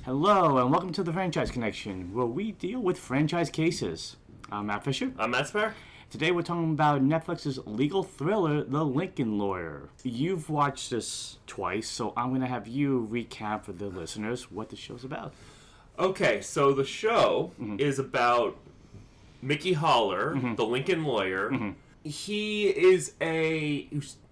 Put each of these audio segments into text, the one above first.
Hello, and welcome to the Franchise Connection, where we deal with franchise cases. I'm Matt Fisher. I'm Matt Spare. Today we're talking about Netflix's legal thriller, The Lincoln Lawyer. You've watched this twice, so I'm going to have you recap for the listeners what the show's about. Okay, so the show is about Mickey Haller, the Lincoln Lawyer. He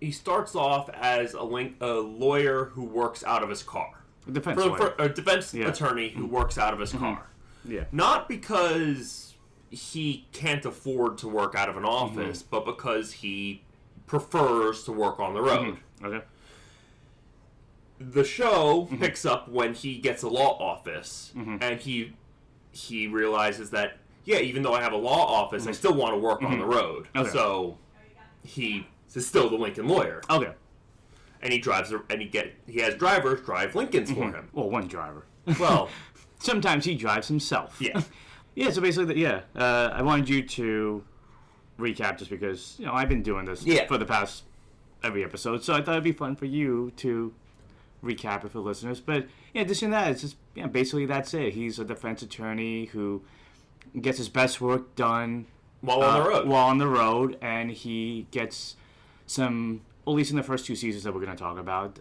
starts off as a lawyer who works out of his car. A defense attorney who works out of his car. Yeah. Not because he can't afford to work out of an office, but because he prefers to work on the road. Okay. The show picks up when he gets a law office, and he realizes that, yeah, even though I have a law office, I still want to work on the road. Okay. So he is still the Lincoln Lawyer. Okay. And he has drivers drive Lincolns for him. Well, one driver. Well, sometimes he drives himself. Yeah. Yeah, so basically, I wanted you to recap just because, I've been doing this for the past every episode, so I thought it'd be fun for you to recap it for listeners. But in addition to that, it's just, basically that's it. He's a defense attorney who gets his best work done while on the road, and he gets some, at least in the first two seasons that we're going to talk about,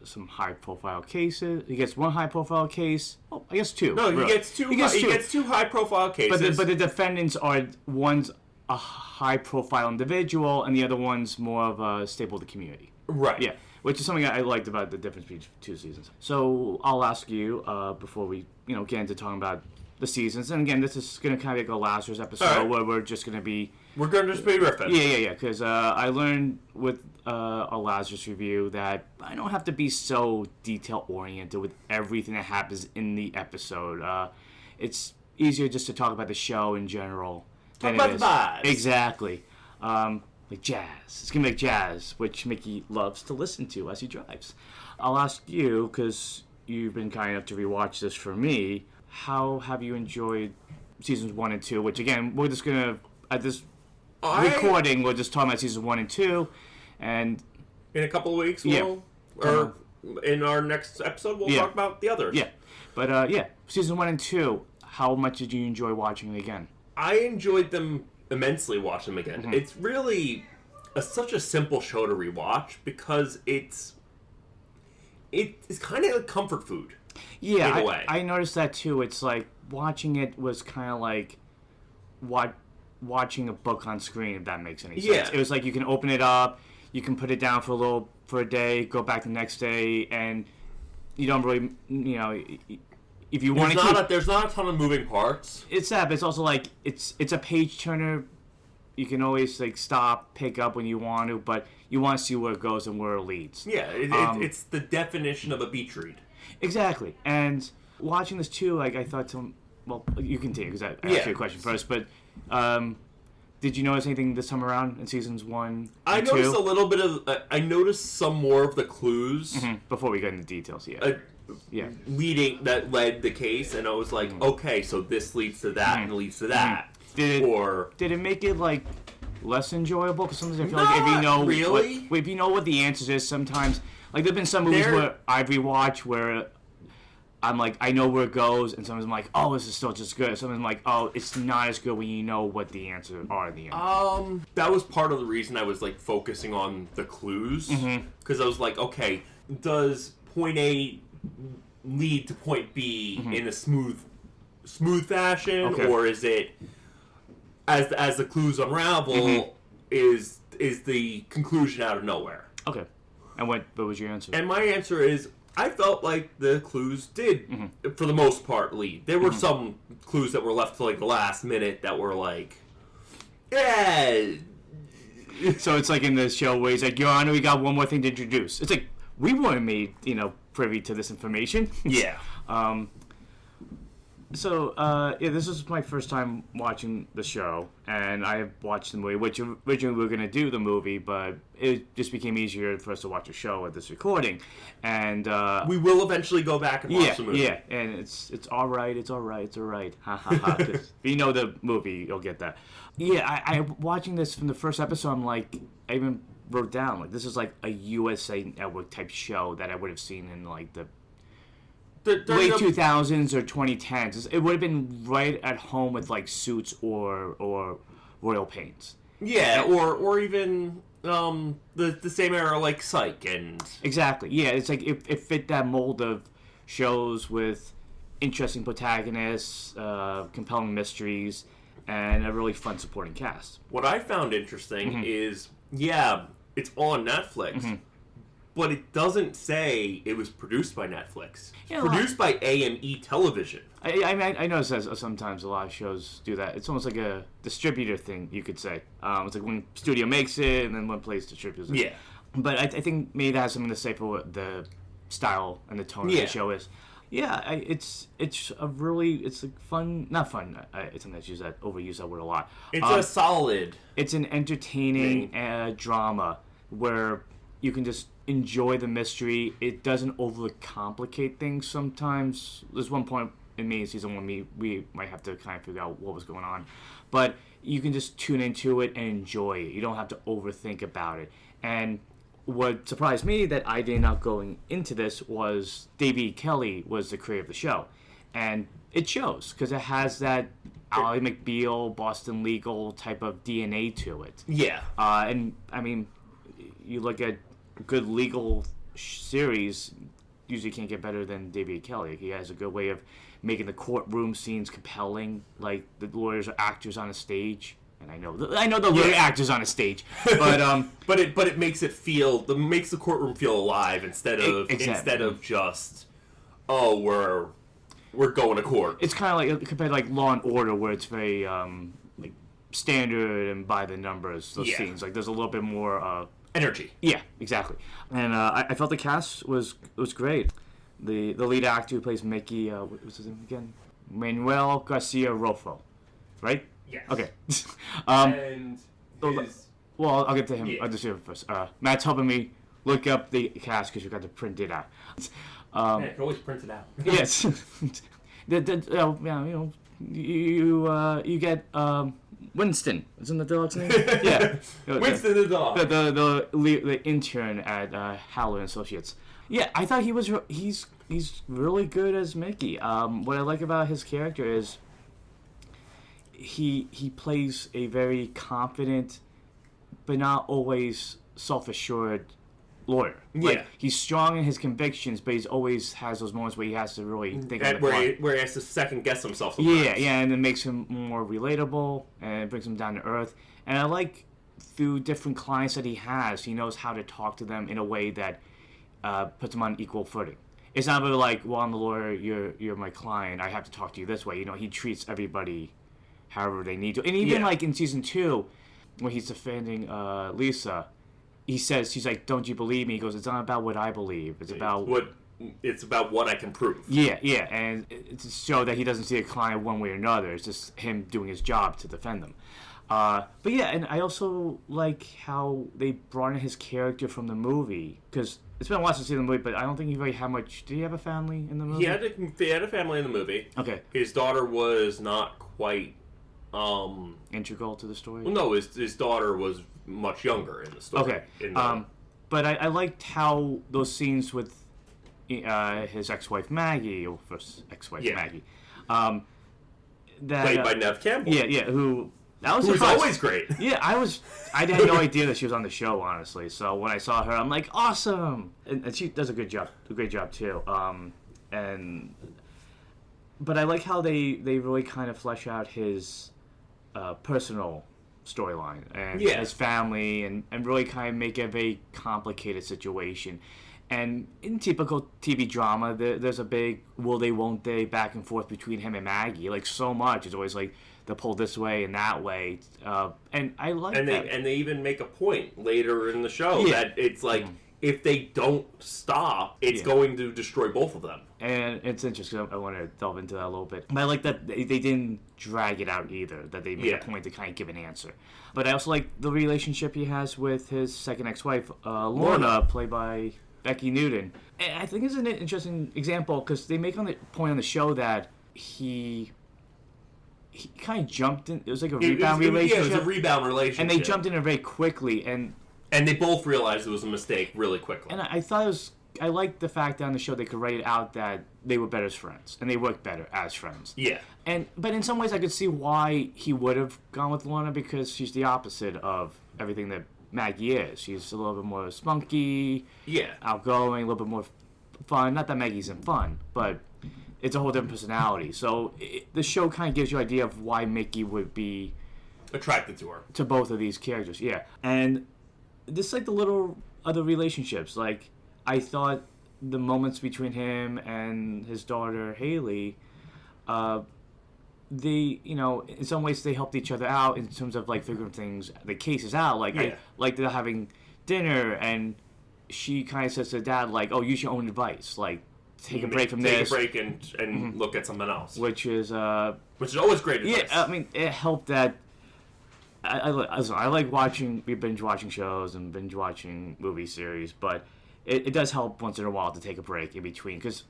some high-profile cases. He gets one high-profile case. Oh, I guess two. No, really. He gets two high-profile cases. But the defendants are, one's a high-profile individual, and the other one's more of a staple of the community. Right. Yeah, which is something I liked about the difference between two seasons. So I'll ask you, before we get into talking about the seasons, and again, this is going to kind of be like a last year's episode where we're just going to be... We're going to just be riffing. Yeah, because I learned with a Lazarus review that I don't have to be so detail-oriented with everything that happens in the episode. It's easier just to talk about the show in general than talk it is. About the vibes. Exactly. Like jazz. It's going to be like jazz, which Mickey loves to listen to as he drives. I'll ask you, because you've been kind enough to rewatch this for me, how have you enjoyed seasons 1 and 2? Which, again, we're just going to, at this recording, we're just talking about seasons 1 and 2, and in a couple of weeks, in our next episode, we'll talk about the others. Yeah, but season 1 and 2. How much did you enjoy watching it again? I enjoyed them immensely. Watching them again, it's really such a simple show to rewatch because it's kind of like comfort food. Yeah, in a way. I noticed that too. It's like watching it was kind of like watching a book on screen, if that makes any sense. Yeah. It was like you can open it up, you can put it down for a day, go back the next day, and you don't really, if you want to... There's not a ton of moving parts. It's that, but it's also like, it's a page turner. You can always like stop, pick up when you want to, but you want to see where it goes and where it leads. Yeah, it's the definition of a beach read. Exactly. And watching this too, like I thought well, you continue because I asked you a question first, but did you notice anything this time around in seasons 1 and 2? I noticed a little bit of... I noticed some more of the clues. Before we get into details, that led the case, and I was like, okay, so this leads to that and leads to that. Did it make it like less enjoyable? Because sometimes I feel like if you know what the answers is, sometimes like there've been some movies where I've rewatched where I'm like, I know where it goes, and sometimes I'm like, oh, this is still just good. Sometimes I'm like, oh, it's not as good when you know what the answers are in the end. That was part of the reason I was like focusing on the clues, because I was like, okay, does point A lead to point B in a smooth fashion, or is it as the clues unravel is the conclusion out of nowhere? Okay. And what was your answer? And my answer is, I felt like the clues did, for the most part, lead. There were some clues that were left to like the last minute that were like, yeah. So it's like in the show where he's like, Your Honor, we got one more thing to introduce. It's like, we weren't made, privy to this information. Yeah. So, this was my first time watching the show, and I watched the movie, which originally we were going to do the movie, but it just became easier for us to watch a show at this recording, and... we will eventually go back and watch the movie. Yeah, and it's all right, ha ha ha, if you know the movie, you'll get that. Yeah, I watching this from the first episode, I'm like, I even wrote down, like, this is like a USA Network type show that I would have seen in, like, the late 2000s or 2010s. It would have been right at home with like Suits or Royal Pains. Yeah, or even the same era like Psych and... Exactly, yeah. It's like it fit that mold of shows with interesting protagonists, compelling mysteries, and a really fun supporting cast. What I found interesting is, it's on Netflix, but it doesn't say it was produced by Netflix. It's produced by A&E Television. I notice that sometimes a lot of shows do that. It's almost like a distributor thing, you could say. It's like one studio makes it, and then one place distributes it. Yeah. But I think maybe that has something to say for what the style and the tone of the show is. Yeah, it's like fun, not fun. It's something that's overuse that word a lot. It's a solid. It's an entertaining drama where you can just enjoy the mystery. It doesn't overcomplicate things sometimes. There's one point in season 1 we might have to kind of figure out what was going on, but you can just tune into it and enjoy it. You don't have to overthink about it. And what surprised me that I did not going into this was David Kelly was the creator of the show, and it shows because it has that Ally McBeal, Boston Legal type of DNA to it. Yeah. And I mean, you look at good legal series, usually can't get better than David Kelly. He has a good way of making the courtroom scenes compelling, like the lawyers are actors on a stage. And I know the lawyer actors on a stage, but it makes it makes the courtroom feel alive instead of just we're going to court. It's kind of like compared to like Law and Order, where it's very like standard and by the numbers. Those scenes, like there's a little bit more energy. Yeah, exactly. And I felt the cast was great. The lead actor who plays Mickey, what was his name again? Manuel Garcia Rofo, right? Yes. Okay. And well, I'll get to him. Yeah. I'll just do it first. Matt's helping me look up the cast because we got to print it out. You can always print it out. Yes. You get Winston. Isn't that the dog's name? Yeah. Winston the dog. The intern at Howler Associates. Yeah, I thought he's really good as Mickey. What I like about his character is he plays a very confident, but not always self-assured lawyer. Yeah. Like, he's strong in his convictions, but he always has those moments where he has to really think on the fly. Where he has to second-guess himself sometimes. Yeah, and it makes him more relatable, and it brings him down to earth. And I like, through different clients that he has, he knows how to talk to them in a way that puts him on equal footing. It's not really like, well, I'm the lawyer, you're my client, I have to talk to you this way. He treats everybody however they need to. And even like in season 2, when he's defending Lisa, he's like, don't you believe me? He goes, it's not about what I believe. It's about what I can prove. Yeah, and it's to show that he doesn't see a client one way or another. It's just him doing his job to defend them. But yeah, and I also like how they brought in his character from the movie, because it's been a while since I've seen the movie, but I don't think he really had much. Did he have a family in the movie? He had a family in the movie. Okay. His daughter was not quite integral to the story. Well, no, his daughter was much younger in the story. Okay. But I liked how those scenes with his ex-wife Maggie, or first ex-wife Maggie, played by Neve Campbell. Yeah, who was always great. Yeah, I had no idea that she was on the show, honestly. So when I saw her, I'm like, awesome, and she does a great job too. But I like how they really kind of flesh out his personal storyline and his family, and really kind of make it a very complicated situation. And in typical TV drama, there's a big will they, won't they, back and forth between him and Maggie. Like, so much. It's always like they'll pull this way and that way. And I like that. And they even make a point later in the show that it's like, if they don't stop, it's going to destroy both of them. And it's interesting. I want to delve into that a little bit. But I like that they didn't drag it out either, that they made a point to kind of give an answer. But I also like the relationship he has with his second ex-wife, Lorna, played by Becky Newton. And I think it's an interesting example because they make on the point on the show that he kind of jumped in. It was like a rebound relationship. Yeah, it was a rebound relationship. And they jumped in it very quickly. And they both realized it was a mistake really quickly. And I thought I liked the fact that on the show they could write it out that they were better as friends, and they worked better as friends. Yeah. But in some ways, I could see why he would have gone with Lorna, because she's the opposite of everything that Maggie is. She's a little bit more spunky, outgoing, a little bit more fun. Not that Maggie isn't fun, but it's a whole different personality. So the show kind of gives you an idea of why Mickey would be attracted to her, to both of these characters. Yeah, and just like the little other relationships, like I thought the moments between him and his daughter Haley, they, in some ways they helped each other out in terms of like figuring the cases out. Like they're having dinner, and she kind of says to Dad, like, "Oh, use your own advice. Like, take a break from this. Take a break and look at something else." Which is always great advice. Yeah, I mean, it helped that. I like binge watching shows and binge watching movie series, but it does help once in a while to take a break in between, because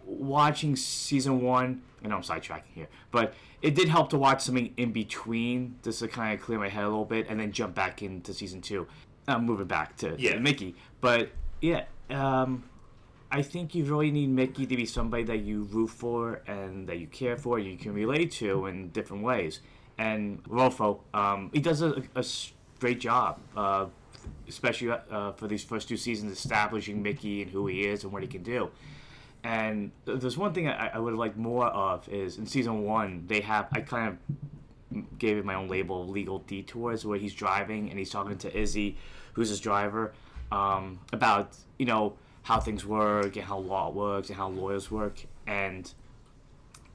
watching season 1, I know I'm sidetracking here, but it did help to watch something in between just to kind of clear my head a little bit and then jump back into season 2. I'm moving back to Mickey, but I think you really need Mickey to be somebody that you root for and that you care for and you can relate to in different ways. And Rolfo, he does a great job, especially for these first 2 seasons, establishing Mickey and who he is and what he can do. And there's one thing I would like more of is in season 1, I kind of gave it my own label of legal detours, where he's driving and he's talking to Izzy, who's his driver, about, how things work and how law works and how lawyers work. And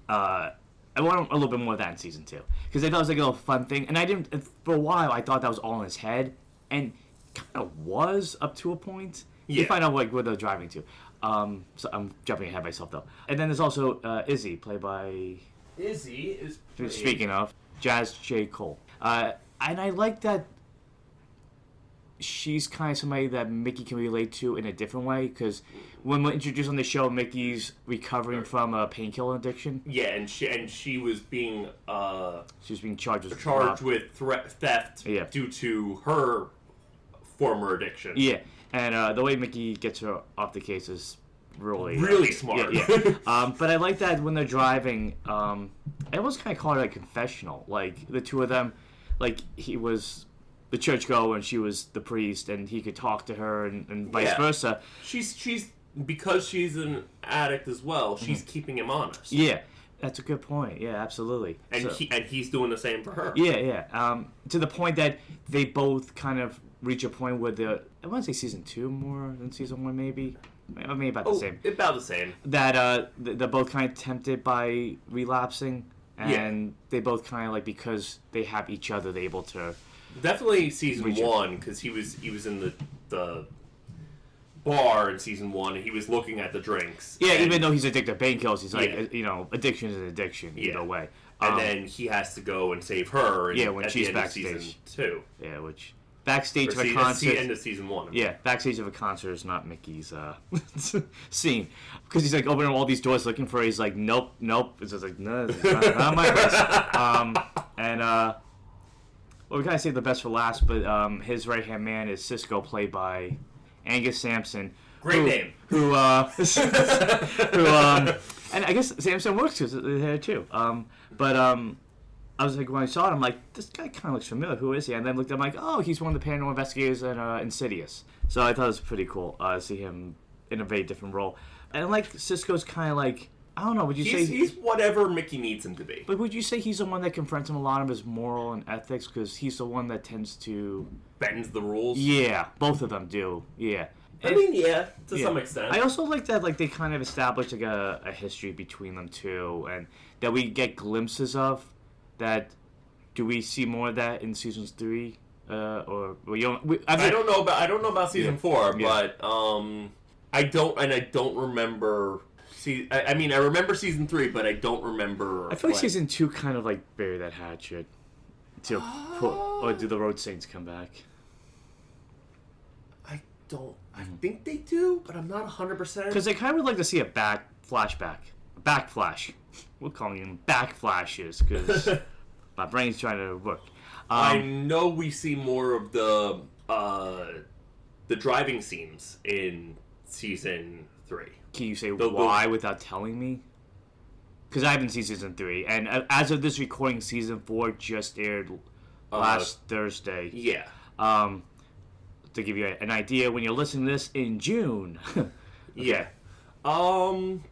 I want a little bit more of that in season 2, because I thought it was like a little fun thing, and for a while I thought that was all in his head, and kind of was up to a point. You find out like where they're driving to. So I'm jumping ahead of myself though. And then there's also Izzy, played by. Izzy is. Speaking of Jazz J. Cole, and I like that. She's kind of somebody that Mickey can relate to in a different way, because when we're introduced on the show, Mickey's recovering from a painkiller addiction. Yeah, and she was being she was being charged with theft due to her former addiction. Yeah, and the way Mickey gets her off the case is really smart. Yeah. But I like that when they're driving, I almost kind of call it a confessional. Like the two of them, like he was the churchgoer and she was the priest, and he could talk to her and vice versa. She's because she's an addict as well. She's keeping him honest. Yeah, that's a good point. Yeah, absolutely. And he's doing the same for her. Yeah. To the point that they both kind of reach a point where I want to say season 2 more than season 1, maybe. I mean, about the same. About the same. That they're both kind of tempted by relapsing, and they both kind of like, because they have each other, they're able to. Definitely season 1, because he was in the bar in season 1, and he was looking at the drinks. Yeah, even though he's addicted to painkillers, he's like, addiction is an addiction either way. And then he has to go and save her. When she's backstage. Season 2. Yeah, which backstage of a concert. That's the end of season 1. Yeah, backstage of a concert is not Mickey's scene, because he's like opening all these doors looking for her. He's like, nope. It's just like, no, it's not my place. Well, we kind of saved the best for last, but his right-hand man is Cisco, played by Angus Sampson. Great name. Who, and I guess Sampson works there too. But I was like, when I saw it, I'm like, this guy kind of looks familiar. Who is he? And then looked at him like, oh, he's one of the paranormal investigators in Insidious. So I thought it was pretty cool to see him in a very different role. And like Cisco's kind of like, I don't know, would you say... He's whatever Mickey needs him to be. But would you say he's the one that confronts him a lot of his moral and ethics, because he's the one that tends to... Bends the rules? Yeah, both of them do, yeah. I mean, yeah, to some extent. I also like that they kind of establish like a history between them too, and that we get glimpses of that. Do we see more of that in seasons 3? I don't know about season 4, but I don't remember... I mean, I remember season 3, but I don't remember... I feel like season 2 kind of like buried that hatchet. Or do the Road Saints come back? I think they do, but I'm not 100%. Because I kind of would like to see a backflash. We're calling them backflashes, because my brain's trying to work. I know we see more of the driving scenes in season 3. Can you say why without telling me? Because I haven't seen season 3, and as of this recording, season 4 just aired last Thursday. Yeah. To give you an idea, when you're listening to this in June. Okay. Yeah. From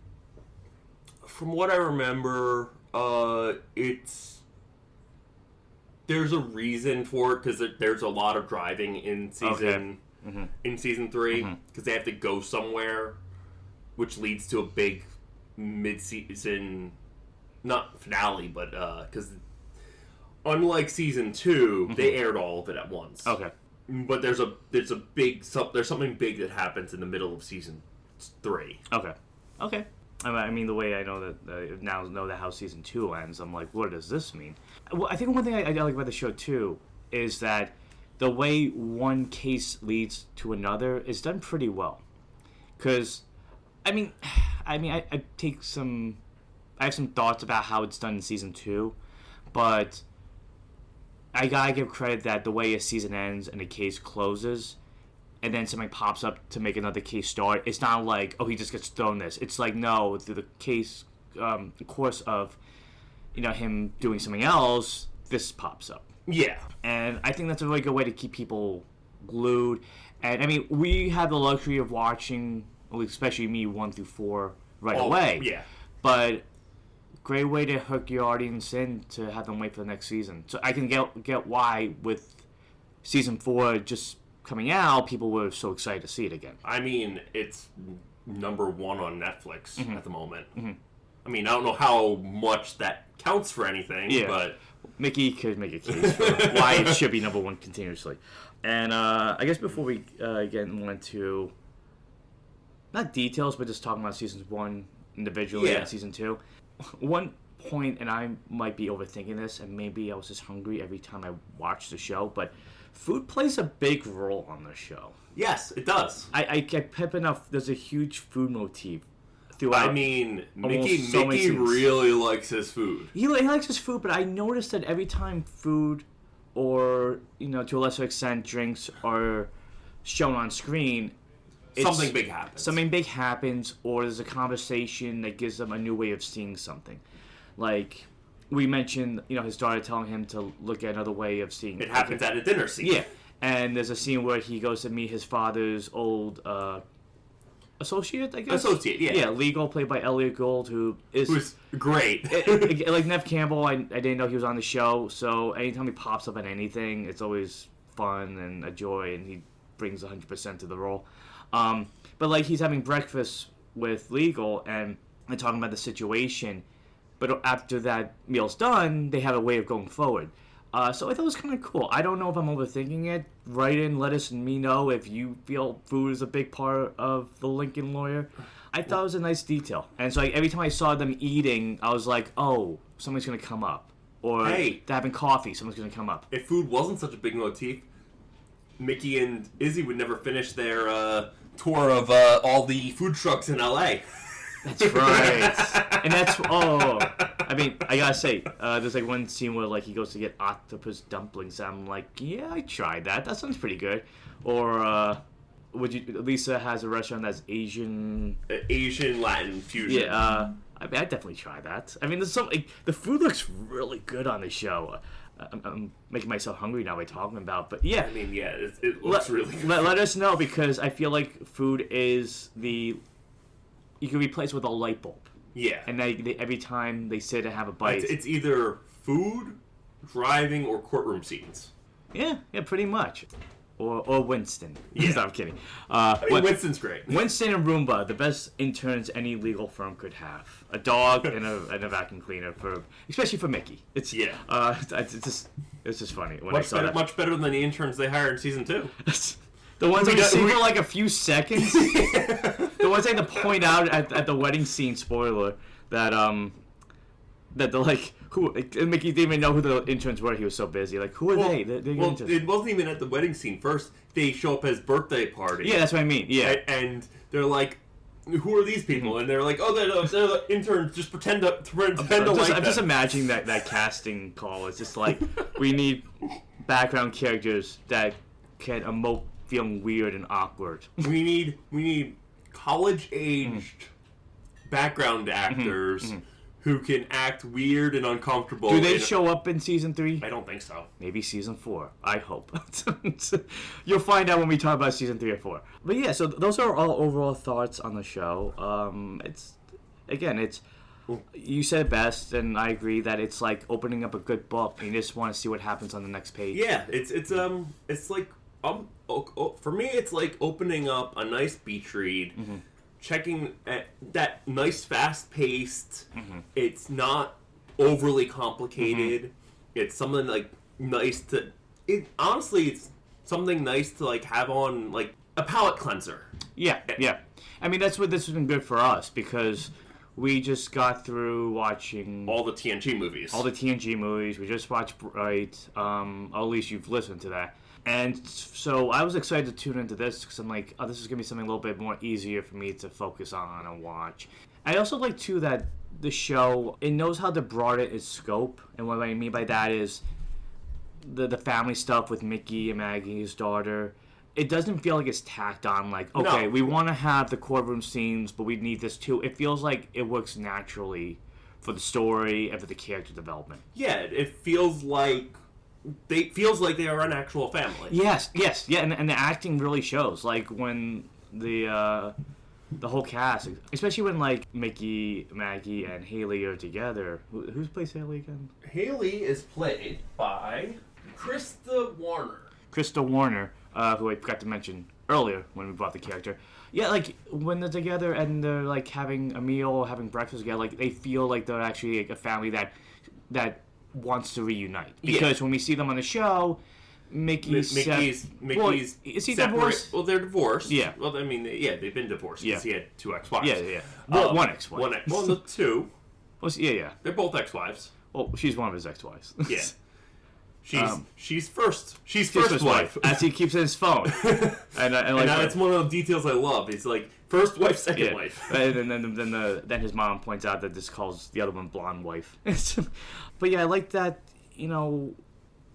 what I remember, there's a reason for it because there's a lot of driving in season in season 3 because they have to go somewhere, which leads to a big mid-season, not finale, but because unlike season 2, they aired all of it at once. Okay. But there's something big that happens in the middle of season 3. Okay. I mean, the way I know that now know that how season 2 ends, I'm like, what does this mean? Well, I think one thing I like about the show too is that the way one case leads to another is done pretty well. Because, I have some thoughts about how it's done in season 2, but I gotta give credit that the way a season ends and a case closes, and then something pops up to make another case start, it's not like, oh, he just gets thrown this. It's like, no, through the case, the course of, him doing something else, this pops up. Yeah. And I think that's a really good way to keep people glued. And, I mean, we have the luxury of watching, especially me, 1 through 4 right away. Yeah. But great way to hook your audience in to have them wait for the next season. So I can get why with season 4 just coming out, people were so excited to see it again. I mean, it's number 1 on Netflix at the moment. I mean, I don't know how much that counts for anything, but Mickey could make a case for why it should be number 1 continuously. And I guess before we get into not details, but just talking about seasons 1 individually and season 2, one point, and I might be overthinking this, and maybe I was just hungry every time I watched the show, but food plays a big role on the show. Yes, it does. I kept picking up, there's a huge food motif throughout. I mean, Mickey really likes his food. He likes his food, but I noticed that every time food or, to a lesser extent, drinks are shown on screen, something big happens. Something big happens, or there's a conversation that gives them a new way of seeing something. Like, we mentioned, his daughter telling him to look at another way of seeing. It happens at a dinner scene. Yeah, and there's a scene where he goes to meet his father's old associate, I guess? Associate, yeah. Yeah, legal, played by Elliot Gould, who's great. Like Nev Campbell, I didn't know he was on the show, so anytime he pops up in anything, it's always fun and a joy, and he brings 100% to the role. But like he's having breakfast with Legal and they're talking about the situation, but after that meal's done, they have a way of going forward. So I thought it was kind of cool. I don't know if I'm overthinking it. Write in, let us and me know if you feel food is a big part of the Lincoln Lawyer. I thought it was a nice detail. And so every time I saw them eating, I was like, oh, something's going to come up. Or they're having coffee, something's going to come up. If food wasn't such a big motif, Mickey and Izzy would never finish their tour of all the food trucks in L.A. That's right. And that's, I mean, I gotta say, there's like one scene where like he goes to get octopus dumplings. I'm like, yeah, I tried that. That sounds pretty good. Or, Lisa has a restaurant that's Asian Latin fusion. Yeah, I mean, I'd definitely try that. I mean, there's something, the food looks really good on the show. I'm making myself hungry now by talking about, but yeah. I mean, yeah, it looks really good. Let us know, because I feel like food is you can replace with a light bulb. Yeah. And they every time they sit and have a bite. It's either food, driving, or courtroom scenes. Yeah, pretty much. Or Winston. Yeah. No, I'm kidding. Winston's great. Winston and Roomba, the best interns any legal firm could have. A dog and a vacuum cleaner, especially for Mickey. It's just funny when I saw that. Much better than the interns they hired in season 2. The ones I see for like a few seconds. The ones I had to point out at the wedding scene, spoiler, that they're like, who? Mickey didn't even know who the interns were. He was so busy. Like, who are they? They're interns. It wasn't even at the wedding scene. First, they show up at his birthday party. Yeah, that's what I mean. Yeah, and they're like, who are these people? And they're like, oh, they're the interns. Just pretend to like them. I'm just imagining that casting call. It's just like, we need background characters that can emote feeling weird and awkward. We need college-aged background actors who can act weird and uncomfortable. Do they show up in season 3? I don't think so. Maybe season 4. I hope. You'll find out when we talk about season 3 or 4. But yeah, so those are all overall thoughts on the show. It's you said it best, and I agree that it's like opening up a good book, and you just want to see what happens on the next page. Yeah, it's like for me, it's like opening up a nice beach read. Checking at that nice fast-paced, it's not overly complicated. It's something like nice to. Honestly, it's something nice to like have on like a palate cleanser. Yeah. I mean, that's what this has been good for us because we just got through watching all the TNG movies. We just watched Bright. At least you've listened to that. And so I was excited to tune into this because I'm like, oh, this is going to be something a little bit more easier for me to focus on and watch. I also like, too, that the show, it knows how to broaden its scope. And what I mean by that is the family stuff with Mickey and Maggie, his daughter. It doesn't feel like it's tacked on, like, okay, we want to have the courtroom scenes, but we need this, too. It feels like it works naturally for the story and for the character development. Yeah, it feels like they are an actual family. Yes, yeah, and the acting really shows. Like when the whole cast, especially when like Mickey, Maggie, and Haley are together. Who plays Haley again? Haley is played by Krista Warner, who I forgot to mention earlier when we brought the character. Yeah, like when they're together and they're like having a meal, having breakfast together, like they feel like they're actually like a family that wants to reunite. Because when we see them on the show, Mickey's is he divorced? Well, they're divorced. Yeah. Well, I mean, they've been divorced because he had 2 ex-wives. Yeah. Well, one ex-wife. Well, the 2. Well, yeah. They're both ex-wives. Well, she's one of his ex-wives. Yeah. She's first wife. As he keeps in his phone. and that's one of the details I love. It's like first wife, second wife. And then his mom points out that this calls the other one blonde wife. But yeah, I like that,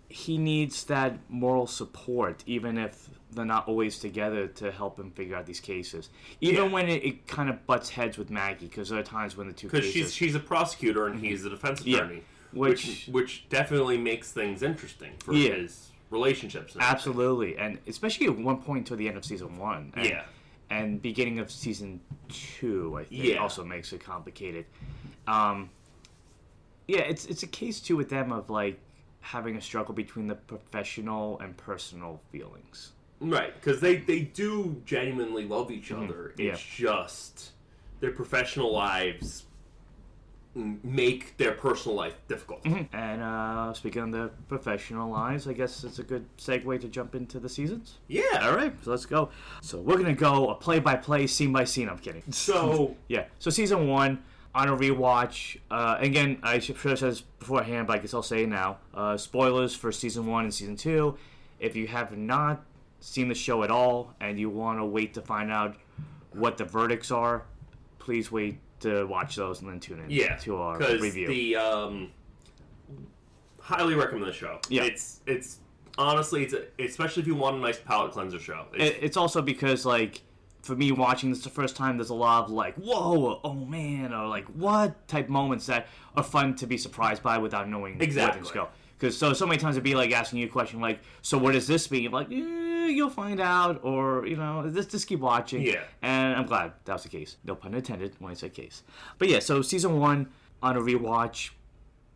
he needs that moral support, even if they're not always together, to help him figure out these cases. Even when it kind of butts heads with Maggie, because there are times when the two cases... Because she's a prosecutor and he's a defense attorney. Which definitely makes things interesting for his relationships. Absolutely. And especially at one point to the end of season 1. And beginning of season 2, I think, also makes it complicated. It's a case, too, with them of, like, having a struggle between the professional and personal feelings. Right, because they do genuinely love each other. It's just their professional lives make their personal life difficult. And speaking of the professional lives, I guess it's a good segue to jump into the seasons. Yeah. All right, so let's go. So we're going to go a play-by-play, scene-by-scene. I'm kidding. So... So season 1... on a rewatch, again, I should have said this beforehand, but I guess I'll say it now. Spoilers for Season 1 and Season 2. If you have not seen the show at all, and you want to wait to find out what the verdicts are, please wait to watch those and then tune in to our review. The, highly recommend the show. Yeah. It's honestly, especially if you want a nice palate cleanser show. It's also because, like, for me, watching this the first time, there's a lot of, like, whoa, oh, man, or, like, what type moments that are fun to be surprised by without knowing where things go. Because so many times it'd be, like, asking you a question, like, so what does this mean? You're like, you'll find out, or, just keep watching. Yeah. And I'm glad that was the case. No pun intended when I said case. But, yeah, so Season 1, on a rewatch,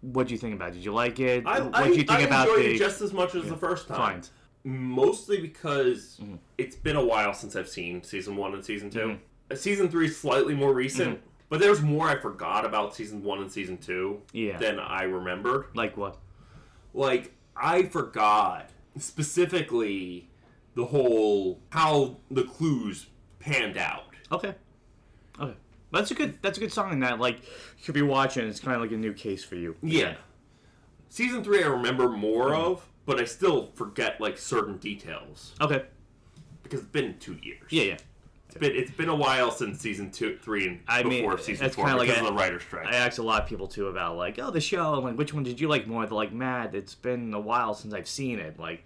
what do you think about it? Did you like it? I enjoyed it just as much as the first time. Fine. Mostly because it's been a while since I've seen Season 1 and Season 2. Season 3 is slightly more recent, but there's more I forgot about Season 1 and Season 2 than I remembered. Like what? Like, I forgot specifically the whole, how the clues panned out. Okay. That's a good sign that, like, if you're watching, it's kind of like a new case for you. Yeah. Season 3 I remember more of, but I still forget, like, certain details. Okay. Because it's been 2 years. Yeah. It's been a while since Season 2, 3, and before Season 4 because of the writer's strike. I asked a lot of people, too, about, like, the show, and, like, which one did you like more? They're like, Matt, it's been a while since I've seen it. Like,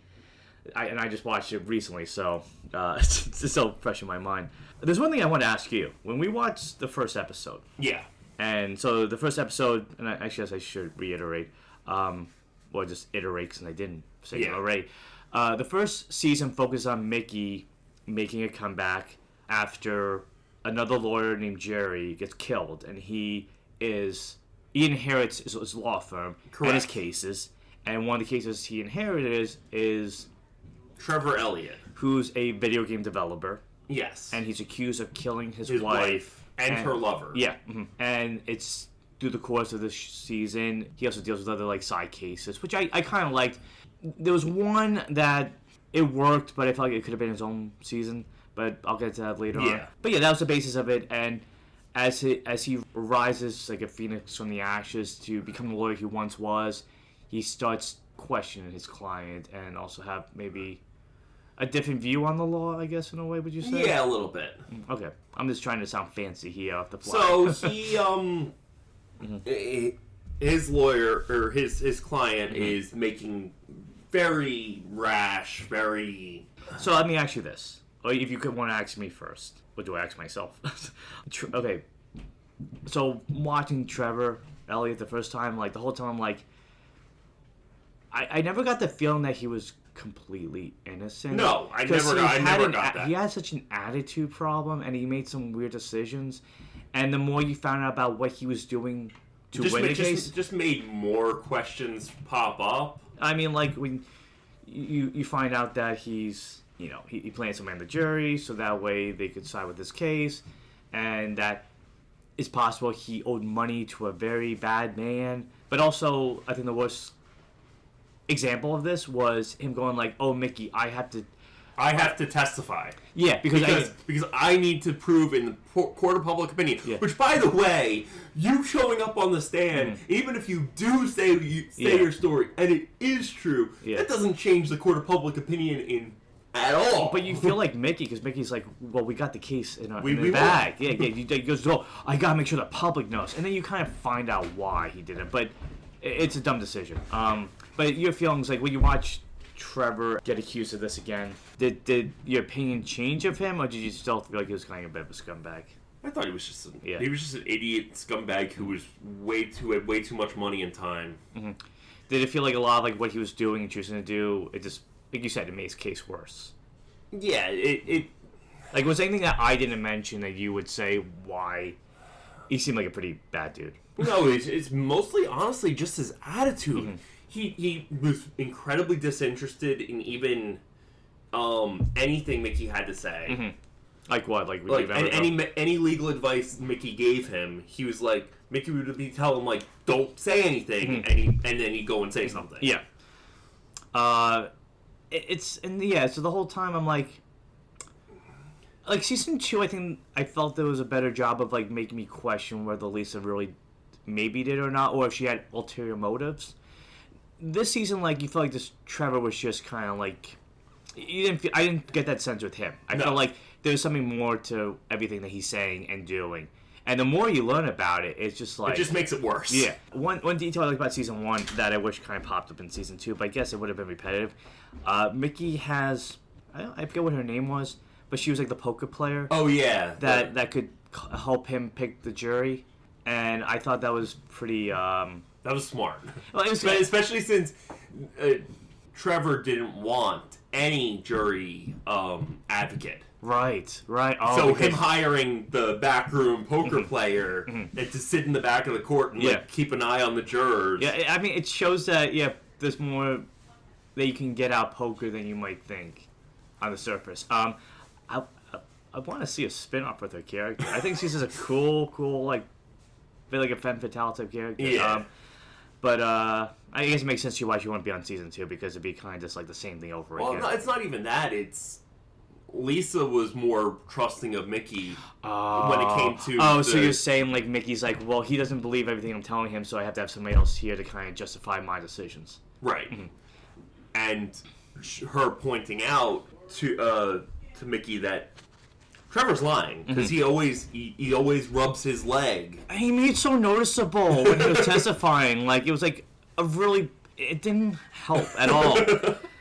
I just watched it recently, so it's still fresh in my mind. There's one thing I want to ask you. When we watched the first episode, Yeah. and so the first episode, and I guess I should reiterate, or just iterate because I didn't say it already. The first season focused on Mickey making a comeback after another lawyer named Jerry gets killed, and he inherits his law firm and his cases. And one of the cases he inherited is Trevor Elliot, who's a video game developer. Yes. And he's accused of killing his wife and her lover. Yeah. Mm-hmm. And it's through the course of this season, he also deals with other like side cases, which I kind of liked. There was one that it worked, but I felt like it could have been his own season. But I'll get to that later on. But yeah, that was the basis of it. And as he rises like a phoenix from the ashes to become the lawyer he once was, he starts questioning his client and also have maybe a different view on the law, I guess, in a way, would you say? Yeah, a little bit. Okay. I'm just trying to sound fancy here off the fly. So he, his lawyer, or his client is making very rash, very... So let me ask you this. Or if you could want to ask me first. What do I ask myself? Okay. So watching Trevor Elliot the first time, like the whole time, I'm like... I never got the feeling that he was completely innocent. No, I never got that. He had such an attitude problem, and he made some weird decisions. And the more you found out about what he was doing to win the case, just made more questions pop up. I mean, like when you find out that he's, he plans to man the jury, so that way they could side with his case, and that it's possible he owed money to a very bad man. But also, I think the worst example of this was him going like, "Oh, Mickey, I have to testify." Yeah, because I need to prove in the court of public opinion. Yeah. Which, by the way, you showing up on the stand, even if you do say your story and it is true, that doesn't change the court of public opinion at all. But you feel like Mickey, because Mickey's like, "Well, we got the case in the bag." Yeah. He goes, "Oh, I gotta make sure the public knows," and then you kind of find out why he did it. But it's a dumb decision. But your feelings, like when you watch Trevor get accused of this again, did your opinion change of him, or did you still feel like he was kind of a bit of a scumbag? I thought he was just an idiot scumbag who was had way too much money and time. Mm-hmm. Did it feel like a lot of like what he was doing and choosing to do, it just, like you said, it made his case worse? Yeah, it like, was there anything that I didn't mention that you would say why he seemed like a pretty bad dude? No, it's mostly, honestly, just his attitude. Mm-hmm. He was incredibly disinterested in even anything Mickey had to say. Mm-hmm. Like what? Like any legal advice Mickey gave him, he was like, Mickey would be telling him, like, don't say anything, and then he'd go and say something. Yeah. So the whole time I'm like season 2, I think I felt there was a better job of like making me question whether Lisa really maybe did or not, or if she had ulterior motives. This season, like, you feel like this Trevor was just kind of like, I didn't get that sense with him. I felt like there was something more to everything that he's saying and doing. And the more you learn about it, it's just like... It just makes it worse. Yeah. One detail I like about season 1 that I wish kind of popped up in season 2, but I guess it would have been repetitive. Mickey has... I forget what her name was, but she was like the poker player. Oh, yeah. That could help him pick the jury. And I thought that was pretty... That was smart. Well, especially since Trevor didn't want any jury advocate. Right. Oh, so him hiring the backroom poker player and to sit in the back of the court and like, keep an eye on the jurors. Yeah, I mean, it shows that, there's more that you can get out poker than you might think on the surface. I want to see a spin-off with her character. I think she's just a cool, like a femme fatale type character. Yeah. But I guess it makes sense to you why she wouldn't be on season 2, because it'd be kind of just like the same thing over again. Well, it's not even that. It's Lisa was more trusting of Mickey when it came to... so you're saying like Mickey's like, well, he doesn't believe everything I'm telling him, so I have to have somebody else here to kind of justify my decisions. Right. Mm-hmm. And her pointing out to Mickey that Trevor's lying because he always rubs his leg. He made it so noticeable when he was testifying. Like, it was like it didn't help at all.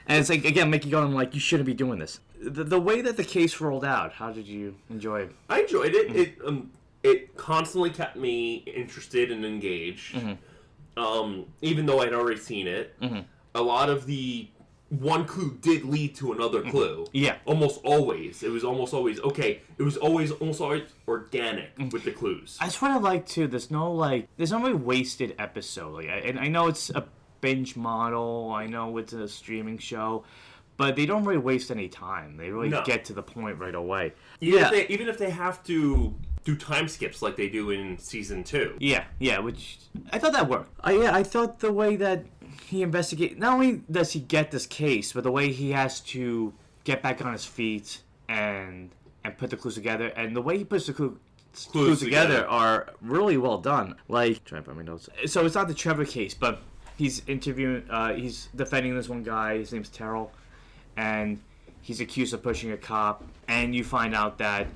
And it's like, again, Mickey going like, you shouldn't be doing this. The way that the case rolled out, how did you enjoy it? I enjoyed it. It constantly kept me interested and engaged. Even though I'd already seen it. A lot of the one clue did lead to another clue. Yeah. Almost always. It was almost always, okay, it was almost always organic with the clues. That's what I like, too. There's no really wasted episode. Like, and I know it's a binge model. I know it's a streaming show. But they don't really waste any time. They really get to the point right away. Even if they have to do time skips like they do in season 2. Yeah, which I thought that worked. I thought the way that he investigates, not only does he get this case, but the way he has to get back on his feet and put the clues together, and the way he puts the clues together are really well done. Like, trying to find my notes. So it's not the Trevor case, but he's interviewing, he's defending this one guy. His name's Terrell. And he's accused of pushing a cop, and you find out that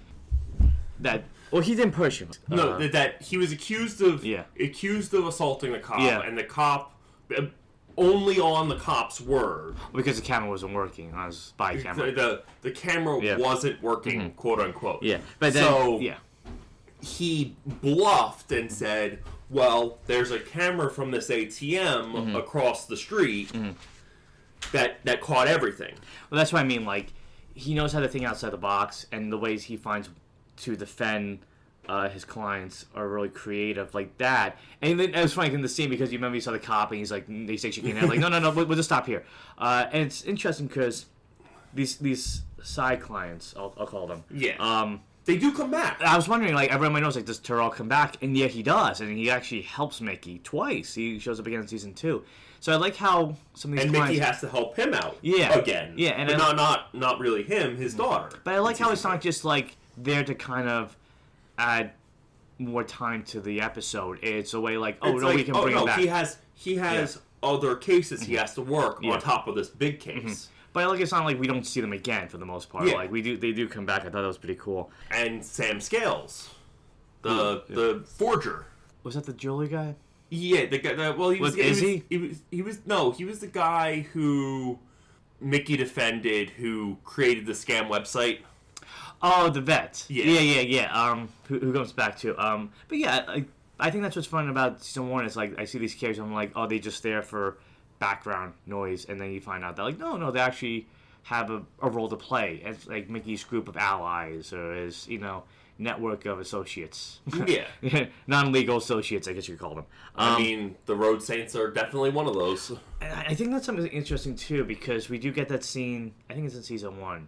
well, he didn't push him. That he was accused of assaulting the cop, and the cop only on the cop's word because the camera wasn't working on his spy camera. The camera wasn't working, quote unquote. Yeah, but then, he bluffed and said, "Well, there's a camera from this ATM across the street." That caught everything. Well, that's what I mean. Like, he knows how to think outside the box, and the ways he finds to defend his clients are really creative, like that. And then it was funny in the scene because you remember you saw the cop, and he's like, they say she can't. Like, no, we'll just stop here. And it's interesting because these side clients, I'll call them. Yeah. They do come back. I was wondering, like, everyone knows, like, does Terrell come back? And yeah, he does, and he actually helps Mickey twice. He shows up again in season 2. So I like how some of these clients... Mickey has to help him out again. Yeah, and not really him, his daughter. But I like how it's not just, like, there to kind of add more time to the episode. It's a way like, we can bring him back. He has other cases he has to work on top of this big case. But like, it's not like we don't see them again for the most part. Like they do come back. I thought that was pretty cool. And Sam Scales, the forger. Was that the jewelry guy? Yeah, the guy. Well, he was. He was the guy who Mickey defended, who created the scam website. Oh, the vet. Yeah. Who comes back to. But yeah, I think that's what's fun about season 1. Is like I see these characters, I'm like, oh, they just there for background noise, and then you find out that like no, they actually have a role to play. It's like Mickey's group of allies or his network of associates. Yeah. Non-legal associates, I guess you could call them. I mean, the Road Saints are definitely one of those. And I think that's something interesting, too, because we do get that scene, I think it's in season 1,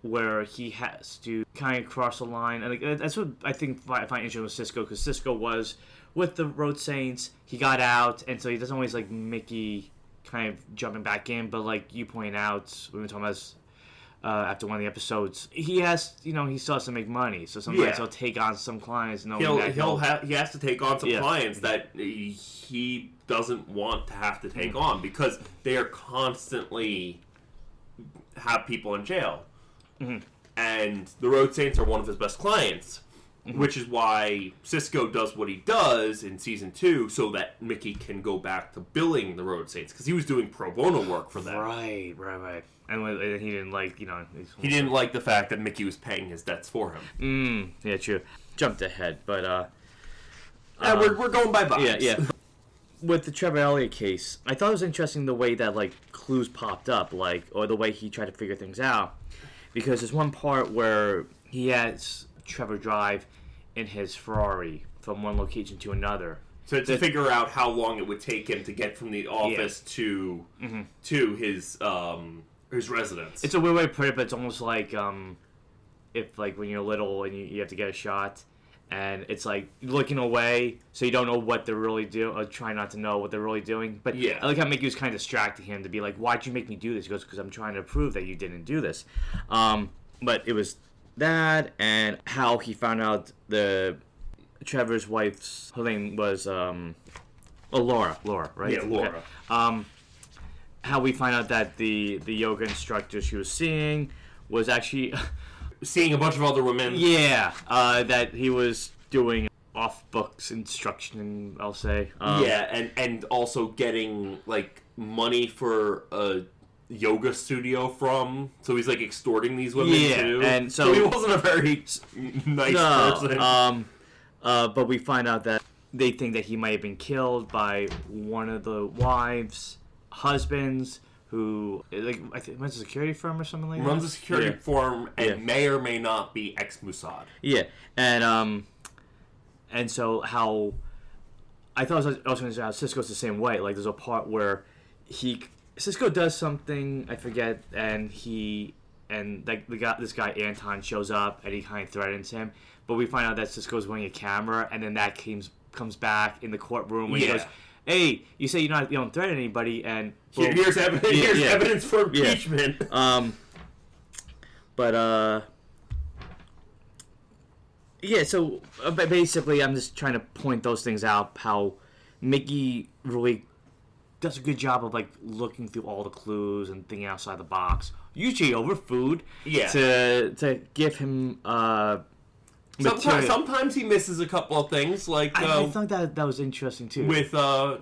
where he has to kind of cross the line. And that's what I find interesting with Cisco, because Cisco was with the Road Saints. He got out, and so he doesn't always like Mickey kind of jumping back in. But like you point out, we were talking about after one of the episodes, he has, he still has to make money. So sometimes he'll take on some clients. He has to take on some clients that he doesn't want to have to take on because they are constantly have people in jail. And the Road Saints are one of his best clients, which is why Cisco does what he does in season 2 so that Mickey can go back to billing the Road Saints because he was doing pro bono work for them. Right. And he didn't like, he didn't like the fact that Mickey was paying his debts for him. Yeah, true. Jumped ahead, but we're going by vibes. Yeah. With the Trevor Elliot case, I thought it was interesting the way that like clues popped up, or the way he tried to figure things out. Because there's one part where he has Trevor drive in his Ferrari from one location to another. So to figure out how long it would take him to get from the office to his residence. It's a weird way to put it, but it's almost like if like when you're little and you have to get a shot, and it's like looking away so you don't know what they're really doing, or try not to know what they're really doing. But I like how Mickey was kind of distracting him to be like, why'd you make me do this? He goes, because I'm trying to prove that you didn't do this. But it was that, and how he found out Trevor's wife's, her name was Laura, right? Yeah, Laura. Okay. How we find out that the yoga instructor she was seeing was actually seeing a bunch of other women. Yeah, that he was doing off-books instruction, I'll say. And also getting like money for a yoga studio from, so he's like extorting these women too. And so he wasn't a very nice person. But we find out that they think that he might have been killed by one of the wives' husbands, who I think runs a security firm or something like that. Runs a security firm and may or may not be ex-Mossad. Yeah, and so how I thought I was going to say how Cisco's the same way. Like there's a part where Cisco does something, I forget, and this guy Anton shows up and he kind of threatens him, but we find out that Cisco's wearing a camera, and then that comes back in the courtroom when he goes, "Hey, you say you don't threaten anybody, and boom, here's evidence. Here's evidence for impeachment." So basically, I'm just trying to point those things out. How Mickey really does a good job of like looking through all the clues and thinking outside the box, usually over food. Yeah. To give him Sometimes he misses a couple of things. Like I thought that was interesting too. With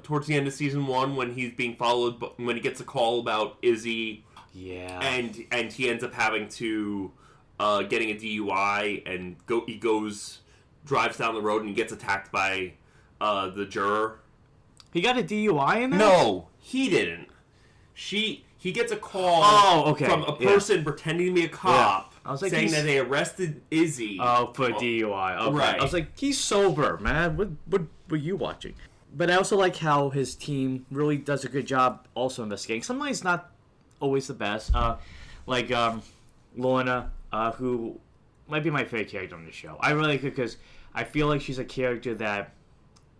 towards the end of season 1, when he's being followed, when he gets a call about Izzy. Yeah. And he ends up having to getting a DUI, and he drives down the road and gets attacked by the juror. He got a DUI in that? No, he didn't. He gets a call from a person pretending to be a cop, I was like, saying that they arrested Izzy. Oh, for DUI. Okay. Right. I was like, he's sober, man. What were you watching? But I also like how his team really does a good job also investigating. Sometimes not always the best. Like Lorna, who might be my favorite character on the show. I really like her because I feel like she's a character that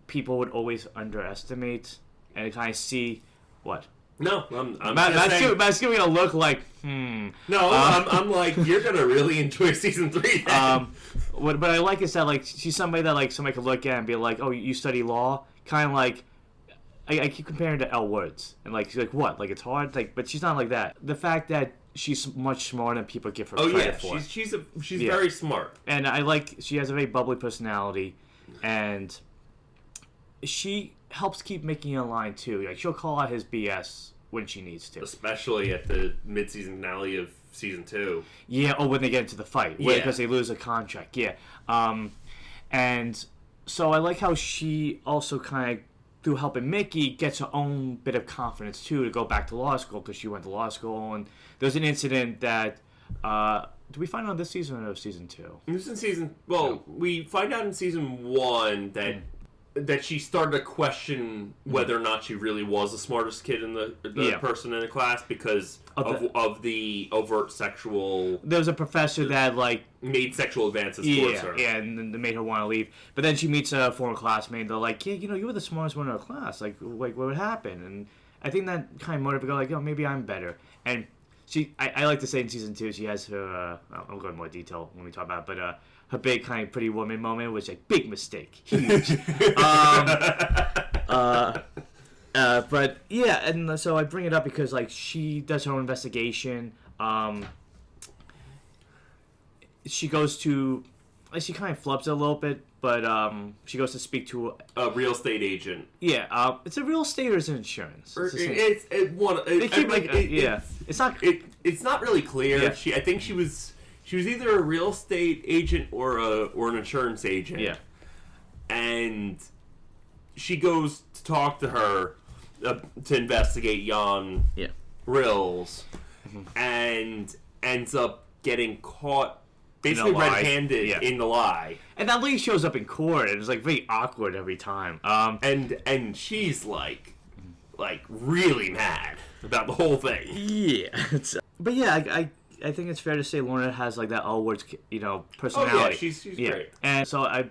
people would always underestimate and kind of see what. No, Matt's giving a look like, No, I'm like, you're gonna really enjoy season 3. Then. What I like is that like she's somebody that like somebody could look at and be like, oh, you study law, kind of like. I keep comparing to Elle Woods, and like she's like, what? Like it's hard, like, but she's not like that. The fact that she's much smarter than people give her credit for. She's very smart, and I like she has a very bubbly personality, and she helps keep Mickey in line too. Like she'll call out his BS when she needs to, especially at the mid-season finale of season 2. Yeah, or when they get into the fight, because they lose a contract. Yeah, and so I like how she also kind of, through helping Mickey, gets her own bit of confidence too to go back to law school, because she went to law school, and there's an incident that. Do we find out this season or season 2? This is in season. Well, we find out in season 1 that she started to question whether or not she really was the smartest kid in the person in the class because of the overt sexual. There was a professor that like made sexual advances towards her. Yeah, and they made her want to leave. But then she meets a former classmate, and they're like, "Yeah, you were the smartest one in our class. Like what would happen?" And I think that kind of motivated her, like, "Oh, maybe I'm better." And I like to say in season 2, she has her. I'll go into more detail when we talk about it, but her big kind of Pretty Woman moment was like, big mistake, huge. But yeah, and so I bring it up because like she does her own investigation. She goes to, like, she kind of flubs it a little bit, but she goes to speak to a real estate agent. Yeah, it's a real estate or is it insurance? It's not really clear. Yeah. I think she was either a real estate agent or an insurance agent. Yeah. And she goes to talk to her to investigate Jan Rills, and ends up getting caught basically red-handed in the lie. And that lady shows up in court, and it's like very awkward every time. And she's like really mad about the whole thing. Yeah. But yeah, I think it's fair to say Lorna has like that Elle Woods, personality. Oh yeah, she's great. And so I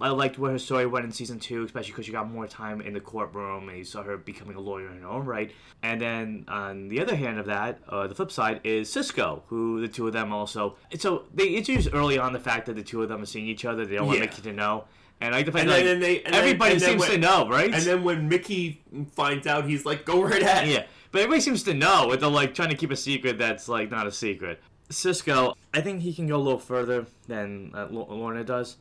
liked where her story went in season 2, especially because she got more time in the courtroom, and you saw her becoming a lawyer in her own right. And then on the other hand of that, the flip side is Cisco, who the two of them also. And so they introduced early on the fact that the two of them are seeing each other. They don't want Mickey to know. And I like the fact that everybody seems to know, right? And then when Mickey finds out, he's like, "Go right ahead." Yeah, but everybody seems to know, but they're like trying to keep a secret that's like not a secret. Cisco, I think he can go a little further than Lorna does.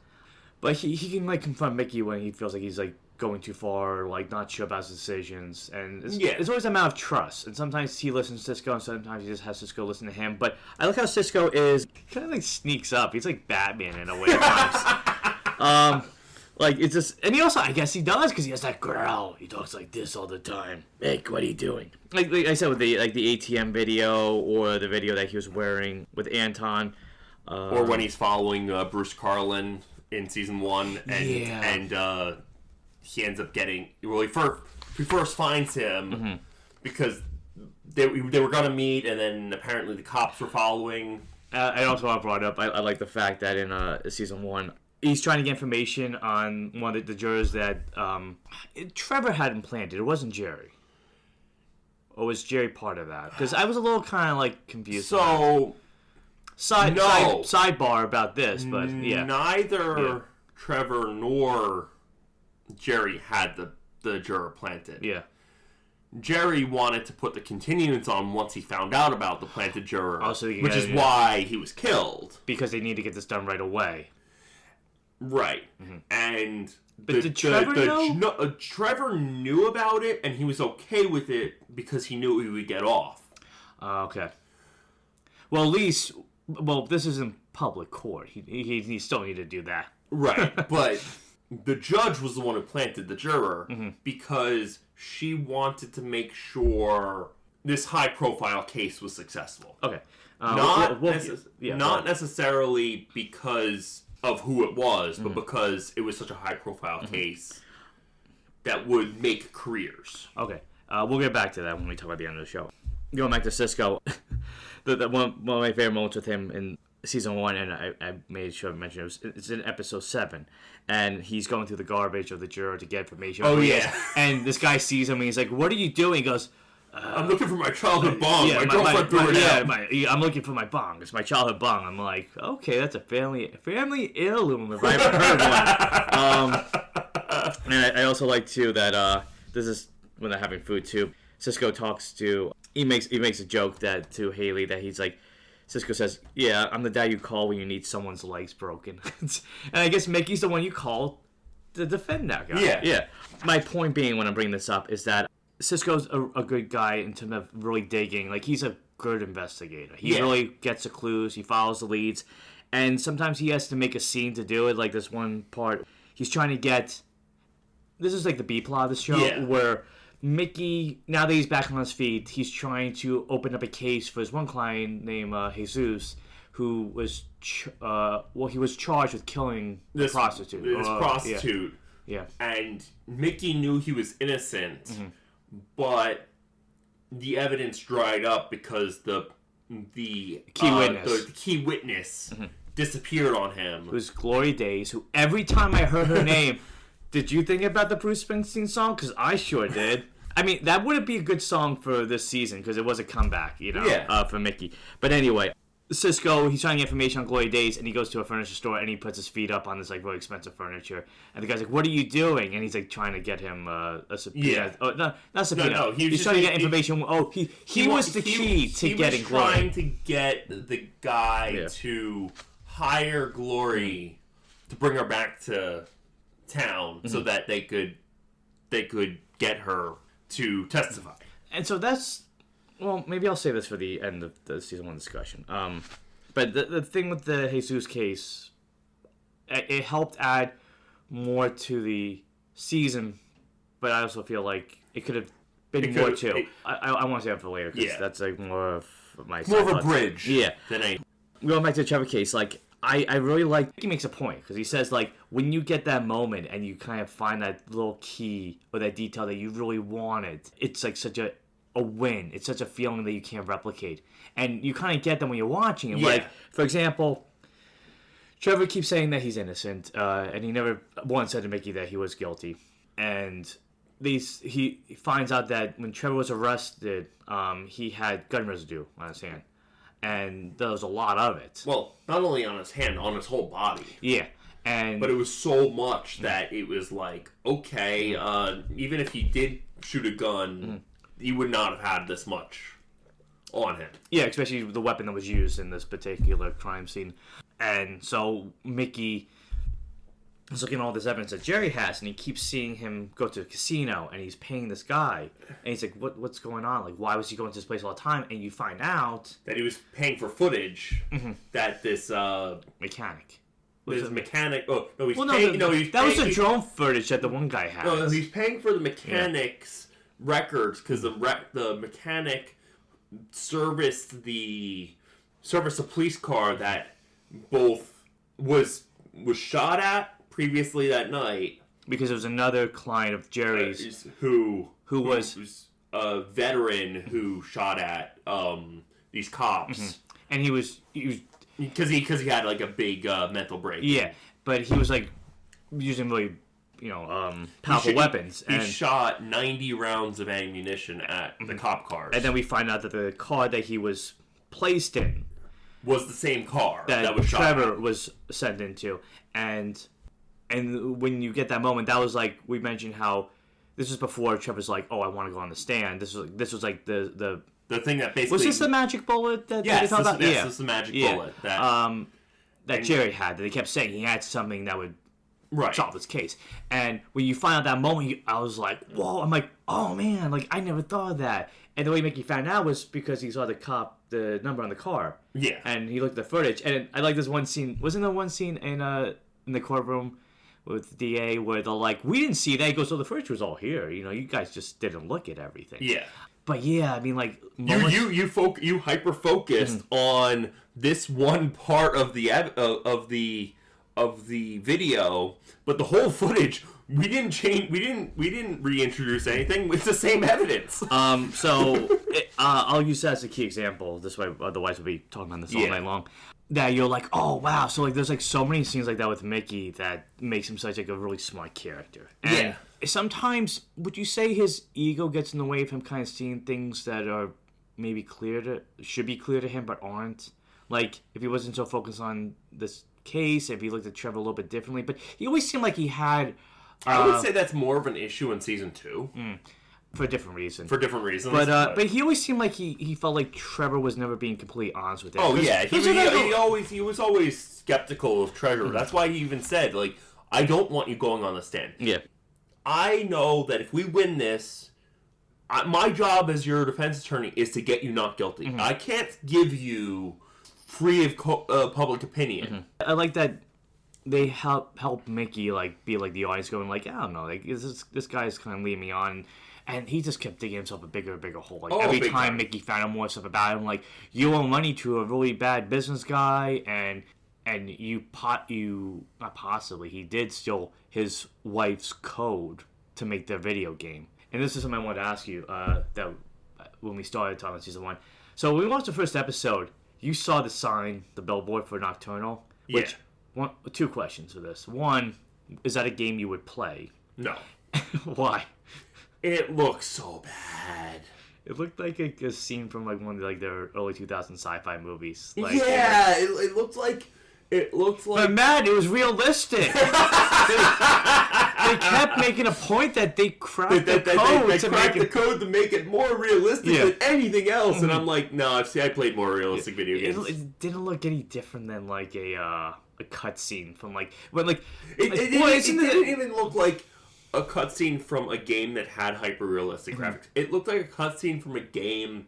But he can like confront Mickey when he feels like he's like going too far, like not sure about his decisions, and Yeah. it's always a matter of trust. And sometimes he listens to Cisco, and sometimes he just has Cisco listen to him. But I like how Cisco is kind of like sneaks up. He's like Batman in a way at times. Like it's just, and he also, I guess he does because he has that growl. He talks like this all the time. Hey, what are you doing? Like I said with the ATM video or the video that he was wearing with Anton, or when he's following Bruce Carlin in season 1, and he ends up getting he first finds him because they were gonna meet, and then apparently the cops were following. I also want to brought up. I like the fact that in season 1. He's trying to get information on one of the jurors that Trevor had implanted. It wasn't Jerry. Or was Jerry part of that? Because I was a little kind of like confused. So, sidebar about this, but yeah. Neither Trevor nor Jerry had the juror planted. Yeah. Jerry wanted to put the continuance on once he found out about the planted juror, which is why he was killed. Because they need to get this done right away. Right. And did Trevor know? Trevor knew about it, and he was okay with it because he knew he would get off. Okay. Well, at least, this is in public court. He still need to do that. Right. But the judge was the one who planted the juror because she wanted to make sure this high-profile case was successful. Okay. Not necessarily because of who it was, but because it was such a high-profile case that would make careers. Okay. We'll get back to that when we talk about the end of the show. Going back to Cisco, one of my favorite moments with him in season 1, and I made sure to mention it's in episode 7, and he's going through the garbage of the juror to get information. Oh, yeah. And this guy sees him, and he's like, what are you doing? He goes, I'm looking for my childhood bong. My girlfriend threw it out. I'm looking for my bong. It's my childhood bong. I'm like, okay, that's a family heirloom if I ever heard one. And I also like too that this is when they're having food too. Cisco talks to he makes a joke that to Haley that he's like, Cisco says, yeah, I'm the guy you call when you need someone's legs broken. And I guess Mickey's the one you call to defend that guy. Yeah. My point being when I'm bringing this up is that Cisco's a good guy in terms of really digging. Like, he's a good investigator. He really gets the clues. He follows the leads. And sometimes he has to make a scene to do it. Like this one part, he's trying to get... This is like the B-plot of the show, where Mickey, now that he's back on his feet, he's trying to open up a case for his one client named Jesus, who was... he was charged with killing this prostitute. This prostitute. Yeah. And Mickey knew he was innocent... But the evidence dried up because the key witness disappeared on him. It was Gloria Days, who every time I heard her name, did you think about the Bruce Springsteen song? Because I sure did. I mean, that wouldn't be a good song for this season because it was a comeback, for Mickey. But anyway, Cisco, he's trying to get information on Gloria Days, and he goes to a furniture store, and he puts his feet up on this, like, really expensive furniture. And the guy's like, what are you doing? And he's, like, trying to get him a subpoena. Yeah. Oh, no, not subpoena. No, he's trying to get information. He was the key to getting Gloria. He was trying to get the guy to hire Glory to bring her back to town so that they could get her to testify. And so that's... Well, maybe I'll say this for the end of the season 1 discussion. But the thing with the Jesus case, it helped add more to the season, but I also feel like it could have been more too. I want to say that for later, because that's like more of my... More of a bridge. Yeah. Than a... Going back to the Trevor case, like, I really like... He makes a point, because he says, like, when you get that moment and you kind of find that little key or that detail that you really wanted, it's like such a win. It's such a feeling that you can't replicate. And you kind of get them when you're watching it. Yeah. Like, for example, Trevor keeps saying that he's innocent, and he never once said to Mickey that he was guilty. And he finds out that when Trevor was arrested, he had gun residue on his hand. And there was a lot of it. Well, not only on his hand, on his whole body. Yeah. But it was so much that it was like, okay, even if he did shoot a gun... he would not have had this much on him. Yeah, especially the weapon that was used in this particular crime scene. And so Mickey he's looking at all this evidence that Jerry has, and he keeps seeing him go to the casino, and he's paying this guy, and he's like, what's going on? Like, why was he going to this place all the time? And you find out that he was paying for footage that this mechanic. This mechanic. Oh no, he's well, paying. That was the drone footage that the one guy had. No, he's paying for the mechanic's records because the mechanic serviced a police car that both was shot at previously that night. Because there was another client of Jerry's who was a veteran who shot at these cops, and he was because he had like a big mental break. Yeah, but he was like using really powerful weapons. He shot 90 rounds of ammunition at the cop cars, and then we find out that the car that he was placed in was the same car that was Trevor was sent into, and when you get that moment, that was like we mentioned how this was before Trevor's like, oh, I want to go on the stand. This was like the thing that basically was this the magic bullet that yes, they talked about? Yes, this is the magic bullet that Jerry had. That they kept saying he had something that would solve this case. And when you find out that moment, I was like, whoa! I'm like, oh man! Like I never thought of that. And the way Mickey found out was because he saw the number on the car. Yeah. And he looked at the footage, and I like this one scene. Wasn't there one scene in the courtroom with the DA where they're like, we didn't see that? He goes, so the footage was all here. You guys just didn't look at everything. Yeah. But yeah, I mean, like you hyper focused on this one part of the video, but the whole footage we didn't change. We didn't reintroduce anything. It's the same evidence. I'll use that as a key example. This way, otherwise we'll be talking about this all night long. That you're like, oh wow, so like there's like so many scenes like that with Mickey that makes him such like a really smart character. And sometimes, would you say his ego gets in the way of him kind of seeing things that are maybe should be clear to him but aren't? Like if he wasn't so focused on this case, if he looked at Trevor a little bit differently, but he always seemed like he had. I would say that's more of an issue in season 2. For different reasons. But he always seemed like he felt like Trevor was never being completely honest with him. Oh yeah, he was always skeptical of Trevor. That's why he even said, like, I don't want you going on the stand. Yeah. I know that if we win this, my job as your defense attorney is to get you not guilty. I can't give you free of public opinion. I like that they help Mickey like be like the audience going like, I don't know, like this guy's kind of leading me on, and he just kept digging himself a bigger and bigger hole. Like every time Mickey found out more stuff about him, like you owe money to a really bad business guy, and he did steal his wife's code to make their video game. And this is something I wanted to ask you that when we started talking about season 1. So when we watched the first episode, you saw the sign, the billboard for Nocturnal. Which, two questions for this. One, is that a game you would play? No. Why? It looks so bad. It looked like a scene from like one of like their early 2000s sci-fi movies. Like, it looked like. But man, it was realistic. They kept making a point that they cracked the code to make it more realistic than anything else, and I'm like, no, I played more realistic video games. It didn't look any different than like a cutscene from like it didn't even look like a cutscene from a game that had hyper realistic graphics. It looked like a cutscene from a game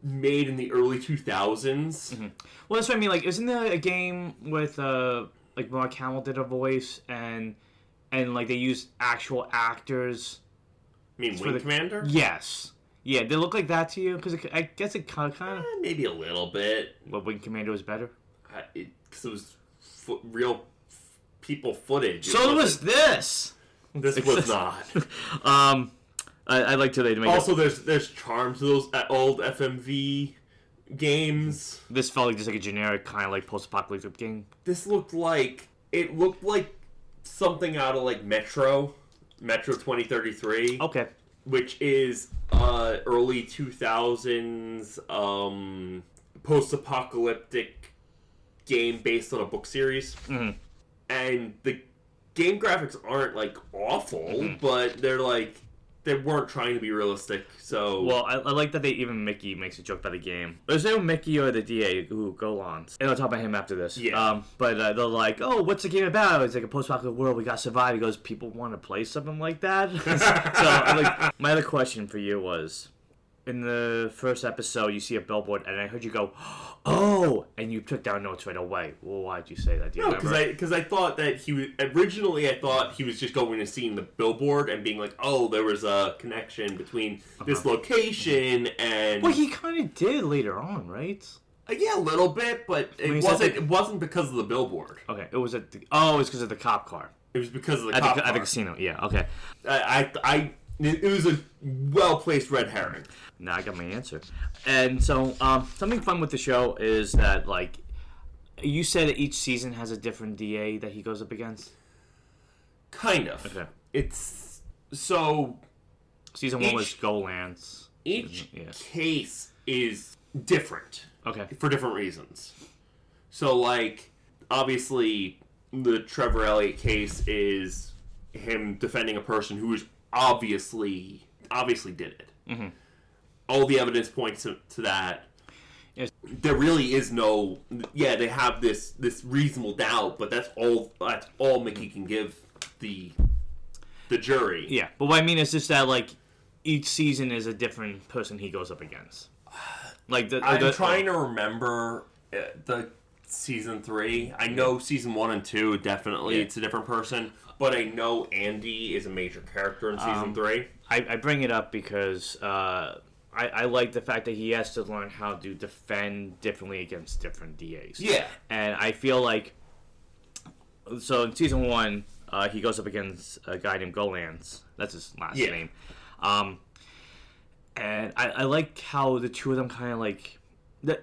made in the early 2000s. Well, that's what I mean. Like, isn't there a game with like Mark Hamill did a voice and like they used actual actors? You mean Wing Commander? Yes. Yeah, they look like that to you? Because I guess it kind of maybe a little bit. But Wing Commander was better? Because it was real people footage. So was this. This was not. I like to make also there's charm to those old FMV games. This felt like just like a generic kind of like post-apocalyptic game. This looked like something out of like Metro 2033. Okay. Which is early 2000s post-apocalyptic game based on a book series. And the game graphics aren't like awful, but they're like they weren't trying to be realistic. So well, I like that Mickey makes a joke about the game. There's no Mickey or the DA who go on, and I'll talk about him after this. Yeah. But they're like, oh, what's the game about? It's like a post-apocalyptic world. We got to survive. He goes, people want to play something like that. So my other question for you was, in the first episode, you see a billboard, and I heard you go, oh, and you took down notes right away. Well, why'd you say that? Do you remember? Because I thought that he was... Originally, I thought he was just going and seeing the billboard and being like, oh, there was a connection between this location and... Well, he kind of did later on, right? Yeah, a little bit, but it wasn't because of the billboard. Okay, it was it's because of the cop car. It was because of the cop car. At the casino, yeah, okay. It was a well-placed red herring. Now I got my answer. And so, something fun with the show is that, like, you said that each season has a different DA that he goes up against? Kind of. Okay. It's... So... Season 1 was Golance. Each case is different. Okay. For different reasons. So, like, obviously, the Trevor Elliot case is him defending a person who is obviously did it. Mm-hmm. All the evidence points to that. Yes. There really is no... Yeah, they have this reasonable doubt, but that's all Mickey can give the jury. Yeah, but what I mean is just that, like, each season is a different person he goes up against. Like I'm trying to remember the season 3. I know season 1 and 2, definitely it's a different person, but I know Andy is a major character in season 3. I bring it up because I like the fact that he has to learn how to defend differently against different DAs. Yeah. And I feel like... So in season 1, he goes up against a guy named Golance. That's his last name. And I like how the two of them kind of like... a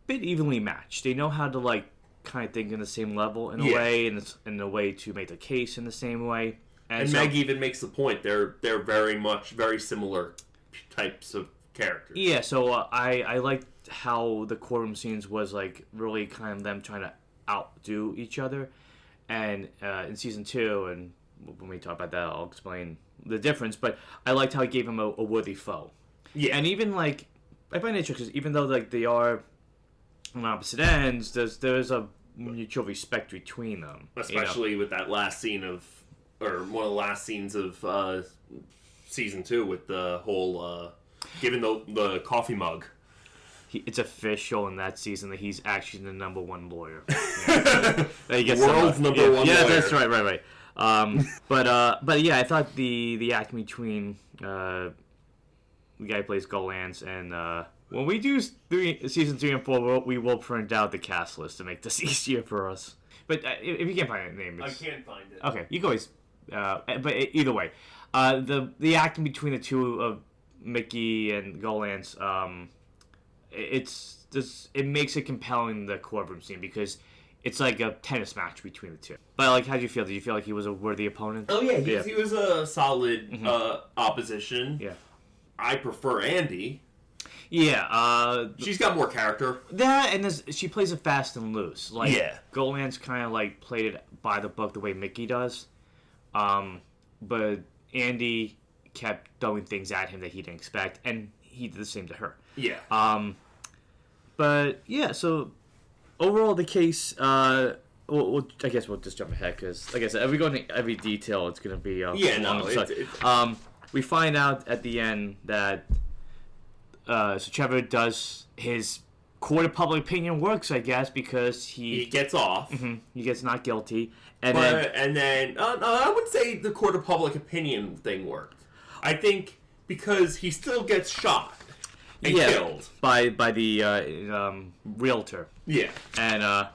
bit evenly matched. They know how to like kind of think in the same level in a way, and it's in a way to make the case in the same way. And so, Meg even makes the point they're very similar types of characters. Yeah, so I liked how the courtroom scenes was like really kind of them trying to outdo each other. And in season 2, and when we talk about that, I'll explain the difference. But I liked how he gave him a worthy foe. Yeah, and even like I find it interesting because even though like they are on opposite ends, there's a mutual respect between them. Especially with that last scene of, or one of the last scenes of season 2 with the whole giving the coffee mug. It's official in that season that he's actually the number 1 lawyer. World's number 1 lawyer. Yeah, that's right. But yeah, I thought the acting between the guy who plays Golance and when we do season 3 and 4, we will print out the cast list to make this easier for us. But if you can't find the name, I can't find it. Okay, you can always. But either way, the acting between the two of Mickey and Golance, it makes it compelling, the courtroom scene, because it's like a tennis match between the two. But like, how do you feel? Did you feel like he was a worthy opponent? Oh yeah, he was a solid opposition. Yeah, I prefer Andy. Yeah, she's got more character. That, and she plays it fast and loose. Like, Golance kind of like played it by the book the way Mickey does, but Andy kept throwing things at him that he didn't expect, and he did the same to her. Yeah. But yeah, so overall the case, I guess we'll just jump ahead because, like I said, if we go into every detail, it's gonna be we find out at the end that so Trevor does his court of public opinion works, I guess, because he gets off. Mm-hmm, he gets not guilty, and then I would say the court of public opinion thing worked. I think because he still gets shot and killed by the realtor. Yeah, and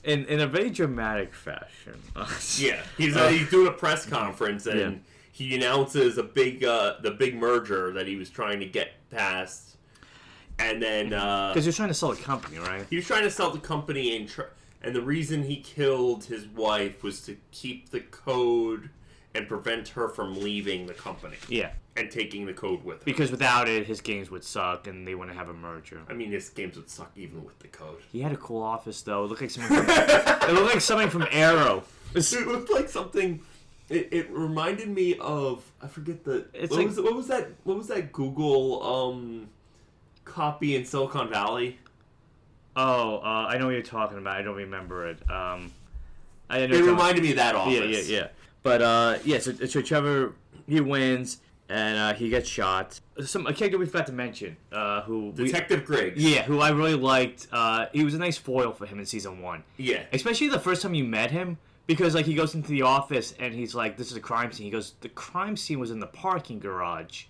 in a very dramatic fashion. He's doing a press conference and he announces the big merger that he was trying to get passed, and then because he was trying to sell the company, right? He was trying to sell the company, and the reason he killed his wife was to keep the code and prevent her from leaving the company. Yeah. And taking the code with her. Because without it, his games would suck, and they wouldn't have a merger. I mean, his games would suck even with the code. He had a cool office, though. It looked like something from Arrow. It looked like something It reminded me of, I forget the what was that Google copy in Silicon Valley? Oh, I know what you're talking about. I don't remember it. It reminded me of that Office. Yeah. But so Trevor, he wins and he gets shot. A character we forgot to mention, Detective Griggs. Yeah, who I really liked. He was a nice foil for him in season 1. Yeah, especially the first time you met him. Because, like, he goes into the office, and he's like, this is a crime scene. He goes, the crime scene was in the parking garage.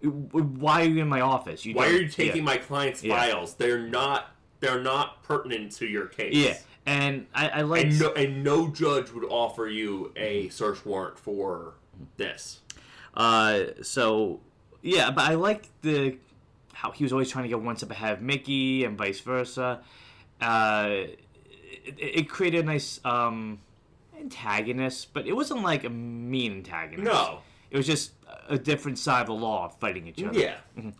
Why are you in my office? Why are you taking my client's files? They're not pertinent to your case. Yeah, and I like... And no judge would offer you a search warrant for this. So, yeah, but I like how he was always trying to get one step ahead of Mickey, and vice versa. It created a nice... antagonist, but it wasn't like a mean antagonist. No. It was just a different side of the law fighting each other. Yeah. Mm-hmm.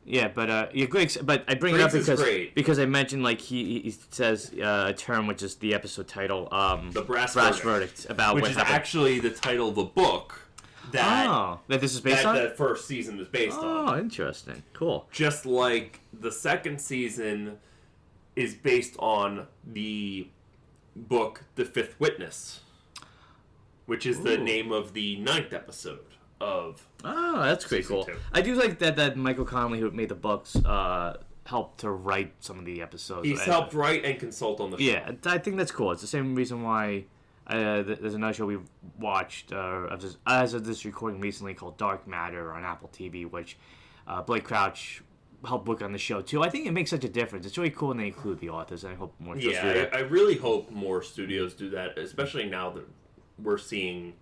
Yeah, but Griggs, but I bring Griggs it up because I mentioned, like, he says a term, which is the episode title, the brass verdict, about which is happened. Actually the title of the book that this is based on? That the first season is based on. Oh, interesting. Cool. Just like the second season is based on the book The Fifth Witness, which is the name of the 9th episode of that's pretty cool. 2. I do like that Michael Connelly, who made the books, helped to write some of the episodes. He's helped write and consult on the show. Yeah, I think that's cool. It's the same reason why there's another show we watched as of this recording recently called Dark Matter on Apple TV, which Blake Crouch help book on the show too. I think it makes such a difference. It's really cool when they include the authors, and I hope more. Yeah, I really hope more studios do that, especially now that we're seeing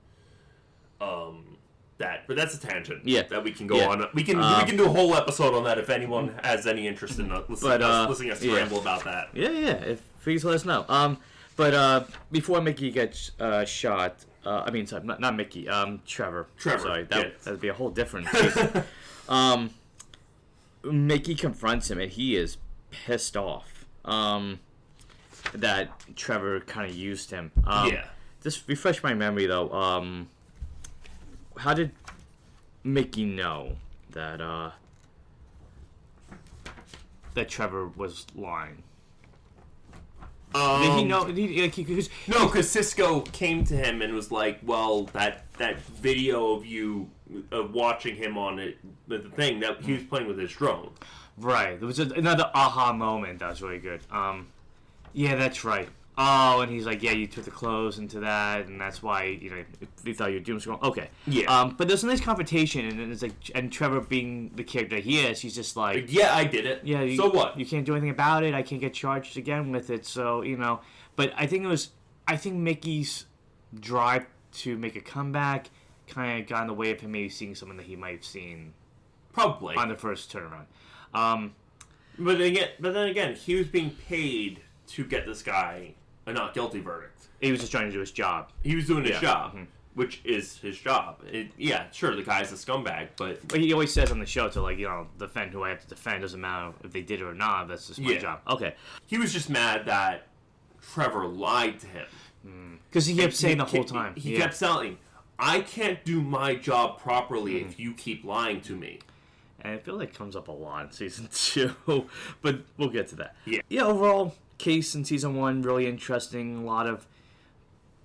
that. But that's a tangent. Yeah, that we can go on. We can do a whole episode on that if anyone has any interest in listening us ramble about that. Yeah. If please let us know. But before Mickey gets shot, sorry, not Mickey. Trevor. Sorry, that'd be a whole different case. Mickey confronts him, and he is pissed off that Trevor kind of used him. Just refresh my memory, though. How did Mickey know that Trevor was lying? Did he know? No, because Cisco came to him and was like, "Well, that video of you watching him on it, the thing that he was playing with his drone." Right. There was another aha moment that was really good. Yeah, that's right. Oh, and he's like, yeah, you took the clothes into that, and that's why you thought you were doom scrolling. Okay. Yeah. But there's a nice confrontation, and it's like, and Trevor being the character he is, he's just like, yeah, I did it. Yeah. So what? You can't do anything about it. I can't get charged again with it. So But I think Mickey's drive to make a comeback kind of got in the way of him maybe seeing something that he might have seen probably on the first turnaround. But then again, he was being paid to get this guy a not guilty verdict. He was just trying to do his job. He was doing his job, which is his job. Sure, the guy's a scumbag, but he always says on the show to defend who I have to defend. Doesn't matter if they did it or not. That's just my job. Okay. He was just mad that Trevor lied to him because he kept saying the whole time. He kept saying, "I can't do my job properly if you keep lying to me." And I feel like it comes up a lot in season 2, but we'll get to that. Yeah. Overall case in season 1 really interesting. A lot of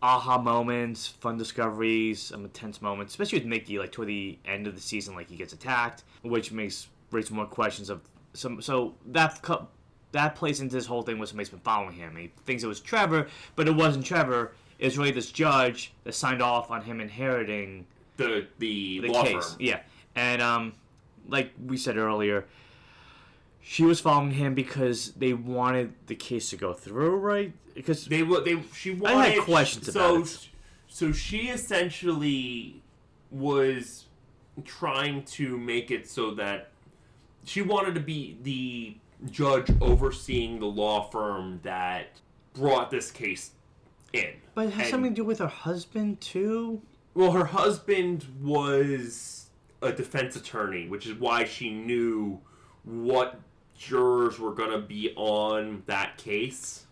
aha moments, fun discoveries, some intense moments, especially with Mickey. Like toward the end of the season, like he gets attacked, which raises more questions of some. So that plays into this whole thing where somebody's been following him. He thinks it was Trevor, but it wasn't Trevor. It was really this judge that signed off on him inheriting the law case. firm. Yeah, and like we said earlier, she was following him because they wanted the case to go through, right? Because she wanted. I had questions about it. So she essentially was trying to make it so that she wanted to be the judge overseeing the law firm that brought this case in. But it has something to do with her husband too. Well, her husband was a defense attorney, which is why she knew what jurors were going to be on that case.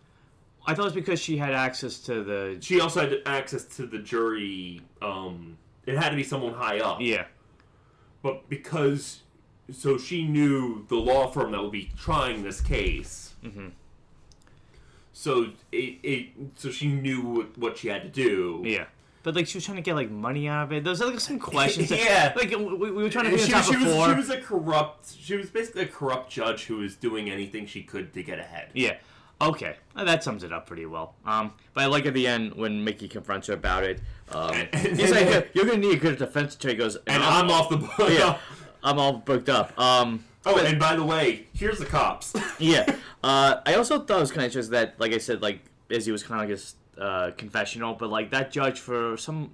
I thought it was because she had access to the... She also had access to the jury. It had to be someone high up. Yeah. But because... So she knew the law firm that would be trying this case. Mm-hmm. So so she knew what she had to do. Yeah. But, like, she was trying to get, like, money out of it. There was, like, some questions. Yeah. Like, we were trying to figure this out before. She was basically a corrupt judge who was doing anything she could to get ahead. Yeah. Okay. That sums it up pretty well. But I like at the end when Mickey confronts her about it. He's like, you're going to need a good defense attorney. He goes, and I'm off the book. Yeah. I'm all booked up. And by the way, here's the cops. Yeah. I also thought it was kind of interesting that, like I said, like, Izzy was kind of like his confessional, but, like, that judge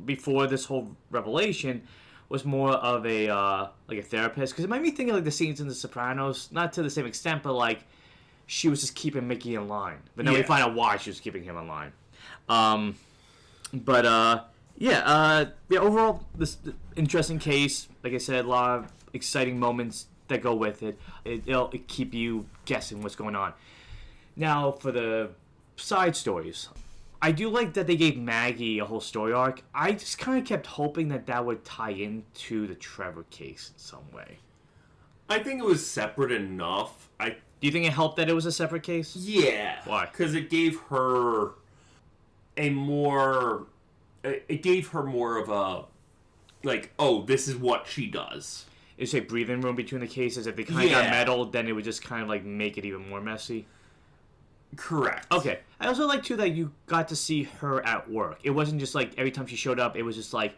before this whole revelation was more of a therapist. Because it made me think of, like, the scenes in The Sopranos. Not to the same extent, but, like, she was just keeping Mickey in line. But then we find out why she was keeping him in line. Overall, this interesting case. Like I said, a lot of exciting moments that go with it. It'll keep you guessing what's going on. Now, for the side stories, I do like that they gave Maggie a whole story arc. I just kind of kept hoping that would tie into the Trevor case in some way. I think it was separate enough. Do you think it helped that it was a separate case? Yeah. Why? Because it gave her more of a, like, oh, this is what she does. It's a breathing room between the cases. If they kind of got meddled, then it would just kind of like make it even more messy. Correct. Okay. I also like too that you got to see her at work. It wasn't just like every time she showed up, it was just like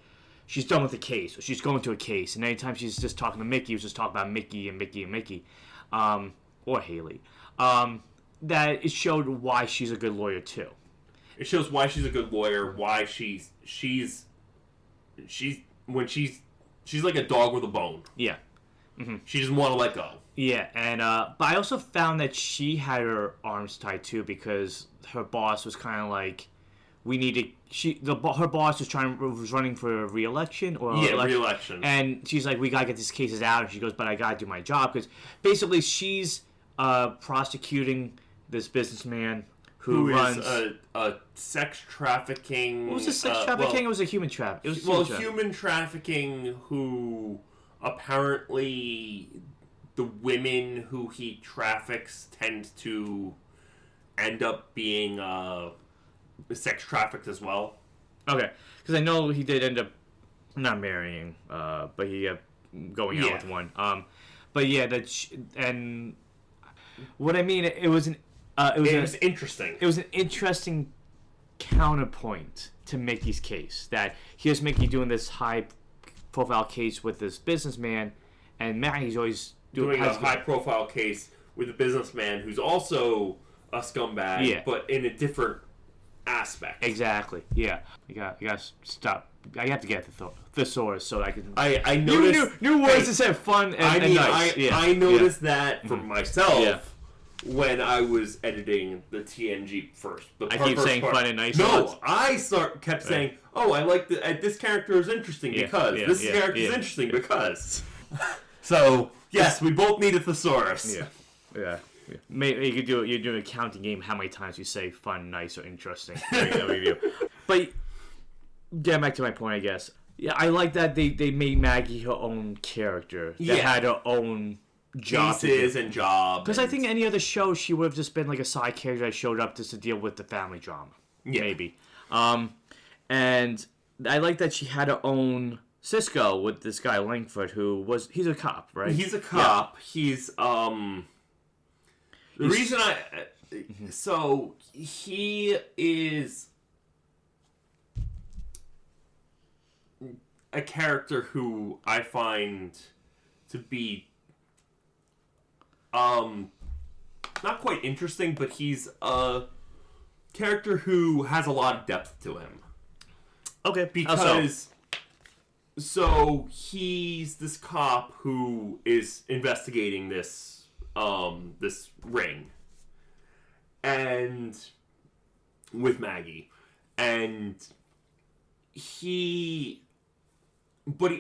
she's done with the case or she's going to a case, and anytime she's just talking to Mickey, it was just talking about Mickey and Mickey and Mickey, or Haley. That it showed why she's a good lawyer too. It shows why she's a good lawyer. Why she's like a dog with a bone. Yeah. Mm-hmm. She doesn't want to let go. Yeah, and but I also found that she had her arms tied too because her boss was kind of like, her boss was running for re-election re-election, and she's like, we gotta get these cases out, and she goes, but I gotta do my job because basically she's prosecuting this businessman who runs a sex trafficking. What was it, sex trafficking? It was a human trafficking. Human trafficking who apparently the women who he traffics tend to end up being sex trafficked as well. Okay, because I know he did end up not marrying, but he going out with one. But yeah, and what I mean, it was interesting. It was an interesting counterpoint to Mickey's case. That here's Mickey doing this high-profile case with this businessman, and Maggie's always doing a high-profile case with a businessman who's also a scumbag, but in a different aspect. Exactly. Yeah. You got to stop. I have to get the thesaurus so I can. I noticed new words to say fun and nice. I noticed that for myself when I was editing the TNG first. I keep saying fun and nice. No, I kept saying, "Oh, I like this character is interesting because this character is interesting because." So yes, we both need a thesaurus. Yeah. Maybe you could do it. You're doing a counting game. How many times you say fun, nice, or interesting? Review. But getting back to my point, I guess. Yeah, I like that they made Maggie her own character that had her own cases and jobs. Because I think any other show she would have just been like a side character that showed up just to deal with the family drama. Yeah. Maybe. And I like that she had her own Cisco with this guy Langford, he's a cop, right? He's a cop. Yeah. The reason so he is a character who I find to be not quite interesting, but he's a character who has a lot of depth to him. Okay, because so he's this cop who is investigating this ring, and with Maggie, and he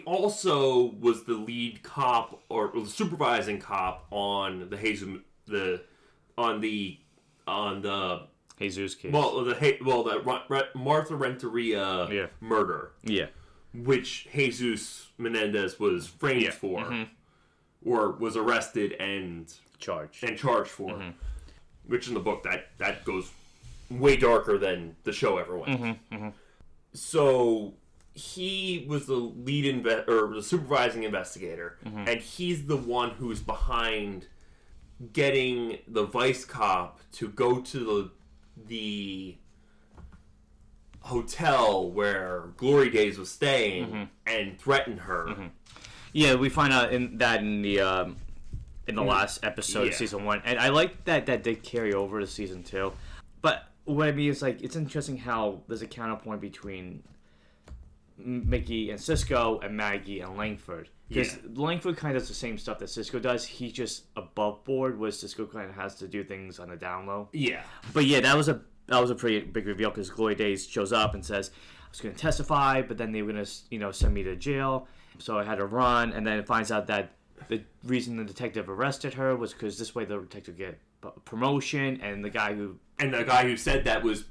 also was the lead cop or the supervising cop on the Jesus case. Well, Martha Renteria murder. Yeah. Which Jesus Menendez was framed for, or was arrested and charged for. Which in the book that goes way darker than the show ever went. So he was the lead or the supervising investigator, and he's the one who's behind getting the vice cop to go to the hotel where Glory Days was staying and threaten her. Yeah, we find out in the last episode of season 1, and I like that did carry over to season 2. But what I mean is, like, it's interesting how there's a counterpoint between Mickey and Cisco and Maggie and Langford. Because Langford kind of does the same stuff that Cisco does. He's just above board, where Cisco kind of has to do things on the down low. Yeah. But yeah, that was a pretty big reveal, because Glory Days shows up and says, I was going to testify, but then they were going to, send me to jail. So I had to run, and then it finds out that the reason the detective arrested her was because this way the detective get promotion, and the guy who said that was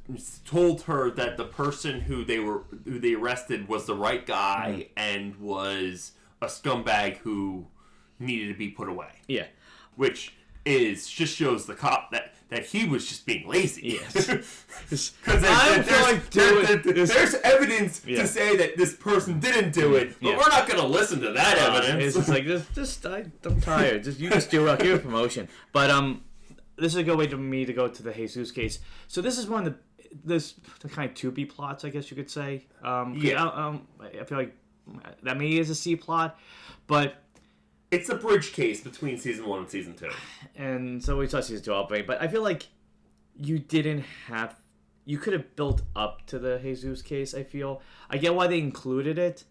told her that the person who they arrested was the right guy and was a scumbag who needed to be put away. Yeah. Which just shows the cop that he was just being lazy. Yes. Because there's evidence to say that this person didn't do it, but we're not going to listen to that evidence. It's just like, I'm tired. You just do it. I'll give you a promotion. But this is a good way for me to go to the Jesus case. So this is one of the kind of 2B plots, I guess you could say. I feel like that maybe is a C plot, but it's a bridge case between season 1 and season 2. And so we saw season 2 opening, but I feel like you could have built up to the Jesus case, I feel. I get why they included it,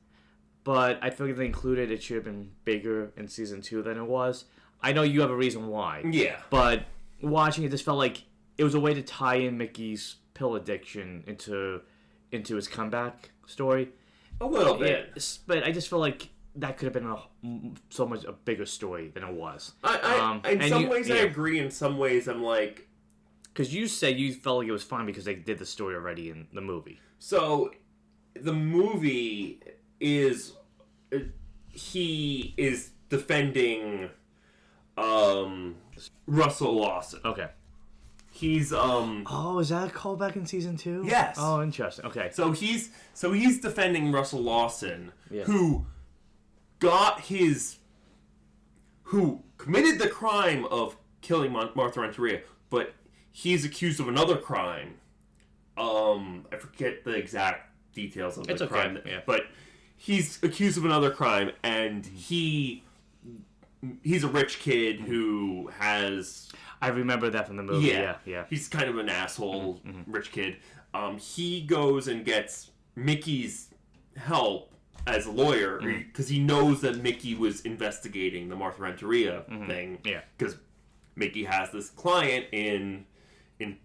but I feel like if they included it, should have been bigger in season 2 than it was. I know you have a reason why. Yeah. But watching it just felt like it was a way to tie in Mickey's pill addiction into his comeback story. A little bit. Yeah, but I just feel like that could have been so much a bigger story than it was. In some ways I agree. In some ways I'm like... Because you said you felt like it was fine because they did the story already in the movie. So, the movie is... He is defending Russell Lawson. Okay. He's Oh, is that a callback in season 2? Yes. Oh, interesting. Okay. So he's defending Russell Lawson, who committed the crime of killing Martha Renteria, but he's accused of another crime. I forget the exact details of the crime. Okay. But he's accused of another crime, and he's a rich kid who has... I remember that from the movie. Yeah. He's kind of an asshole, rich kid. He goes and gets Mickey's help as a lawyer because he knows that Mickey was investigating the Martha Renteria thing. Yeah. Because Mickey has this client in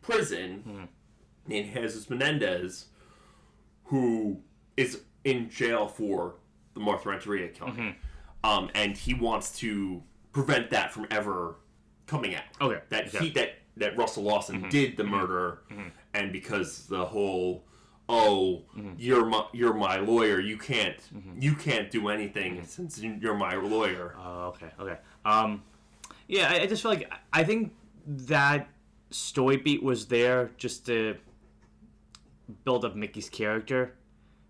prison named Jesus Menendez who is in jail for the Martha Renteria killing. And he wants to prevent that from ever coming out. Okay. That Russell Lawson did the murder, and because the whole you're my lawyer, you can't do anything since you're my lawyer. Oh, okay. Yeah, I just feel like I think that story beat was there just to build up Mickey's character.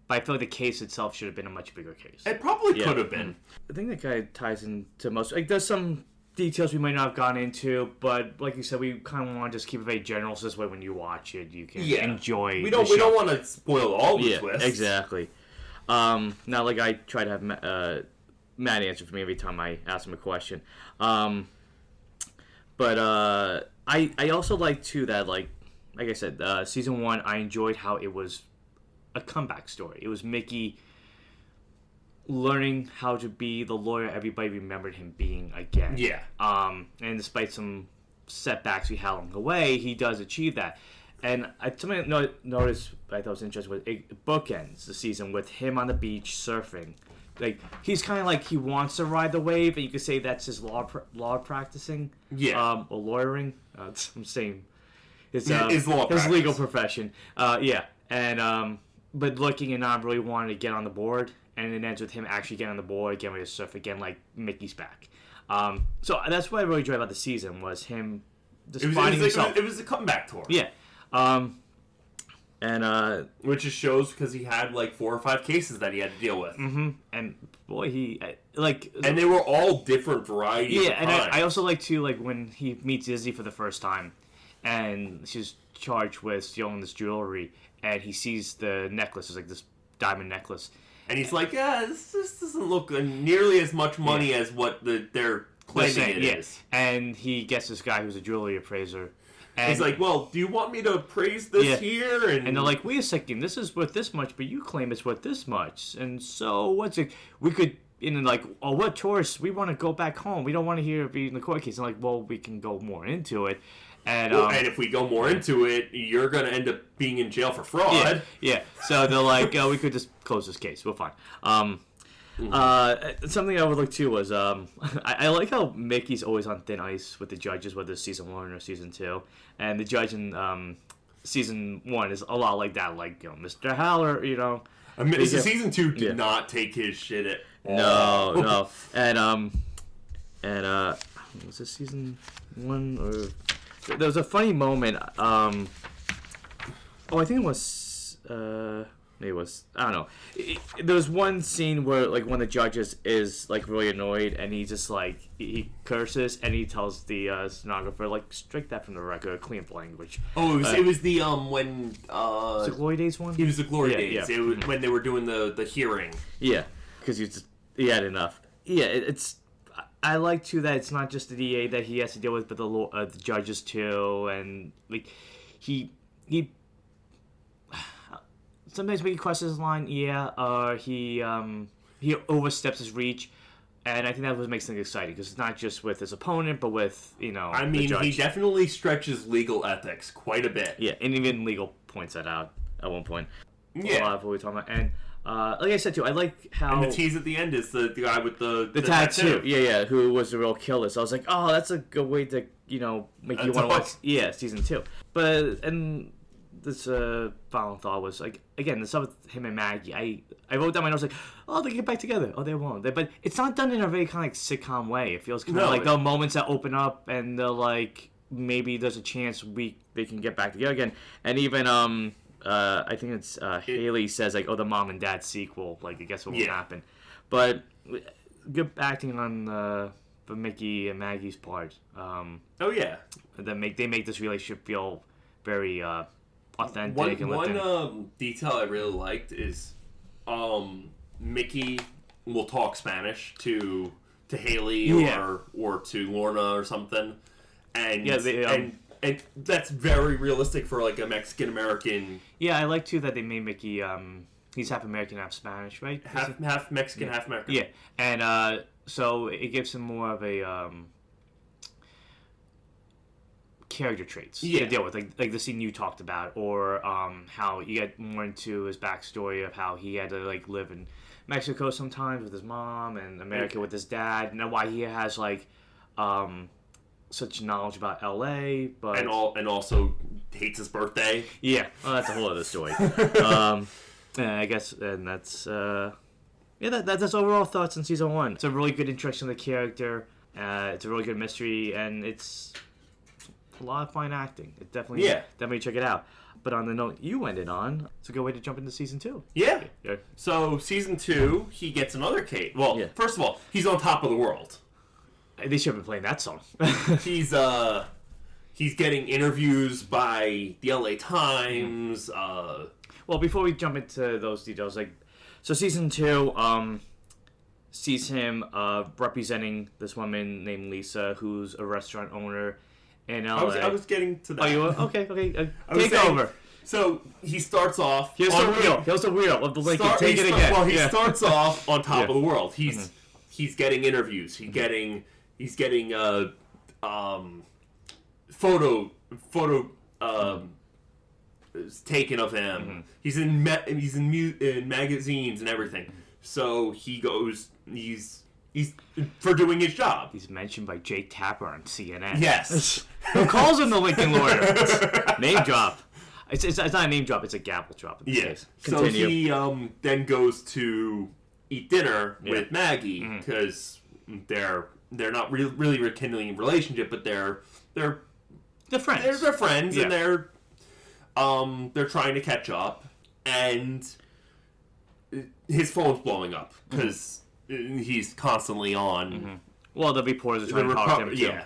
But I feel like the case itself should have been a much bigger case. It probably could have been. I think that kind of ties into most... Like, there's some details we might not have gone into, but like you said, we kind of want to just keep it very general, so this way when you watch it, you can enjoy We don't want to spoil all the twists. Exactly. Now, like, I try to have Matt answer for me every time I ask him a question. But I also like, too, that, like I said, season 1, I enjoyed how it was a comeback story. It was Mickey learning how to be the lawyer everybody remembered him being again. Yeah. And despite some setbacks we had along the way, he does achieve that. And something I noticed I thought was interesting was it bookends the season with him on the beach surfing. Like, he's kind of like he wants to ride the wave, and you could say that's his law practicing. Yeah. Or lawyering. I'm saying his law his practice. legal profession. And but looking and not really wanting to get on the board, and it ends with him actually getting on the board, getting ready to surf again, like Mickey's back. So that's what I really enjoyed about the season was him just finding himself. It was a comeback tour. Yeah. Which just shows because he had like 4 or 5 cases that he had to deal with. Mm-hmm. And boy, and they were all different varieties. Yeah, and I also like to when he meets Izzy for the first time, and she's charged with stealing this jewelry, and he sees the necklace, it's like this diamond necklace, and he's like, "Yeah, this doesn't look nearly as much money as what they're claiming it is." And he gets this guy who's a jewelry appraiser. And he's like, "Well, do you want me to appraise this here?" And they're like, "Wait a second, this is worth this much, but you claim it's worth this much. And so what's it? We could." And like, "Oh, we're tourists. We want to go back home. We don't want to hear it be in the court case." And like, "Well, we can go more into it." And if we go more into it, you're going to end up being in jail for fraud. Yeah. So they're like, we could just close this case. We're fine. Something I would look to was I like how Mickey's always on thin ice with the judges, whether it's season 1 or season 2, and the judge in season 1 is a lot like that, like Mr. Haller, Season 2 did not take his shit at all. No, and was this season 1 or there was a funny moment. I think it was. Maybe it was, I don't know. There was one scene where one of the judges is really annoyed, and he just he curses, and he tells the stenographer strike that from the record, clean up language. Oh, it was the when was it Glory Days one? It was the Glory Days. Yeah. It was when they were doing the hearing. Yeah, because he had enough. Yeah, I like too that it's not just the DA that he has to deal with, but the judges too, and he. Sometimes when he crosses his line, he oversteps his reach, and I think that what makes things exciting because it's not just with his opponent, but with the judge. He definitely stretches legal ethics quite a bit. Yeah, and even legal points that out at one point. Yeah, a lot of what we're talking about, and like I said too, I like how and the tease at the end is the guy with the tattoo. Yeah, who was the real killer. So I was like, oh, that's a good way to make you want to watch. Yeah, season 2, but this final thought was again the stuff with him and Maggie. I wrote down my notes oh, they get back together. Oh, they won't. But it's not done in a very kind of sitcom way. It feels kind of like the moments that open up and they're maybe there's a chance they can get back together again. And even I think it's Haley says the mom and dad sequel. I guess what will happen. But good acting on for Mickey and Maggie's part. They make this relationship feel very. Authentic one detail I really liked is Mickey will talk Spanish to Haley or to Lorna or something, and and that's very realistic for a Mexican American. Yeah, I like too that they made Mickey he's half American, half Spanish, right? Half Mexican, half American. Yeah, and so it gives him more of a character traits to deal with, like the scene you talked about, or how you get more into his backstory of how he had to live in Mexico sometimes with his mom and America with his dad, and why he has such knowledge about LA, but and also hates his birthday. Yeah, well, that's a whole other story. I guess, and that's that's overall thoughts on season 1. It's a really good introduction to the character. It's a really good mystery, and it's a lot of fine acting. It definitely check it out. But on the note you ended on, it's a good way to jump into season 2. Yeah. So season 2, he gets another case. Well, first of all, he's on top of the world. They should have been playing that song. He's getting interviews by the LA Times. Well, before we jump into those details, so season 2 sees him representing this woman named Lisa, who's a restaurant owner in LA. I was getting to that. Oh, you were? Okay. Take over. So he starts off. Here's the wheel of the link. Take it again. Well, he starts off on top of the world. He's getting interviews. He's getting photo taken of him. He's in magazines and everything. So he goes. He's He's for doing his job. He's mentioned by Jake Tapper on CNN. Yes. Who calls him the Lincoln Lawyer? Name drop. It's not a name drop. It's a gavel drop. In this case. So he then goes to eat dinner with Maggie because they're not really rekindling a relationship, but they're friends. They're friends, and they're trying to catch up, and his phone's blowing up because he's constantly on. Well, the reporters are trying to talk to him too. Yeah.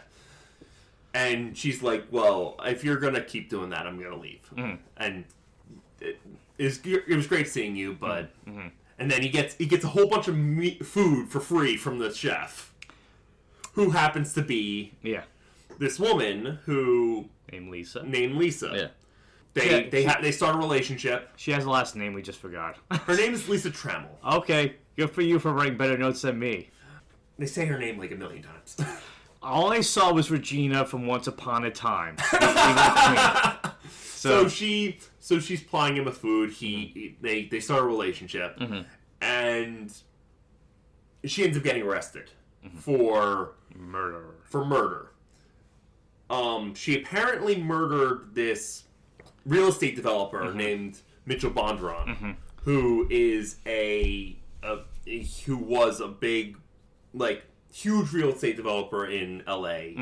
And she's like, "Well, if you're gonna keep doing that, I'm gonna leave." And it was great seeing you, but and then he gets a whole bunch of food for free from the chef, who happens to be this woman who named Lisa. Yeah. They start a relationship. She has a last name we just forgot. Her name is Lisa Trammell. Okay, good for you for writing better notes than me. They say her name like a million times. All I saw was Regina from Once Upon a Time. So she's plying him with food. They start a relationship, and she ends up getting arrested for murder. She apparently murdered this real estate developer named Mitchell Bondurant, who is who was a big, huge real estate developer in LA,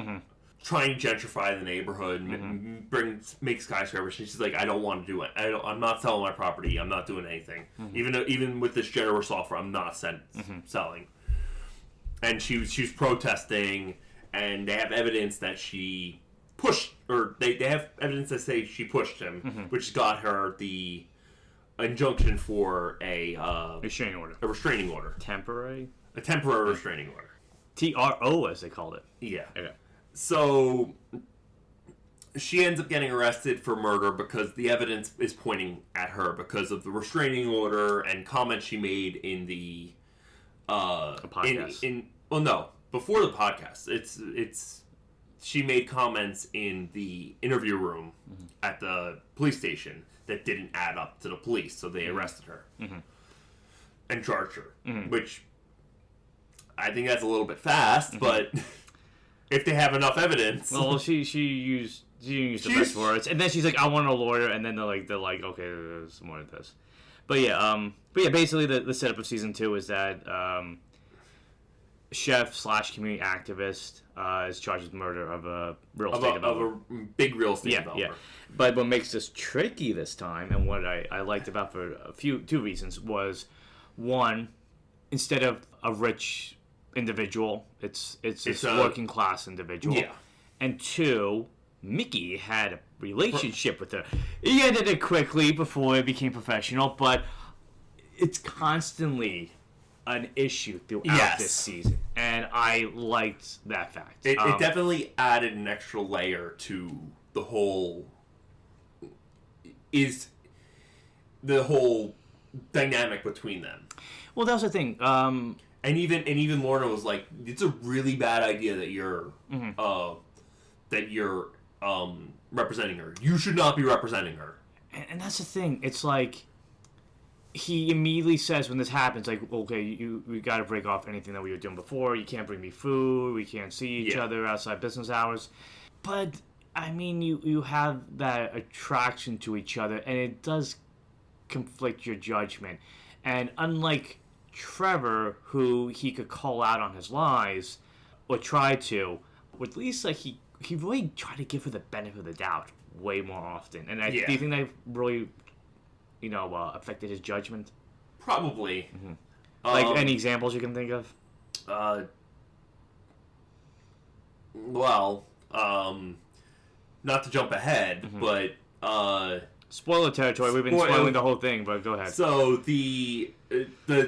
trying to gentrify the neighborhood, make skyscrapers. And she's like, I don't want to do it. I'm not selling my property. I'm not doing anything. Even with this generous offer, I'm not selling. And she was protesting, and they have evidence that she pushed, or they have evidence that say she pushed him, which got her the injunction for a restraining order. A restraining order. Temporary? A temporary restraining order. TRO, as they called it. Yeah. Okay. So she ends up getting arrested for murder because the evidence is pointing at her because of the restraining order and comments she made in the podcast. Before the podcast. It's she made comments in the interview room at the police station that didn't add up to the police, so they arrested her and charged her, which I think that's a little bit fast, but if they have enough evidence. Well, she used the best words, and then she's like, "I want a lawyer," and then they're like, "Okay, there's more of this." But basically the setup of season 2 is that chef/community activist is charged with murder of a real estate developer. Of a big real estate developer. Yeah. But what makes this tricky this time, and what I liked about for two reasons, was one, instead of a rich individual, it's a working class individual. Yeah. And two, Mickey had a relationship with her. He ended it quickly before it became professional, but it's constantly an issue throughout this season, and I liked that fact. It definitely added an extra layer to the whole dynamic between them. Well, that was the thing. And even Lorna was like, "It's a really bad idea that you're representing her. You should not be representing her." And that's the thing. It's like he immediately says when this happens, like, "Okay, we got to break off anything that we were doing before. You can't bring me food. We can't see each other outside business hours." But I mean, you have that attraction to each other, and it does conflict your judgment. And unlike Trevor, who he could call out on his lies, or try to, with Lisa, he really tried to give her the benefit of the doubt way more often. And do you think that really, affected his judgment? Probably. Any examples you can think of? Not to jump ahead, but spoiler territory. We've been spoiling the whole thing, but go ahead. So the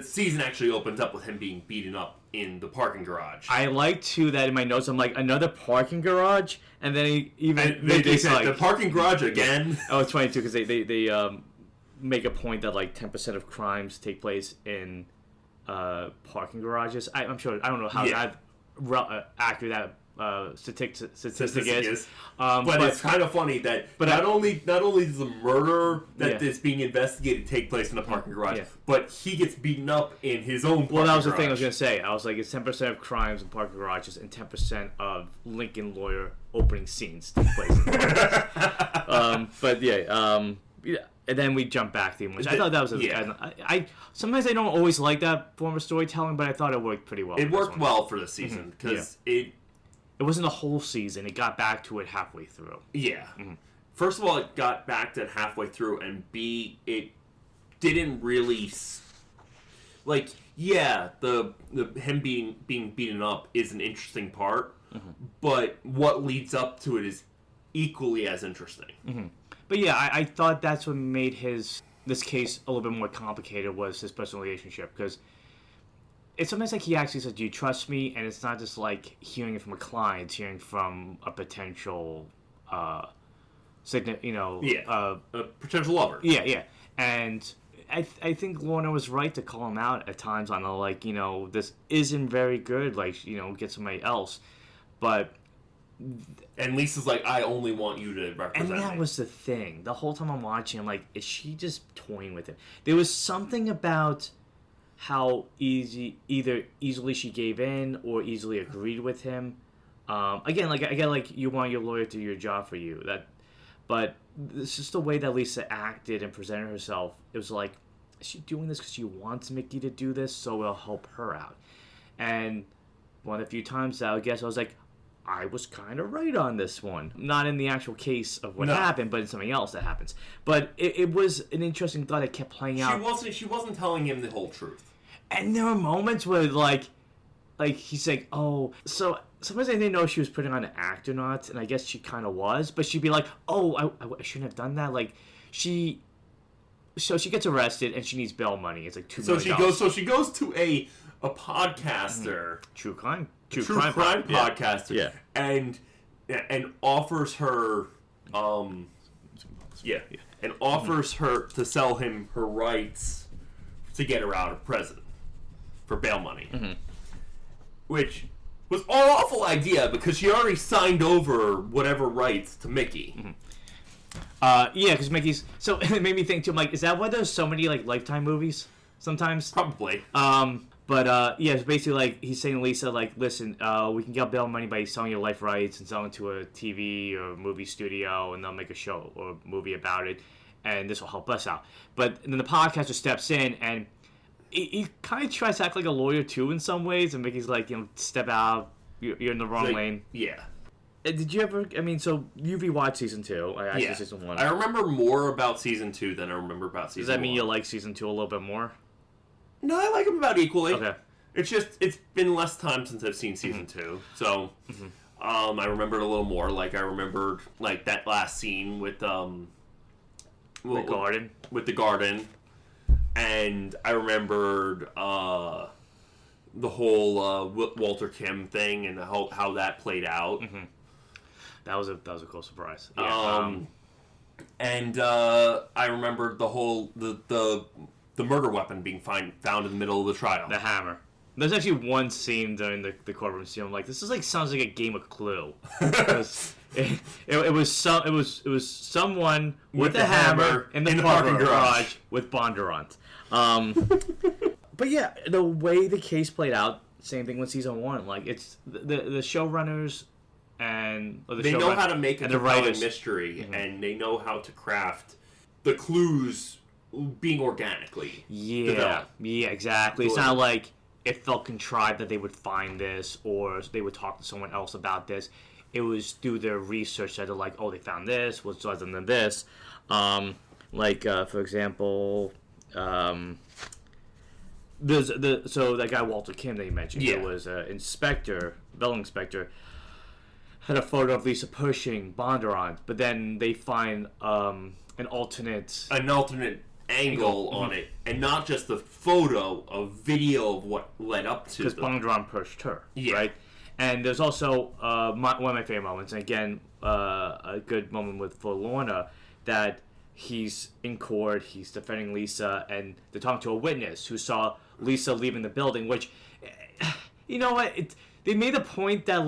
season actually opens up with him being beaten up in the parking garage. I like too that in my notes I'm like, another parking garage, and then they said like, the parking garage again. Oh, it's funny too because they make a point that like 10% of crimes take place in parking garages. I'm sure I don't know how accurate that statistic is. But it's kind of funny that not only does the murder that is being investigated take place in a parking garage, but he gets beaten up in his own parking garage. Well, that was the thing I was going to say. I was like, it's 10% of crimes in parking garages and 10% of Lincoln Lawyer opening scenes take place in parking garages. And then we jump back to him, which I thought that was I sometimes I don't always like that form of storytelling, but I thought it worked pretty well. It worked well for the season because it wasn't a whole season. It got back to it halfway through. Yeah. Mm-hmm. First of all, it got back to it halfway through, and B, it didn't really the him being beaten up is an interesting part, but what leads up to it is equally as interesting. Mm-hmm. But yeah, I thought that's what made this case a little bit more complicated was his personal relationship, because it's sometimes like he actually says, "Do you trust me?" And it's not just like hearing it from a client; it's hearing from a potential, a potential lover. Yeah. And I think Lorna was right to call him out at times on the this isn't very good. Get somebody else, but. And Lisa's like, I only want you to represent me. And that was the thing. The whole time I'm watching, I'm like, is she just toying with him? There was something about how easily she gave in or easily agreed with him. Again, you want your lawyer to do your job for you. But it's just the way that Lisa acted and presented herself. It was like, is she doing this because she wants Mickey to do this, so it'll help her out? And one of the few times that I guess I was like, I was kind of right on this one. Not in the actual case of what happened, but in something else that happens. But it was an interesting thought that kept playing out. She wasn't telling him the whole truth. And there were moments where, like he's like, oh, so sometimes I didn't know if she was putting on an act or not, and I guess she kind of was. But she'd be like, oh, I shouldn't have done that. So she gets arrested and she needs bail money. It's like $2 million. So she goes to a podcaster, true crime podcaster, yeah, and offers her, and offers her to sell him her rights to get her out of prison for bail money, which was an awful idea because she already signed over whatever rights to Mickey. Because Mickey's. So it made me think too. I'm like, is that why there's so many Lifetime movies? Sometimes. Probably. It's basically he's saying to Lisa, listen, we can get bail money by selling your life rights and selling to a TV or movie studio, and they'll make a show or movie about it, and this will help us out. But then the podcaster steps in, and he kind of tries to act like a lawyer too in some ways, and Mickey's like, step out, you're in the wrong lane. Yeah. Did you ever? I mean, so you rewatched season 2? Season 1. I remember more about season 2 than I remember about season 1. Does that mean you like season 2 a little bit more? No, I like them about equally. Okay. It's been less time since I've seen season 2, so I remembered a little more. I remembered that last scene with the garden. With the garden, and I remembered the whole Walter Kim thing and how that played out. Mm-hmm. That was a cool surprise. Yeah. And I remembered the whole the murder weapon being found in the middle of the trial. The hammer. There's actually one scene during the courtroom scene. I'm like, this is sounds like a game of Clue. It was someone with a hammer in the parking garage with Bondurant. But yeah, the way the case played out, same thing with season 1. It's the showrunners and they know how to make a compelling mystery, and they know how to craft the clues being organically developed. Yeah, exactly. It's not like it felt contrived that they would find this or they would talk to someone else about this. It was through their research that they're like, oh, they found this, what's other than this. For example, there's so that guy Walter Kim that you mentioned, there was an inspector, building inspector, had a photo of Lisa pushing Bondurant, but then they find an alternate angle on it, and not just the photo, a video of what led up to. Because Bondurant pushed her, right? And there's also one of my favorite moments, and again, a good moment for Lorna, that he's in court, he's defending Lisa, and they're talking to a witness who saw Lisa leaving the building, which, you know what, they made a point that,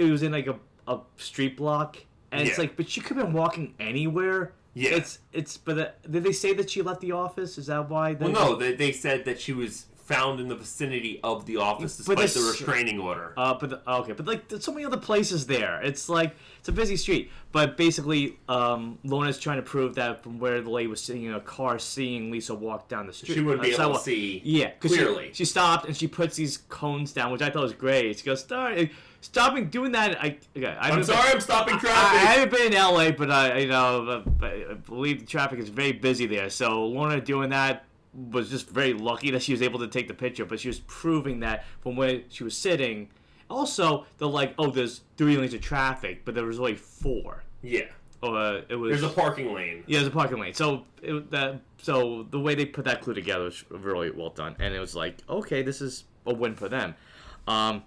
it was in like a street block, and it's Yeah. like, but she could have been walking anywhere. Yeah. Did they say that she left the office? Is that why? Well, no, they said that she was found in the vicinity of the office despite the restraining order. But like there's so many other places there. It's like it's a busy street. But basically, Lorna's trying to prove that from where the lady was sitting in a car, seeing Lisa walk down the street, She wouldn't be able to see clearly. She stopped and she puts these cones down, which I thought was great. She goes, stopping doing that. I'm stopping traffic. I haven't been in LA, but I believe the traffic is very busy there. So Lorna doing that was just very lucky that she was able to take the picture, but she was proving that from where she was sitting. Also, they're like, there's 3 lanes of traffic, but there was only 4. Yeah. It was. There's a parking lane. Yeah, there's a parking lane. So so the way they put that clue together was really well done, and it was like, okay, this is a win for them. And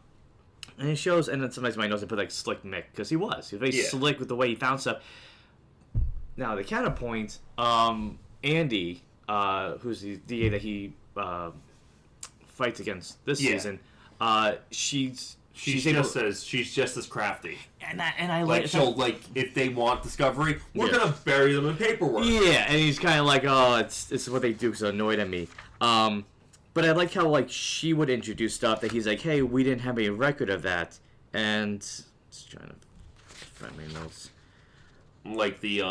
it shows, and then sometimes my nose they put like Slick Mick, because he was very slick with the way he found stuff. Now the counterpoint, Andy, who's the DA that he fights against this season, she's just as crafty. And I like so like if they want discovery, we're gonna bury them in paperwork. Yeah, and he's kind of like, it's what they do because they're annoyed at me. But I like how like she would introduce stuff that he's like, hey, we didn't have any record of that, and just trying to find my notes. Like the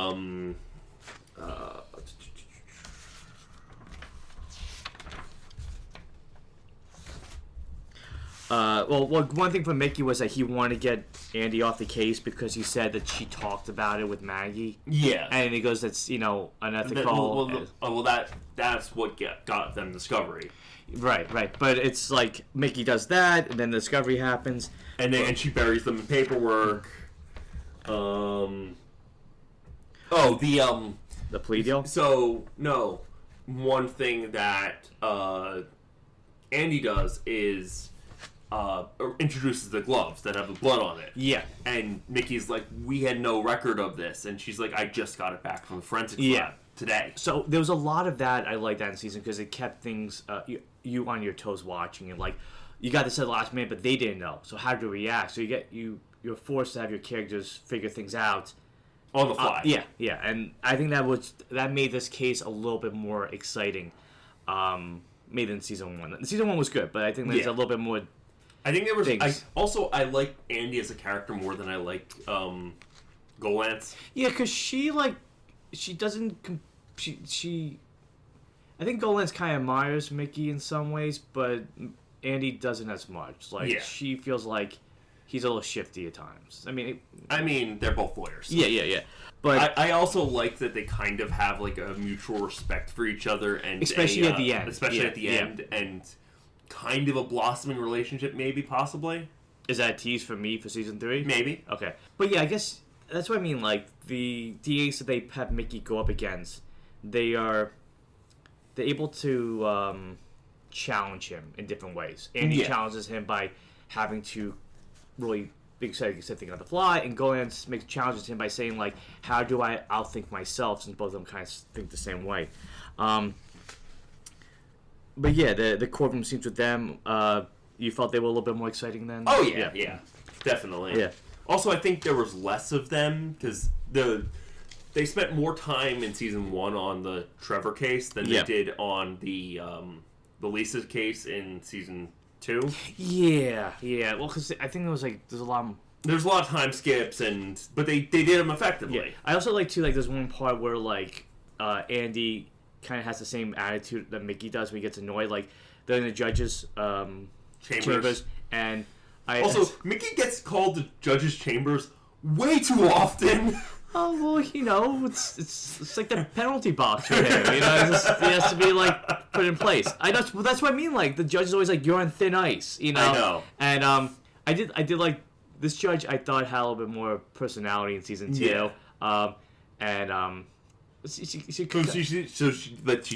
well, one thing from Mickey was that he wanted to get Andy off the case because he said that she talked about it with Maggie. Yeah. And he goes, that's, unethical. That's what got them discovery. Right. But it's like Mickey does that, and then the discovery happens. And she buries them in paperwork. The plea deal? So, no. One thing that Andy does is introduces the gloves that have the blood on it. Yeah. And Mickey's like, we had no record of this. And she's like, I just got it back from the forensic lab today. So there was a lot of that. I like that in season because it kept things, you on your toes watching. And like, you got this at the last minute, but they didn't know. So how do you react? So you're forced to have your characters figure things out. On the fly. Yeah. And I think that made this case a little bit more exciting. Made than season 1. Season 1 was good, but I think there's a little bit more. I think there was. I like Andy as a character more than I like Golance. Yeah, because she doesn't. I think Golance kind of admires Mickey in some ways, but Andy doesn't as much. She feels like he's a little shifty at times. I mean, they're both lawyers. Yeah. But I also like that they kind of have like a mutual respect for each other, and especially at the end. Especially at the end, and kind of a blossoming relationship, maybe, possibly. Is that a tease for me for season 3? Maybe. Okay. But yeah, I guess that's what I mean. Like, the DAs that they have Mickey go up against, they're able to challenge him in different ways. Andy challenges him by having to really big set thing on the fly, and Golance challenges him by saying, like, how do I outthink myself, since both of them kind of think the same way. But yeah, the courtroom scenes with them, you felt they were a little bit more exciting then? Oh, yeah. Definitely. Yeah. Also, I think there was less of them, because they spent more time in season 1 on the Trevor case than they did on the Lisa case in season 2. Yeah. Well, because I think there's a lot of time skips, but they did them effectively. Yeah. I also like, too, there's one part where, Andy kind of has the same attitude that Mickey does when he gets annoyed. Like, they're in the judges' chambers, and Mickey gets called to judges' chambers way too often. Oh, well, it's like the penalty box for him. It has to be, put in place. That's what I mean. The judge is always like, you're on thin ice, I know. And I did like this judge. I thought had a little bit more personality in season 2. Yeah. She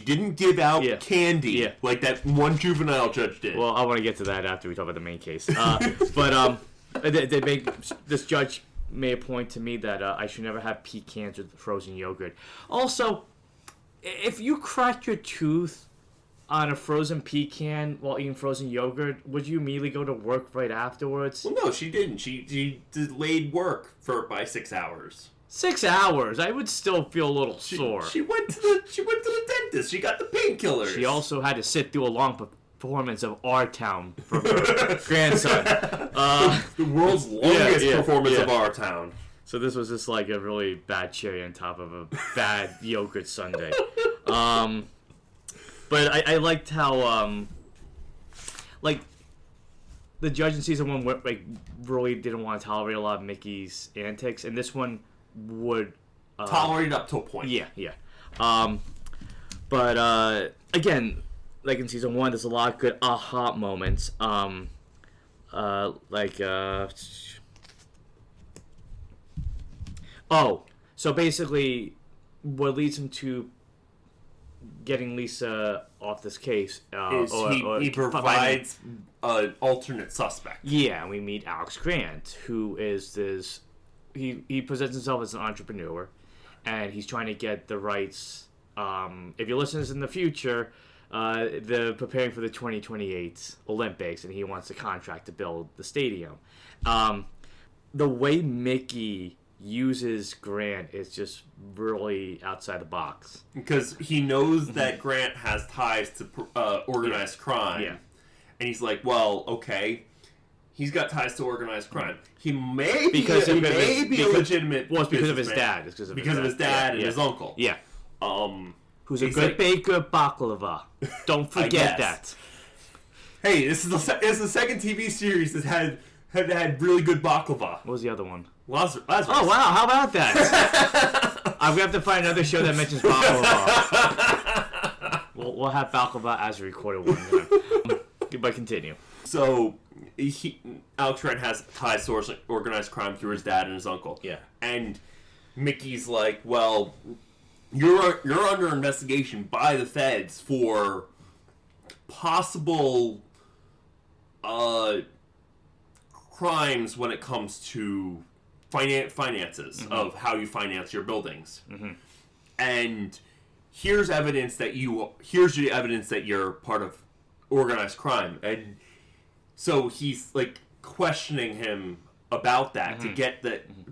didn't give out candy like that one juvenile judge did. Well, I want to get to that after we talk about the main case. But this judge made a point to me that I should never have pecans with frozen yogurt. Also, if you crack your tooth on a frozen pecan while eating frozen yogurt, would you immediately go to work right afterwards? Well, no, she didn't. She delayed work by 6 hours. 6 hours? I would still feel a little sore. She went to the dentist. She got the painkillers. She also had to sit through a long performance of Our Town for her grandson. The world's longest performance of Our Town. So this was just like a really bad cherry on top of a bad yogurt sundae. But I liked how, like, the judge in season 1 really didn't want to tolerate a lot of Mickey's antics, and this one would tolerate it up to a point. Yeah. But again, like in season 1, there's a lot of good aha moments. So basically, what leads him to getting Lisa off this case is he provides an alternate suspect. Yeah, we meet Alex Grant, who is this. He presents himself as an entrepreneur, and he's trying to get the rights. If you listen to this in the future, they're preparing for the 2028 Olympics, and he wants a contract to build the stadium. The way Mickey uses Grant is just really outside the box. Because he knows that Grant has ties to organized crime. Yeah. And he's like, well, okay, he's got ties to organized crime. He may be a legitimate. Well, it's because of his dad. It's because of his dad and his uncle. Yeah. Who's a good baker of baklava. Don't forget that. Hey, this is the second TV series that had really good baklava. What was the other one? Lazarus. Oh, wow. How about that? I'm going to have to find another show that mentions baklava. We'll have baklava as a recorded one. But continue. So, Alex Grant has ties to organized crime through his dad and his uncle. Yeah. And Mickey's like, well, you're under investigation by the feds for possible crimes when it comes to finances of how you finance your buildings. And here's the evidence that you're part of organized crime. And so he's like questioning him about that to get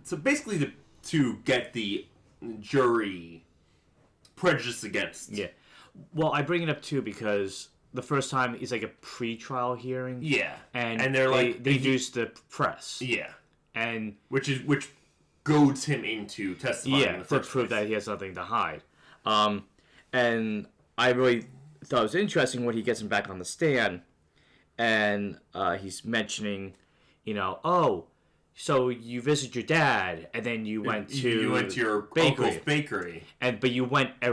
so basically to get the jury prejudiced against. Yeah. Well, I bring it up too because the first time is like a pre-trial hearing. Yeah. And they're like they use the press. Yeah. And which goads him into testifying in the first to prove that he has nothing to hide. And I really thought it was interesting when he gets him back on the stand, and he's mentioning, so you visit your dad, and then you went to your bakery. uncle's bakery, but you went a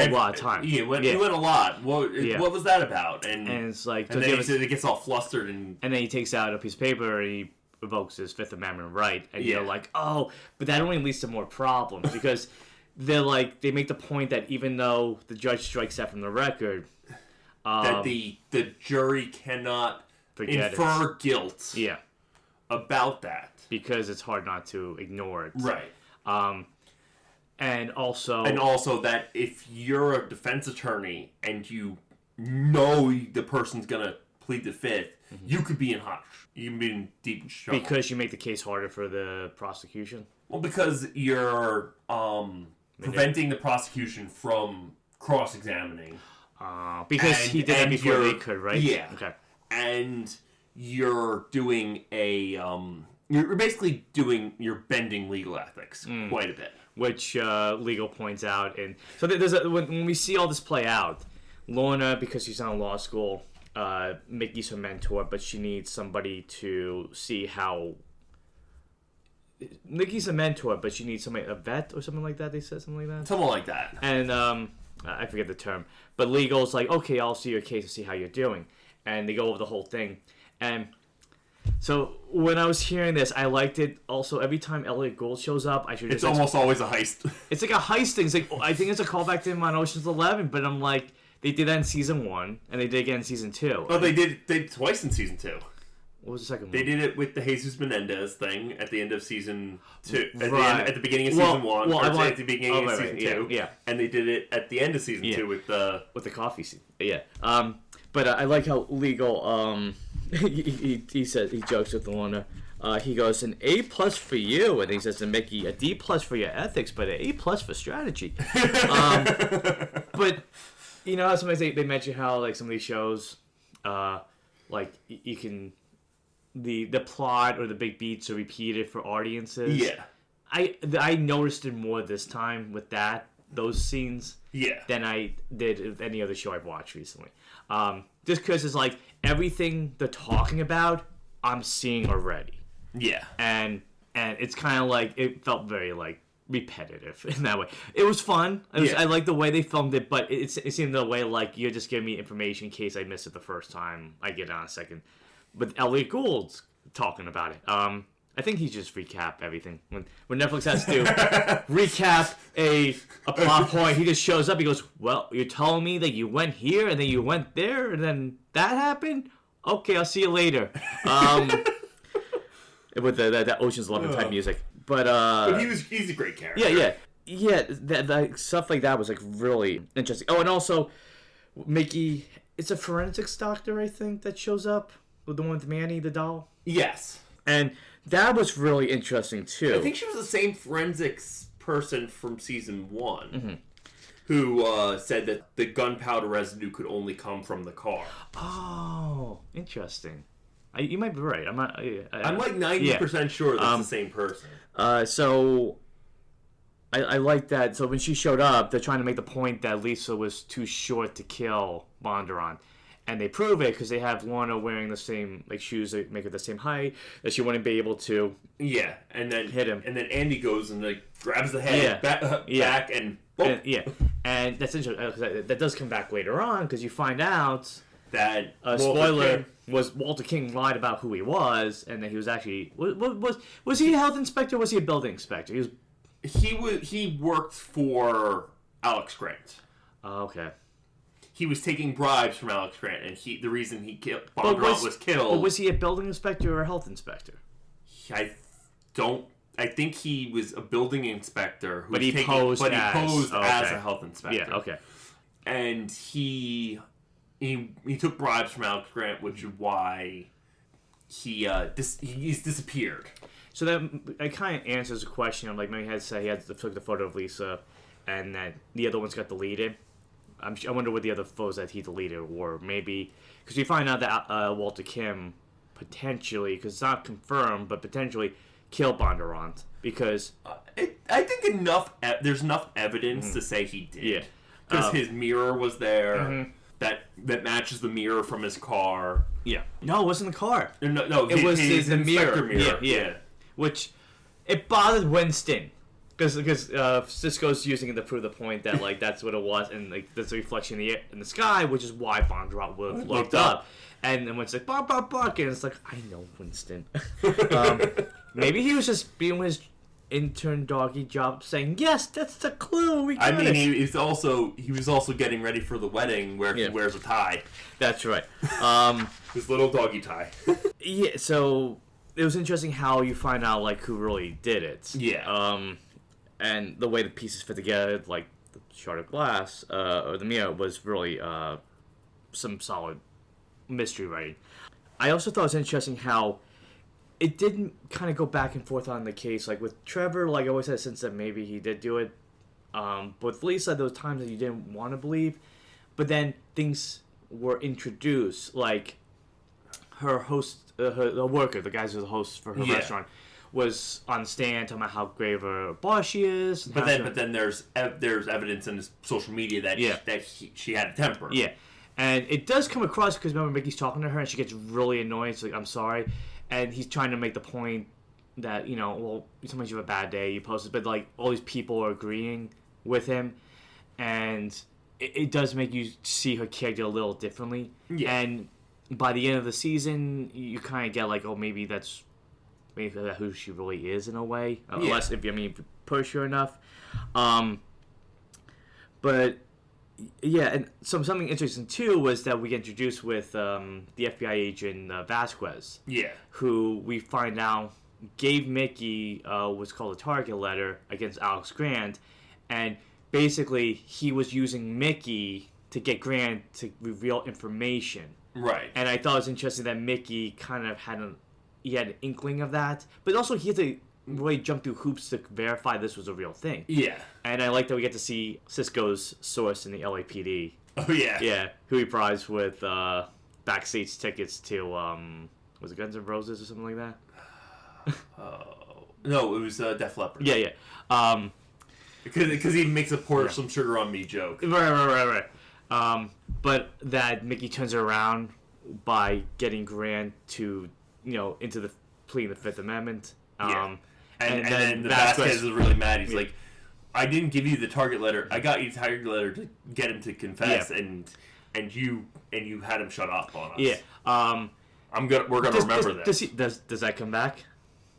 lot of times. Yeah, you went a lot. What was that about? And it's like, and then he gets all flustered, and then he takes out a piece of paper and he revokes his Fifth Amendment right, and you're like, oh, but that only leads to more problems because they make the point that even though the judge strikes that from the record, that the jury cannot infer guilt. Yeah. About that because it's hard not to ignore it. Right. And also that if you're a defense attorney and you know the person's gonna plead the fifth, you could be in deep trouble because you make the case harder for the prosecution. Well, because you're preventing the prosecution from cross-examining. Because he did that before they could, right? Yeah. Okay. And you're doing you're bending legal ethics quite a bit, which legal points out. And so when we see all this play out, Lorna, because she's not in law school, Mickey's her mentor, but she needs somebody to see how. Mickey's a mentor, but she needs somebody, a vet or something like that. They said something like that. Something like that. And I forget the term, but legal's like, okay, I'll see your case and see how you're doing, and they go over the whole thing. And so when I was hearing this, I liked it. Also, every time Elliot Gould shows up, it's almost always a heist. It's like a heist thing. It's like, I think it's a callback to him on Ocean's 11, but I'm like, they did that in season 1, and they did again in season 2. Oh, they did twice in season 2. What was the second one? They did it with the Jesus Menendez thing at the end of season 2. Right. At the beginning of season 1. At the beginning of season 2. Yeah. And they did it at the end of season 2 with the coffee scene. Yeah. But I like how legal. He says, he jokes with Lorna. He goes, an A+ for you, and he says to Mickey, a D+ for your ethics, but an A+ for strategy. But you know, sometimes they mention how like some of these shows, like you can, the plot or the big beats are repeated for audiences. Yeah. I noticed it more this time with those scenes. Yeah. Than I did with any other show I've watched recently. Just because it's like everything they're talking about, I'm seeing already. Yeah. And it's kind of like, it felt very like repetitive in that way. It was fun. I like the way they filmed it, but it seemed the way like you're just giving me information in case I miss it the first time I get on a second. But Elliot Gould's talking about it. I think he just recap everything. When Netflix has to recap a plot point, he just shows up. He goes, well, you're telling me that you went here and then you went there and then that happened? Okay, I'll see you later. With that Ocean's 11 type music. But he's a great character. Yeah, that stuff like that was like really interesting. Oh, and also Mickey, it's a forensics doctor, I think, that shows up with the one with Manny the doll. Yes. And that was really interesting too. I think she was the same forensics person from season 1, who said that the gunpowder residue could only come from the car. Oh, interesting. You might be right. I'm like 90% sure that's the same person. So I like that. So when she showed up, they're trying to make the point that Lisa was too short to kill Bondurant. And they prove it because they have Lorna wearing the same like shoes that make her the same height, that she wouldn't be able to. Yeah, and then hit him. And then Andy goes and like grabs the head back and boom. And that's interesting. That does come back later on because you find out that spoiler was Walter King lied about who he was, and that he was actually was he a health inspector or was he a building inspector? He worked for Alex Grant. Oh, okay. He was taking bribes from Alex Grant, and the reason he killed Bondurant was killed. But was he a building inspector or a health inspector? I think he was a building inspector. But he posed as a health inspector. Yeah. Okay. And he took bribes from Alex Grant, which is why he's disappeared. So that kind of answers the question of like maybe he had to say took the photo of Lisa, and that the other ones got deleted. I wonder what the other photos that he deleted were. Maybe because we find out that Walter Kim potentially, because it's not confirmed, but potentially killed Bondurant because I think there's enough evidence to say he did. Yeah, because his mirror was there. That matches the mirror from his car. Yeah. No, it wasn't the car. No, it was the mirror. Yeah. Which it bothered Winston. Because Cisco's using it to prove the point that like that's what it was, and like there's a reflection in the sky, which is why Bondurant would have looked up. And then Winston's like, bark, and it's like, I know Winston. Maybe he was just being his intern doggy job, saying, yes, that's the clue. We got it. He was also getting ready for the wedding where he wears a tie. That's right. His little doggy tie. Yeah. So it was interesting how you find out like who really did it. Yeah. And the way the pieces fit together, like the shard of glass or the mirror, was really some solid mystery writing. I also thought it was interesting how it didn't kind of go back and forth on the case. Like with Trevor, like I always had a sense that maybe he did do it. But with Lisa, there was times that you didn't want to believe. But then things were introduced, like her host, her worker, the guys who are the hosts for her restaurant, was on stand talking about how grave a boss she is. But then there's evidence in his social media that she had a temper. Yeah, and it does come across because remember Mickey's talking to her and she gets really annoyed. She's like, "I'm sorry," and he's trying to make the point that well, sometimes you have a bad day, you post it, but like all these people are agreeing with him, and it does make you see her character a little differently. Yeah. And by the end of the season, you kind of get like, oh, maybe that's who she really is in a way, unless if you push her enough. But Yeah, and something interesting too was that we get introduced with the FBI agent Vasquez. Yeah. Who we find out gave Mickey what's called a target letter against Alex Grant, and basically he was using Mickey to get Grant to reveal information. Right. And I thought it was interesting that Mickey kind of had an inkling of that, but also he had to really jump through hoops to verify this was a real thing. Yeah. And I like that we get to see Cisco's source in the LAPD. Oh, yeah. Yeah, who he bribes with backstage tickets to, was it Guns N' Roses or something like that? No, it was Def Leppard. Yeah. Because he makes a pour some sugar on me joke. Right. But that Mickey turns it around by getting Grant to, into the plea in the Fifth Amendment. And then the Vasquez is really mad. He's like, I didn't give you the target letter. I got you the target letter to get him to confess, and you had him shut up on us. Yeah. We're gonna remember this. Does that come back?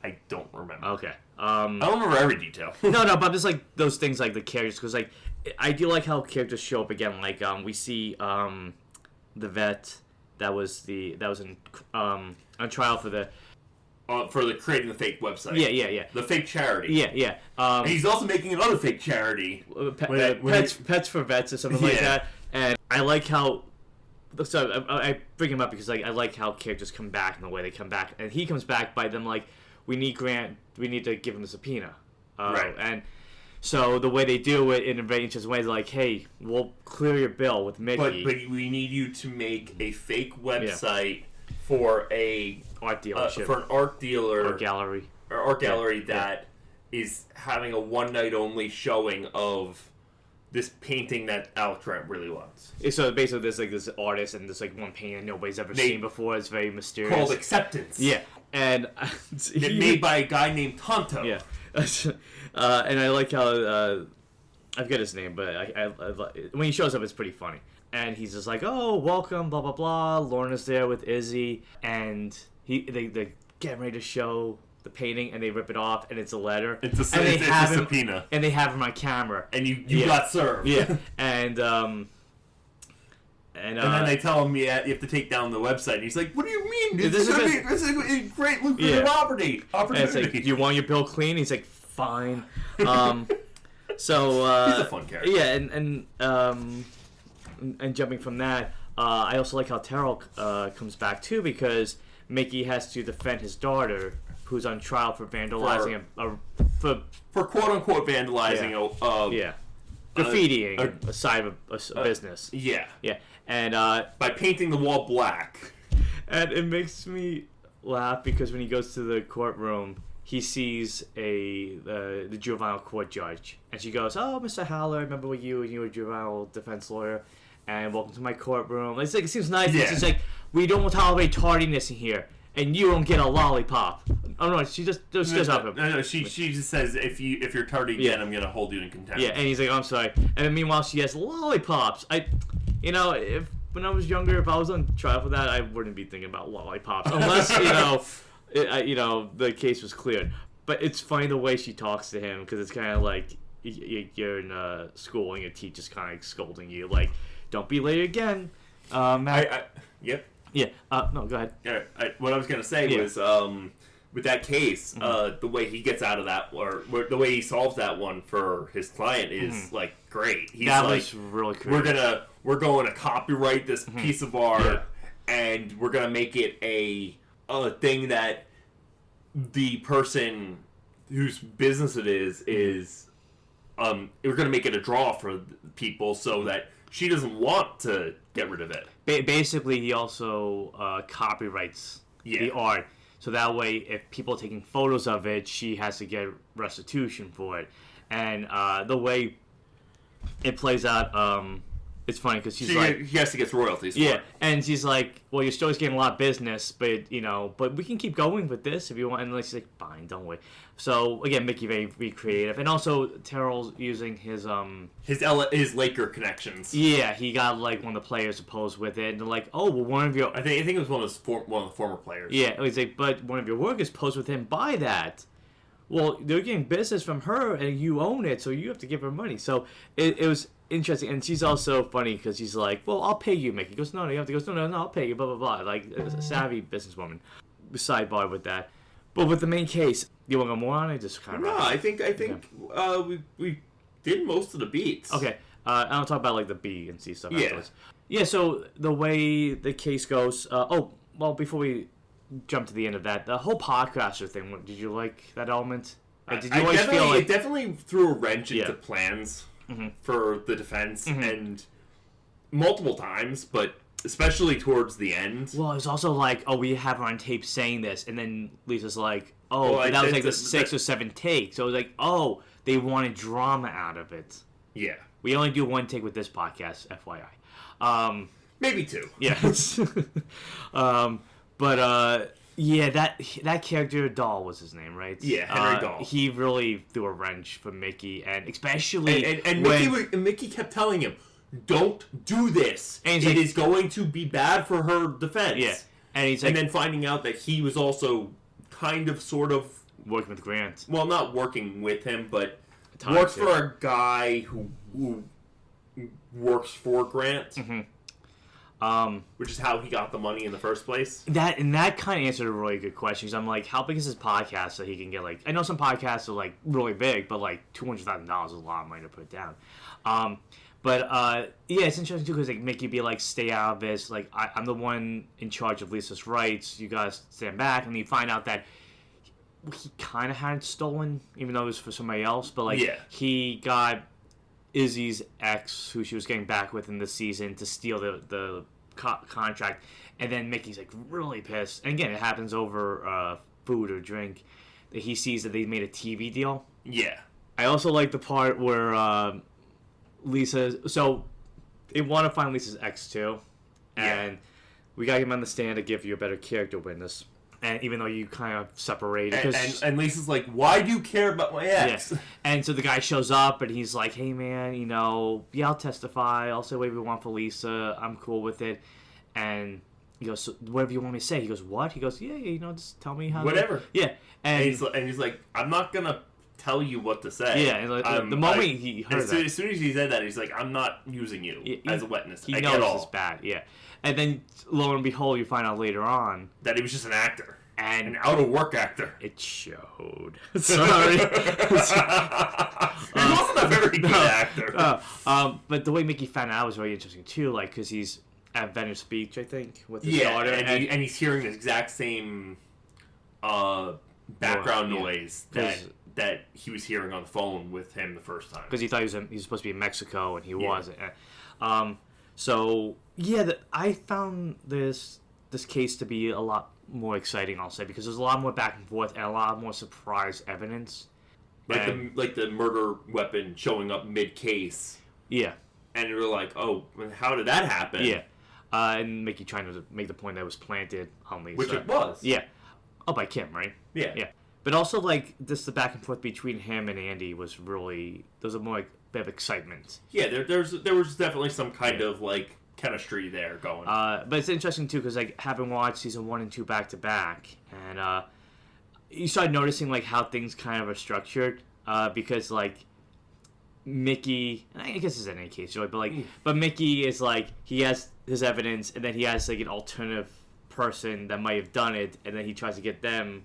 I don't remember. Okay. I don't remember every detail. no, but just like those things, like the characters, because like I do like how characters show up again. Like we see the vet that was on trial for the creating the fake website. Yeah. The fake charity. Yeah. And he's also making another fake charity. Pets for Vets or something like that. And I like how. So I bring him up because I like how characters come back and the way they come back, and he comes back by them like, we need Grant, we need to give him a subpoena, right? And so the way they do it in a very interesting way is like, hey, we'll clear your bill with Mickey, but we need you to make a fake website for a art dealership, for an art dealer or gallery that is having a one night only showing of this painting that Alex Grant really wants. So basically, there's like this artist and there's like one painting nobody's ever seen before. It's very mysterious. Called Acceptance. Yeah, and made by a guy named Tonto. Yeah, and I like how I forget his name, but I when he shows up, it's pretty funny. And he's just like, "Oh, welcome, blah blah blah." Lorna's there with Izzy, and they get ready to show the painting, and they rip it off, and it's a letter. It's a subpoena. And they have him on camera. And you got served. Yeah, and then they tell him you have to take down the website. And he's like, "What do you mean? This is a great lucrative opportunity." And it's like, "Do you want your bill clean?" He's like, "Fine." So he's a fun character. Yeah, and jumping from that, I also like how Terrell comes back too, because Mickey has to defend his daughter, who's on trial for vandalizing for quote unquote vandalizing graffitiing a side of a business. Yeah, and by painting the wall black. And it makes me laugh because when he goes to the courtroom, he sees the juvenile court judge, and she goes, "Oh, Mr. Haller, I remember with you were a juvenile defense lawyer, and welcome to my courtroom." It's like, it seems nice. Yeah. She's like, "We don't tolerate tardiness in here, and you don't get a lollipop." Oh no, she just does up. No, she just says, if you're tardy again, I'm gonna hold you in contempt. Yeah, and he's like, "I'm sorry," and then meanwhile she has lollipops. When I was younger, if I was on trial for that, I wouldn't be thinking about lollipops unless the case was cleared. But it's funny the way she talks to him, because it's kind of like you're in school and your teacher's kind of scolding you, like, "Don't be late again." Yep. Yeah. No, go ahead. Yeah. What I was gonna say was with that case, the way he gets out of that, or the way he solves that one for his client is like great. He's was really creative. We're going to copyright this piece of art, and we're gonna make it a thing that the person whose business it is we're gonna make it a draw for people so that she doesn't want to get rid of it. Basically, he also copyrights the art. So that way, if people are taking photos of it, she has to get restitution for it. And the way it plays out, it's funny because she has to get royalties for it. And she's like, "Well, your story's getting a lot of business, but we can keep going with this if you want." And she's like, "Fine, don't we?" So again, Mickey very creative, and also Terrell's using his Laker connections. Yeah, he got like one of the players to pose with it, and they're like, "Oh, well, one of your..." I think it was one of the former players. Yeah, it was like, "But one of your workers posed with him. Buy that." well, they're getting business from her, and you own it, so you have to give her money. So it was interesting, and she's also funny because she's like, well, I'll pay you, Mickey. He goes, no, you have to. He goes, no, I'll pay you, blah, blah, blah. Like, a savvy businesswoman. Sidebar with that. But with the main case, you want to go more on it? Just kind of... No, I think we did most of the beats. Okay. I don't talk about, like, the B and C stuff afterwards. Yeah, so the way the case goes... before we jump to the end of that, the whole podcaster thing, did you like that element? Like, did you always feel like... It definitely threw a wrench into plans for the defense, and multiple times, but especially towards the end. Well, it's also like, oh, we have her on tape saying this, and then Lisa's like, oh, well, that was like the 6 or 7 takes. So it was like, oh, they wanted drama out of it. Yeah. We only do 1 take with this podcast, FYI. Maybe 2. Yes. That character, Dahl was his name, right? Yeah, Henry Dahl. He really threw a wrench for Mickey, and especially and Mickey kept telling him, don't do this. And it is going to be bad for her defense. Yeah. And then finding out that he was also kind of, sort of... working with Grant. Well, not working with him, but works for a guy who works for Grant. Which is how he got the money in the first place. That kind of answered a really good question. Because I'm like, how big is his podcast that he can get? Like, I know some podcasts are like really big, but like $200,000 is a lot of money to put down. It's interesting too because like Mickey be like, stay out of this. Like, I'm the one in charge of Lisa's rights. You guys stand back, and you find out that he kind of had it stolen, even though it was for somebody else. But like, he got Izzy's ex, who she was getting back with in this season, to steal the contract, and then Mickey's like really pissed. And again, it happens over food or drink. That he sees that they made a TV deal. Yeah. I also like the part where Lisa. So they want to find Lisa's ex too, and we got him on the stand to give you a better character witness. And even though you kind of separated, and Lisa's like, "Why do you care about my ex?" Yeah. And so the guy shows up, and he's like, "Hey, man, I'll testify. I'll say whatever you want for Lisa. I'm cool with it." And he goes, so "Whatever you want me to say." He goes, "What?" He goes, "Yeah, just tell me how." Whatever. Yeah. And he's like, "I'm not gonna tell you what to say." Yeah. And the moment he heard that, as soon as he said that, he's like, "I'm not using you as a witness." He knows it's bad. Yeah. And then, lo and behold, you find out later on that he was just an actor. And an out-of-work actor. It showed. Sorry. He wasn't a very good actor. But the way Mickey found out was very interesting, too. Like, because he's at Venice Beach, I think, with his daughter. And he's hearing the exact same background noise that he was hearing on the phone with him the first time. Because he thought he was supposed to be in Mexico, and he wasn't. I found this case to be a lot more exciting, I'll say, because there's a lot more back and forth and a lot more surprise evidence. Like the murder weapon showing up mid-case. Yeah. And you're like, oh, how did that happen? Yeah. And Mickey trying to make the point that it was planted on Lisa. Which it was. Yeah. Oh, by Kim, right? Yeah. Yeah. But also, like, the back and forth between him and Andy was really... There was a more, like, bit of excitement. Yeah, there was definitely some kind of, like, chemistry there going. But it's interesting, too, because, like, having watched season 1 and 2 back-to-back, and you start noticing, like, how things kind of are structured, because, like, Mickey... And I guess it's in any case, really, but, like... But Mickey is, like, he has his evidence, and then he has, like, an alternative person that might have done it, and then he tries to get them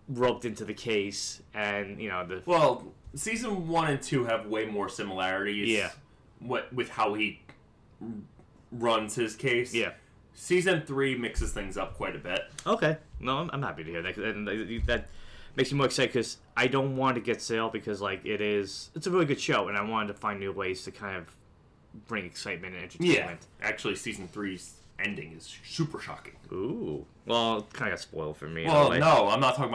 roped into the case, and Well, season 1 and 2 have way more similarities. Yeah. With how he runs his case. Yeah. Season 3 mixes things up quite a bit. Okay. No, I'm happy to hear that, and that makes me more excited because I don't want to get Sale because it's a really good show, and I wanted to find new ways to kind of bring excitement and entertainment. Yeah. Actually, season 3's ending is super shocking. Ooh. Well, it kind of got spoiled for me. Well, no, I'm not talking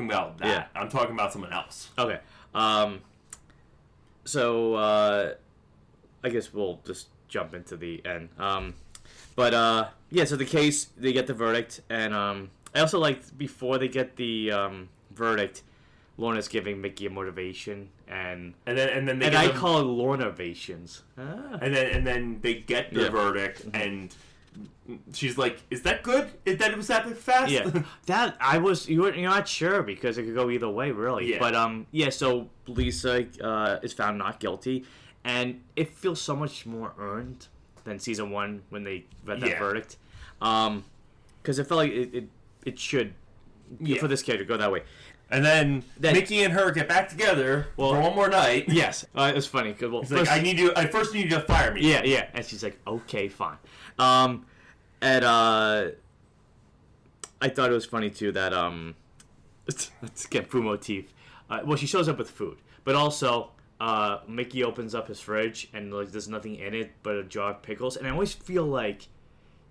about that. Yeah. I'm talking about someone else. Okay. So I guess we'll just jump into the end. So the case, they get the verdict, and I also liked before they get the verdict, Lorna's giving Mickey a motivation, and I call it Lorna-vations. And then they get the verdict, and she's like, "Is that good? Is that it was that fast?" Yeah, you're not sure because it could go either way, really. Yeah. But so Lisa is found not guilty, and it feels so much more earned than season 1 when they read that verdict. Because it felt like it should for this character go that way. And then Mickey and her get back together for one more night. Yes, it was funny because he's like, I first need you to fire me. Yeah, and she's like, okay, fine. And I thought it was funny too that let's get food motif. Well, she shows up with food, but also Mickey opens up his fridge and like there's nothing in it but a jar of pickles. And I always feel like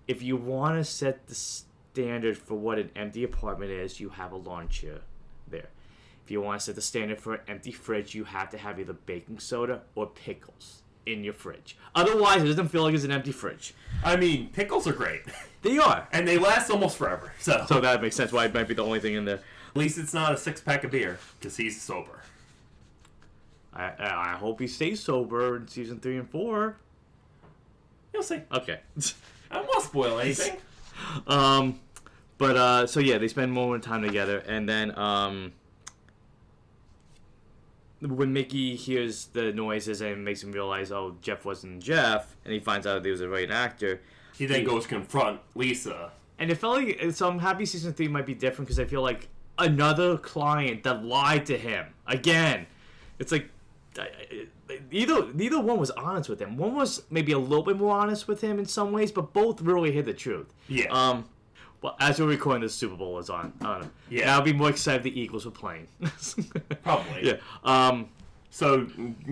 if you want to set the standard for what an empty apartment is, you have a lawn chair there. If you want to set the standard for an empty fridge, you have to have either baking soda or pickles in your fridge. Otherwise, it doesn't feel like it's an empty fridge. I mean, pickles are great. They are. And they last almost forever. So that makes sense why it might be the only thing in there. At least it's not a 6-pack of beer, because he's sober. I hope he stays sober in season 3 and 4. You'll see. Okay. I won't spoil anything. But so yeah, they spend more time together, and then when Mickey hears the noises and it makes him realize, oh, Jeff wasn't Jeff, and he finds out that he was a right actor. He then goes confront Lisa. And it felt like, so I'm happy season 3 might be different because I feel like another client that lied to him again. It's like neither one was honest with him. One was maybe a little bit more honest with him in some ways, but both really hid the truth. Yeah. Well, as we're recording, the Super Bowl is on. Yeah. And I'll be more excited if the Eagles were playing. Probably. Yeah. So,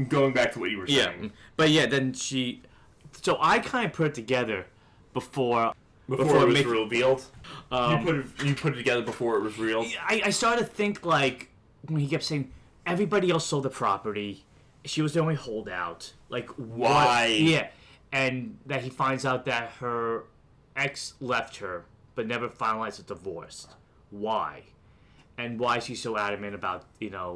going back to what you were saying. Yeah. But yeah, then so I kind of put it together before it was revealed? You put it together before it was revealed? I started to think, like, when he kept saying, everybody else sold the property, she was the only holdout. Like, why? Yeah. And that he finds out that her ex left her, but never finalized a divorce. Why? And why she's so adamant about,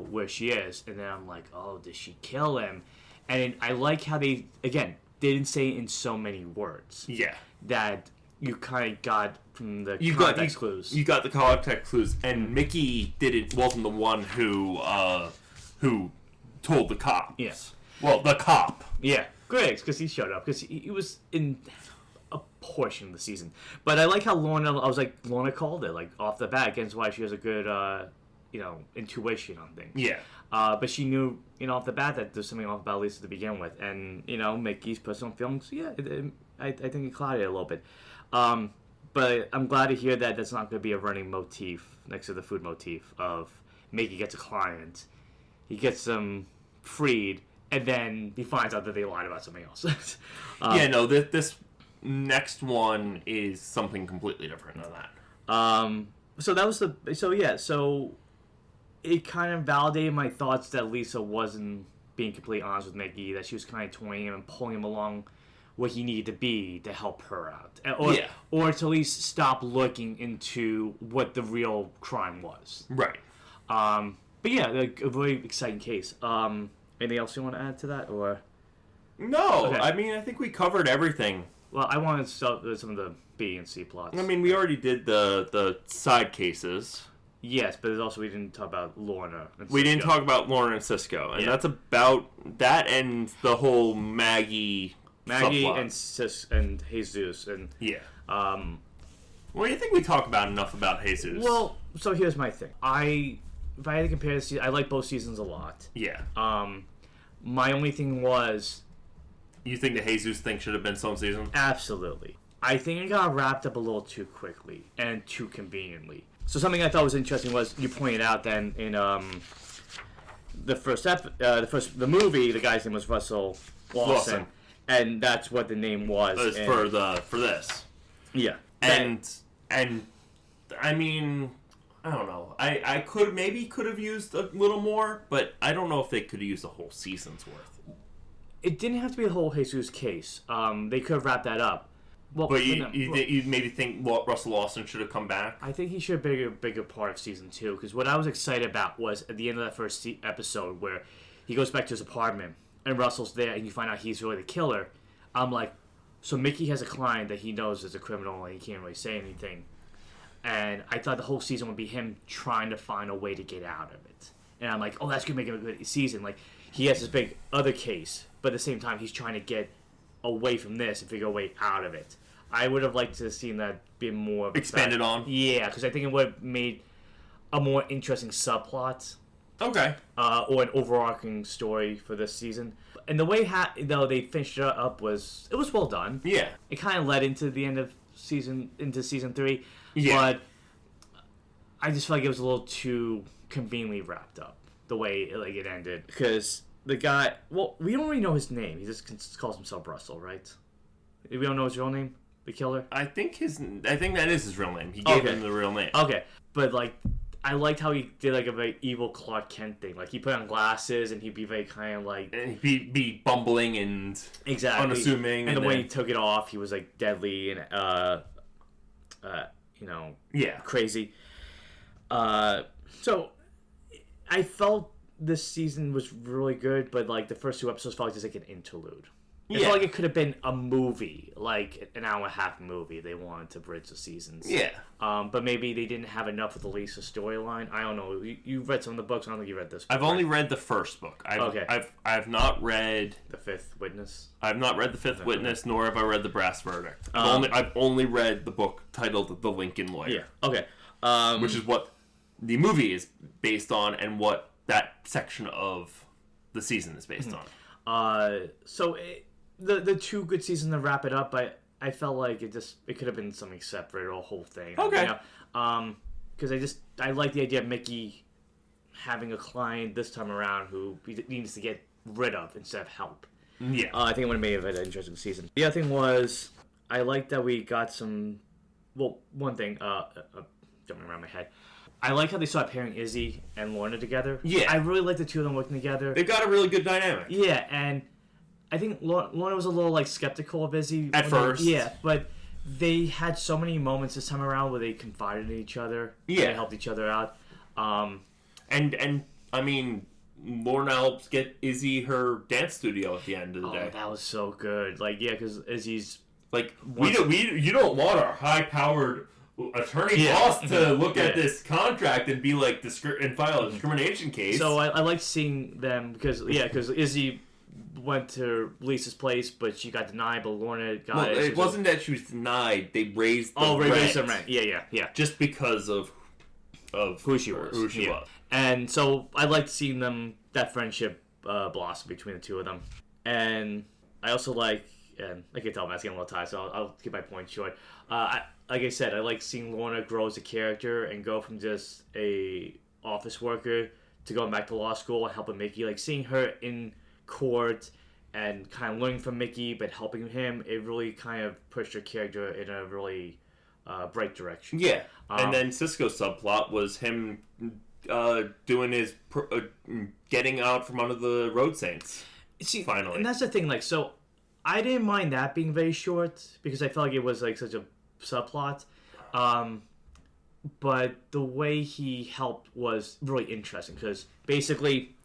where she is. And then I'm like, oh, did she kill him? And I like how they, again, didn't say it in so many words. Yeah. That you kind of got from the context clues. You got the context clues. And Mickey wasn't the one who told the cop. Yes. Well, the cop. Yeah. Great, because he showed up. Because he was in a portion of the season. But I like how Lorna called it, like, off the bat, against why she has a good, intuition on things. Yeah. But she knew, off the bat that there's something off about Lisa to begin with. And, Mickey's personal feelings, yeah, I think it clouded it a little bit. But I'm glad to hear that that's not going to be a running motif next to the food motif of Mickey gets a client, he gets them freed, and then he finds out that they lied about something else. This next one is something completely different than that. So it kind of validated my thoughts that Lisa wasn't being completely honest with Mickey, that she was kind of toying him and pulling him along where he needed to be to help her out. Or to at least stop looking into what the real crime was. Right. But yeah, a very exciting case. Anything else you want to add to that, or? No, okay. I mean, I think we covered everything. Well, I wanted to start with some of the B and C plots. I mean, we already did the side cases. Yes, but also we didn't talk about Lorna and Cisco. We didn't talk about Lorna and Cisco, and that's about that and the whole Maggie subplot. and Jesus and yeah. Well, you think we talk about enough about Jesus? Well, so here's my thing. If I had to compare this, I like both seasons a lot. Yeah. My only thing was, you think the Jesus thing should have been some season? Absolutely. I think it got wrapped up a little too quickly and too conveniently. So something I thought was interesting was you pointed out then in the movie, the guy's name was Russell Lawson. And that's what the name was for this. Yeah. And I mean, I don't know. I could have used a little more, but I don't know if they could have used a whole season's worth. It didn't have to be a whole Jesus case. They could have wrapped that up. Well, but you maybe think Russell Lawson should have come back? I think he should have been a bigger part of season 2, because what I was excited about was at the end of that first episode where he goes back to his apartment and Russell's there and you find out he's really the killer. I'm like, So Mickey has a client that he knows is a criminal and he can't really say anything. And I thought the whole season would be him trying to find a way to get out of it. And I'm like, oh, that's going to make it a good season. Like, he has this big other case, but at the same time, he's trying to get away from this and figure a way out of it. I would have liked to have seen that be more... Expanded on? Yeah, because I think it would have made a more interesting subplot. Okay. Or an overarching story for this season. And the way though they finished it up was well done. Yeah. It kind of led into the end of season 3. Yeah. But I just felt like it was a little too conveniently wrapped up the way it ended. Because the guy, well, we don't really know his name. He just calls himself Russell, right? We don't know his real name, the killer. I think that is his real name. He gave him the real name. Okay, but I liked how he did a very evil Clark Kent thing. Like, he put on glasses and he'd be very kind of like... And he'd be bumbling and unassuming. And the way he took it off, he was deadly and, crazy. So, I felt this season was really good, but the first 2 episodes felt like an interlude. It felt like it could have been a movie, like an hour and a half movie. They wanted to bridge the seasons. Yeah. But maybe they didn't have enough with the Lisa storyline. I don't know. You've read some of the books. I don't think you read this book. I've only read the first book. I've not read... The Fifth Witness? I've not read The Fifth Witness, nor have I read The Brass Verdict. I've only read the book titled The Lincoln Lawyer. Yeah, okay. Which is what the movie is based on and what that section of the season is based on. The 2 good seasons to wrap it up, I felt like it could have been something separate or a whole thing. Okay. Because I like the idea of Mickey having a client this time around who he needs to get rid of instead of help. Yeah. I think it would have made it an interesting season. The other thing was, I like that we got some... Well, one thing, jumping around my head. I like how they started pairing Izzy and Lorna together. Yeah. I really like the 2 of them working together. They've got a really good dynamic. Yeah, and I think Lorna was a little skeptical of Izzy at first. But they had so many moments this time around where they confided in each other. Yeah, they helped each other out. And I mean, Lorna helps get Izzy her dance studio at the end of the day. That was so good. Because Izzy's you don't want our high-powered attorney boss to look at this contract and be and file a discrimination case. So I like seeing them because Izzy went to Lisa's place, but she got denied, but Lorna got it. It wasn't that she was denied. They raised the rent. Raised the rent. Yeah. Just because of who she was. And so I liked seeing that friendship blossom between the 2 of them. And I also and I can tell I'm asking a little tired, so I'll keep my point short. Like I said, I like seeing Lorna grow as a character and go from just a office worker to going back to law school and helping Mickey. Seeing her in court and kind of learning from Mickey but helping him, it really kind of pushed her character in a really bright direction. Yeah. And then Cisco's subplot was him doing his getting out from under the Road Saints. See, finally. And that's the thing, so I didn't mind that being very short because I felt like it was such a subplot. But the way he helped was really interesting because basically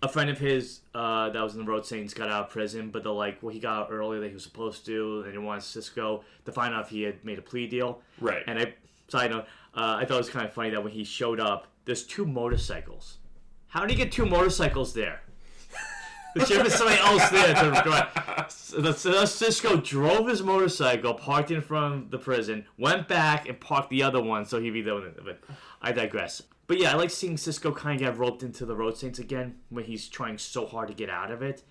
a friend of his that was in the Road Saints got out of prison, but he got out earlier than he was supposed to, and he wanted Cisco to find out if he had made a plea deal. Right. And I thought it was kind of funny that when he showed up, there's 2 motorcycles. How did he get 2 motorcycles there? There should have been somebody else there to drive. So Cisco drove his motorcycle, parked in front of the prison, went back and parked the other one so he'd be there. But I digress. But yeah, I like seeing Cisco kind of get roped into the Road Saints again when he's trying so hard to get out of it.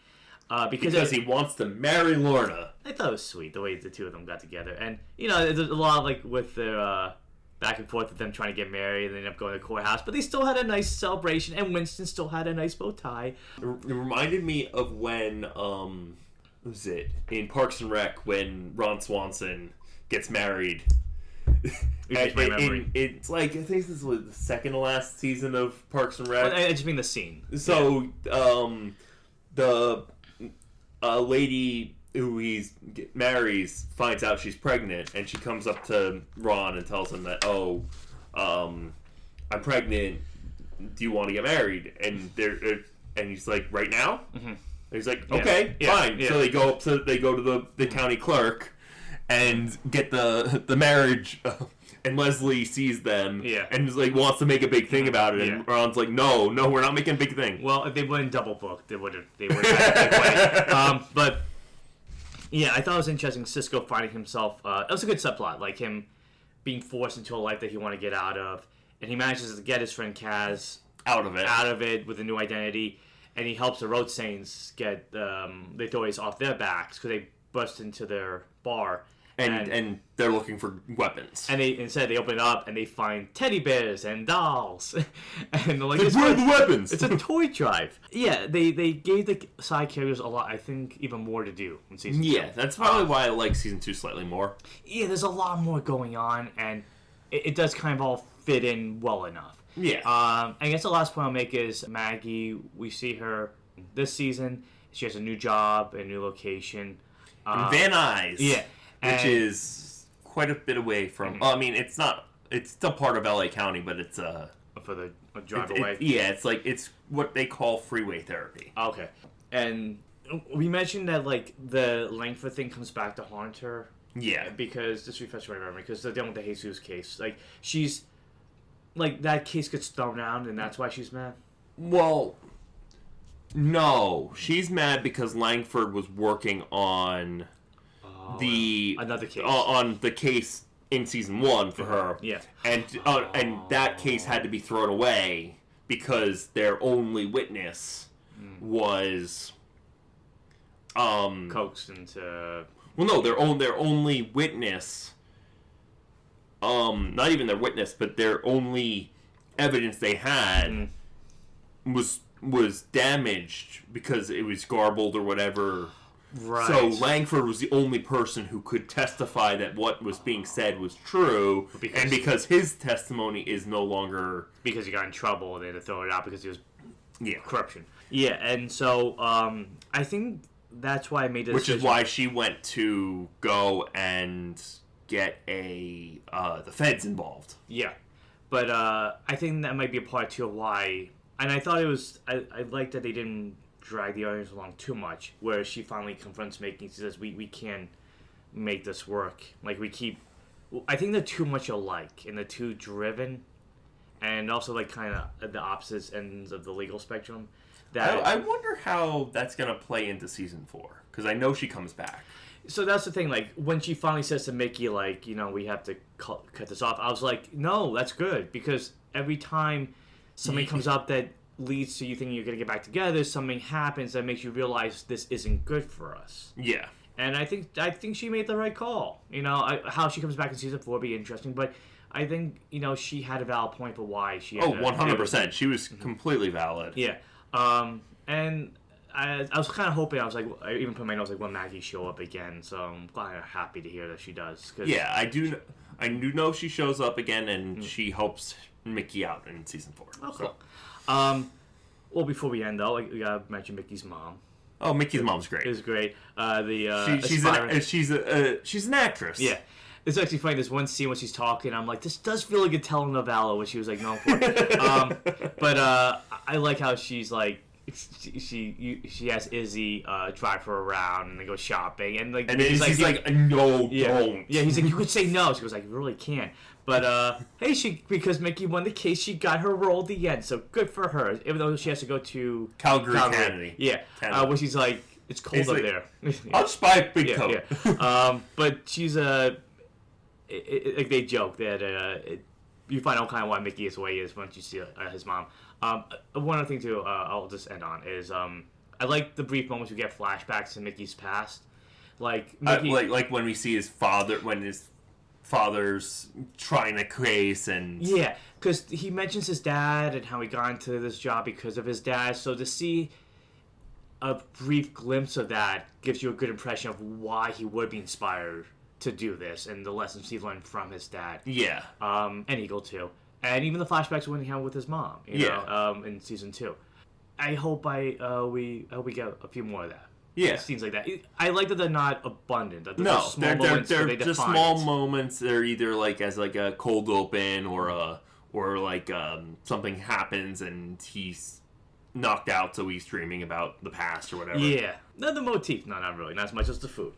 Because he wants to marry Lorna. I thought it was sweet the way the 2 of them got together. And, there's a lot with their back and forth with them trying to get married and they end up going to the courthouse. But they still had a nice celebration, and Winston still had a nice bow tie. It reminded me of when, what was it, in Parks and Rec when Ron Swanson gets married. It's I think this was the second to last season of Parks and Rec. I just mean the scene. So, the lady who he marries finds out she's pregnant, and she comes up to Ron and tells him that, I'm pregnant. Do you want to get married? And he's like, right now? Mm-hmm. And he's like, okay, fine. Yeah. So they go to the county clerk. and get the marriage. And Leslie sees them, and is like wants to make a big thing about it, and Ron's like, "No, we're not making a big thing." Well, if they wouldn't double book, they would have had a big way. But yeah, I thought it was interesting. Cisco finding himself. It was a good subplot, like him being forced into a life that he wanted to get out of, and he manages to get his friend Kaz out of it with a new identity, and he helps the Road Saints get the authorities off their backs because they burst into their bar. And they're looking for weapons. And instead they open it up and they find teddy bears and dolls. And they're like, where are the weapons? It's a toy drive. Yeah, they gave the side characters a lot, I think, even more to do in season 2. Yeah, that's probably why I like season 2 slightly more. Yeah, there's a lot more going on, and it does kind of all fit in well enough. Yeah. I guess the last point I'll make is Maggie. We see her this season. She has a new job, a new location. In Van Nuys. Yeah. Which is quite a bit away from... Well, I mean, it's not... It's still part of L.A. County, but it's for the drive away? It's what they call freeway therapy. Okay. And we mentioned that, like, the Langford thing comes back to haunt her. Yeah. Because... Just refresh my memory. Because they're dealing with the Jesus case. Like, she's... Like, that case gets thrown out, and that's why she's mad? Well... No. She's mad because Langford was working on... another case on the case in season 1 for her, and that case had to be thrown away because their only witness was coaxed into. Well, no, their only witness, not even their witness, but their only evidence they had was damaged because it was garbled or whatever. Right. So Langford was the only person who could testify that what was being said was true, and because his testimony is no longer... Because he got in trouble, and they had to throw it out because he was corruption. Yeah, and so I think that's why I made the Which decision. is why she went to go and get the feds involved. Yeah, but I think that might be a part too of why... And I thought it was... I liked that they didn't drag the audience along too much, where she finally confronts Mickey. She says, we can't make this work. Like, we keep... I think they're too much alike, and they're too driven, and also, like, kind of at the opposite ends of the legal spectrum. I wonder how that's going to play into season 4, because I know she comes back. So that's the thing, like, when she finally says to Mickey, like, we have to cut this off, I was like, no, that's good, because every time something comes up that leads to you thinking you're going to get back together, something happens that makes you realize this isn't good for us. Yeah. And I think she made the right call. How she comes back in season 4 will be interesting, but I think, she had a valid point for why she had 100%. She was completely valid. Yeah. And I was kind of hoping, I even put my notes, like, will Maggie show up again? So I'm quite happy to hear that she does. Yeah, I do know she shows up again, and she helps Mickey out in season 4. Oh, cool. Well, before we end, though, we gotta mention Mickey's mom. Oh, Mickey's mom's great. It's great. She's an actress. Yeah. It's actually funny, there's one scene when she's talking, I'm like, this does feel like a telenovela, which she was, like, known for. But I like how she's, like, she has Izzy drive her around, and they go shopping, and, like... And he's like, no, don't. Yeah, he's like, you could say no. She goes, like, you really can't. But, hey, because Mickey won the case, she got her role at the end, so good for her, even though she has to go to... Calgary. Canada. Yeah, where she's like, it's cold up there. I'll just buy a big coat. Yeah. But she's, like, they joke that you find out kind of why Mickey is the way he is once you see his mom. One other thing, too, I'll just end on, is I like the brief moments we get flashbacks to Mickey's past. Like, Mickey, like when we see his father, when his father's trying a case, and... Yeah, because he mentions his dad and how he got into this job because of his dad, so to see a brief glimpse of that gives you a good impression of why he would be inspired to do this and the lessons he learned from his dad. Yeah. And Eagle, too. And even the flashbacks when he had with his mom, you know, in season 2. I hope we get a few more of that. Yeah. Scenes like that. I like that they're not abundant. That No, they're just small moments. They're either like as like a cold open or like something happens and he's knocked out, so he's dreaming about the past or whatever. Yeah. Not the motif. No, not really. Not as much as the food.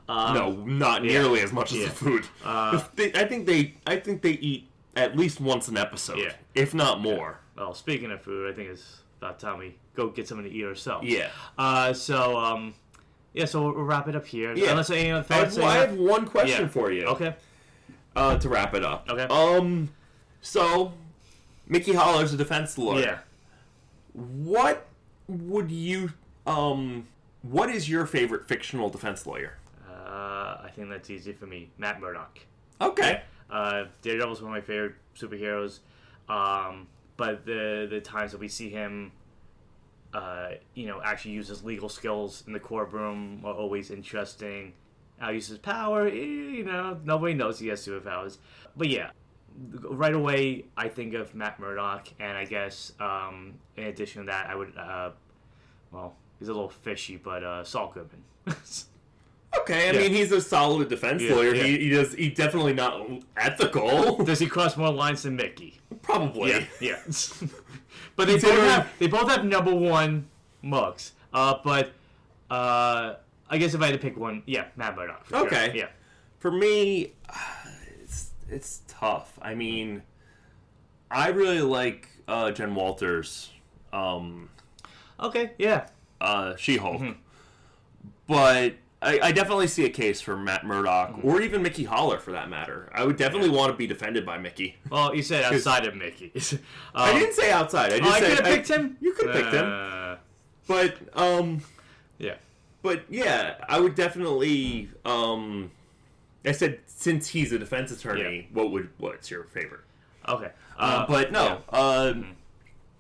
No, not nearly as much as the food. I think they eat at least once an episode, if not more. Yeah. Well, speaking of food, I think it's about time we go get something to eat ourselves. Yeah. So we'll wrap it up here. Yeah. Unless any other thoughts. I have one question for you. Okay. To wrap it up. Okay. So Mickey Holler's a defense lawyer. Yeah. What would you what is your favorite fictional defense lawyer? I think that's easy for me. Matt Murdock. Okay. Daredevil's one of my favorite superheroes. But the times that we see him, actually use his legal skills in the courtroom are always interesting. How he uses power, nobody knows he has superpowers. But yeah, right away I think of Matt Murdock, and I guess in addition to that, I would, he's a little fishy, but Saul Goodman. Okay, I mean, he's a solid defense lawyer. Yeah. He's definitely not ethical. Does he cross more lines than Mickey? Probably. Yeah. But they both have number one mugs. But I guess if I had to pick one, Matt Murdock. Okay. Sure. Yeah. For me, it's tough. I mean, I really like Jen Walters. Okay. Yeah. She-Hulk. Mm-hmm. But I definitely see a case for Matt Murdock, or even Mickey Holler, for that matter. I would definitely want to be defended by Mickey. Well, you said outside of Mickey. I didn't say outside. I just said... I could have picked him? You could have picked him. But, yeah. But, yeah, I would definitely... I said, since he's a defense attorney, what's your favorite? Okay. But, no.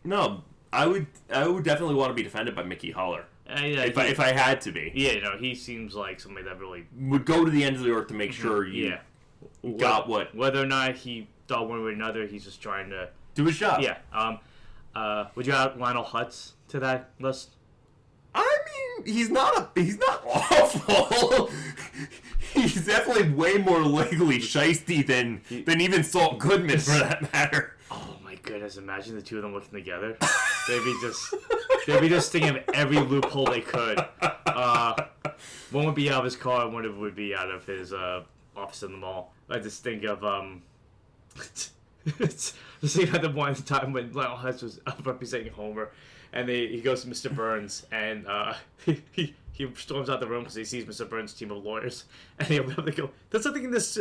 No, I would definitely want to be defended by Mickey Holler. If I had to be. Yeah, he seems like somebody that really... would go to the ends of the earth to make sure you got what... Whether or not he thought one way or another, he's just trying to... do his job. Yeah. Would you add Lionel Hutz to that list? I mean, he's not awful. He's definitely way more legally shiesty than even Saul Goodman, for that matter. Oh my goodness! Imagine the two of them working together. They'd be just thinking of every loophole they could. One would be out of his car, and one would be out of his office in the mall. I just think of just think about the one time when Lionel Hutz was representing Homer, and he goes to Mr. Burns, and he storms out the room because he sees Mr. Burns' team of lawyers, and they go, "There's something in this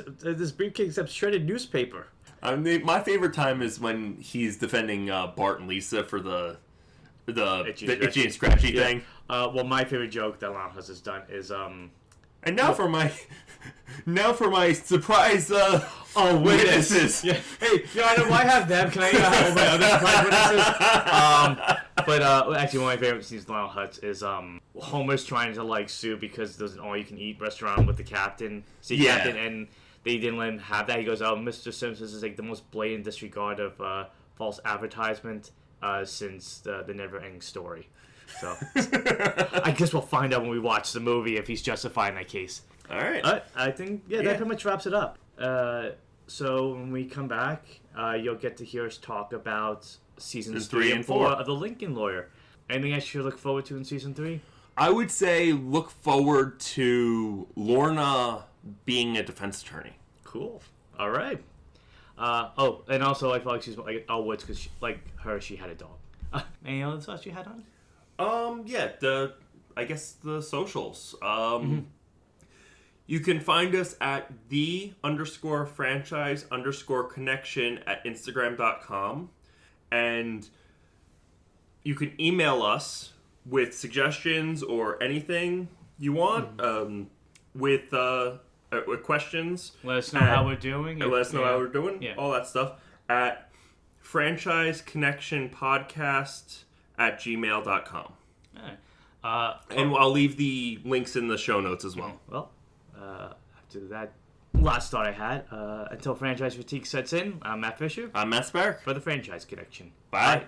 briefcase except shredded newspaper." My favorite time is when he's defending Bart and Lisa for the itchy and scratchy thing. Well, my favorite joke that Lionel has done is and now for my surprise witnesses. Yeah. Hey, I have them. Can I have all my other surprise witnesses? But actually, one of my favorite scenes of Lionel Hutz is Homer's trying to sue because there's an all-you-can-eat restaurant with the captain, captain, and they didn't let him have that. He goes, "Oh, Mr. Simpson, this is like the most blatant disregard of false advertisement since the Never-Ending Story." So I guess we'll find out when we watch the movie if he's justified in that case. All right. I think that pretty much wraps it up. So when we come back, you'll get to hear us talk about seasons 3 and 4 of The Lincoln Lawyer. Anything I should look forward to in season 3? I would say look forward to Lorna being a defense attorney. Cool. All right. And also I felt like she's like Elle Woods because she had a dog. Any other thoughts you had on it? I guess the socials. You can find us at _franchise_connection at Instagram.com. And you can email us with suggestions or anything you want, with questions. Let us know how we're doing. Let us know how we're doing. Yeah. All that stuff at franchiseconnectionpodcast at gmail.com. And I'll leave the links in the show notes as well. Well, after that last thought I had, until franchise fatigue sets in, I'm Matt Fisher. I'm Matt Spark. For the Franchise Connection. Bye.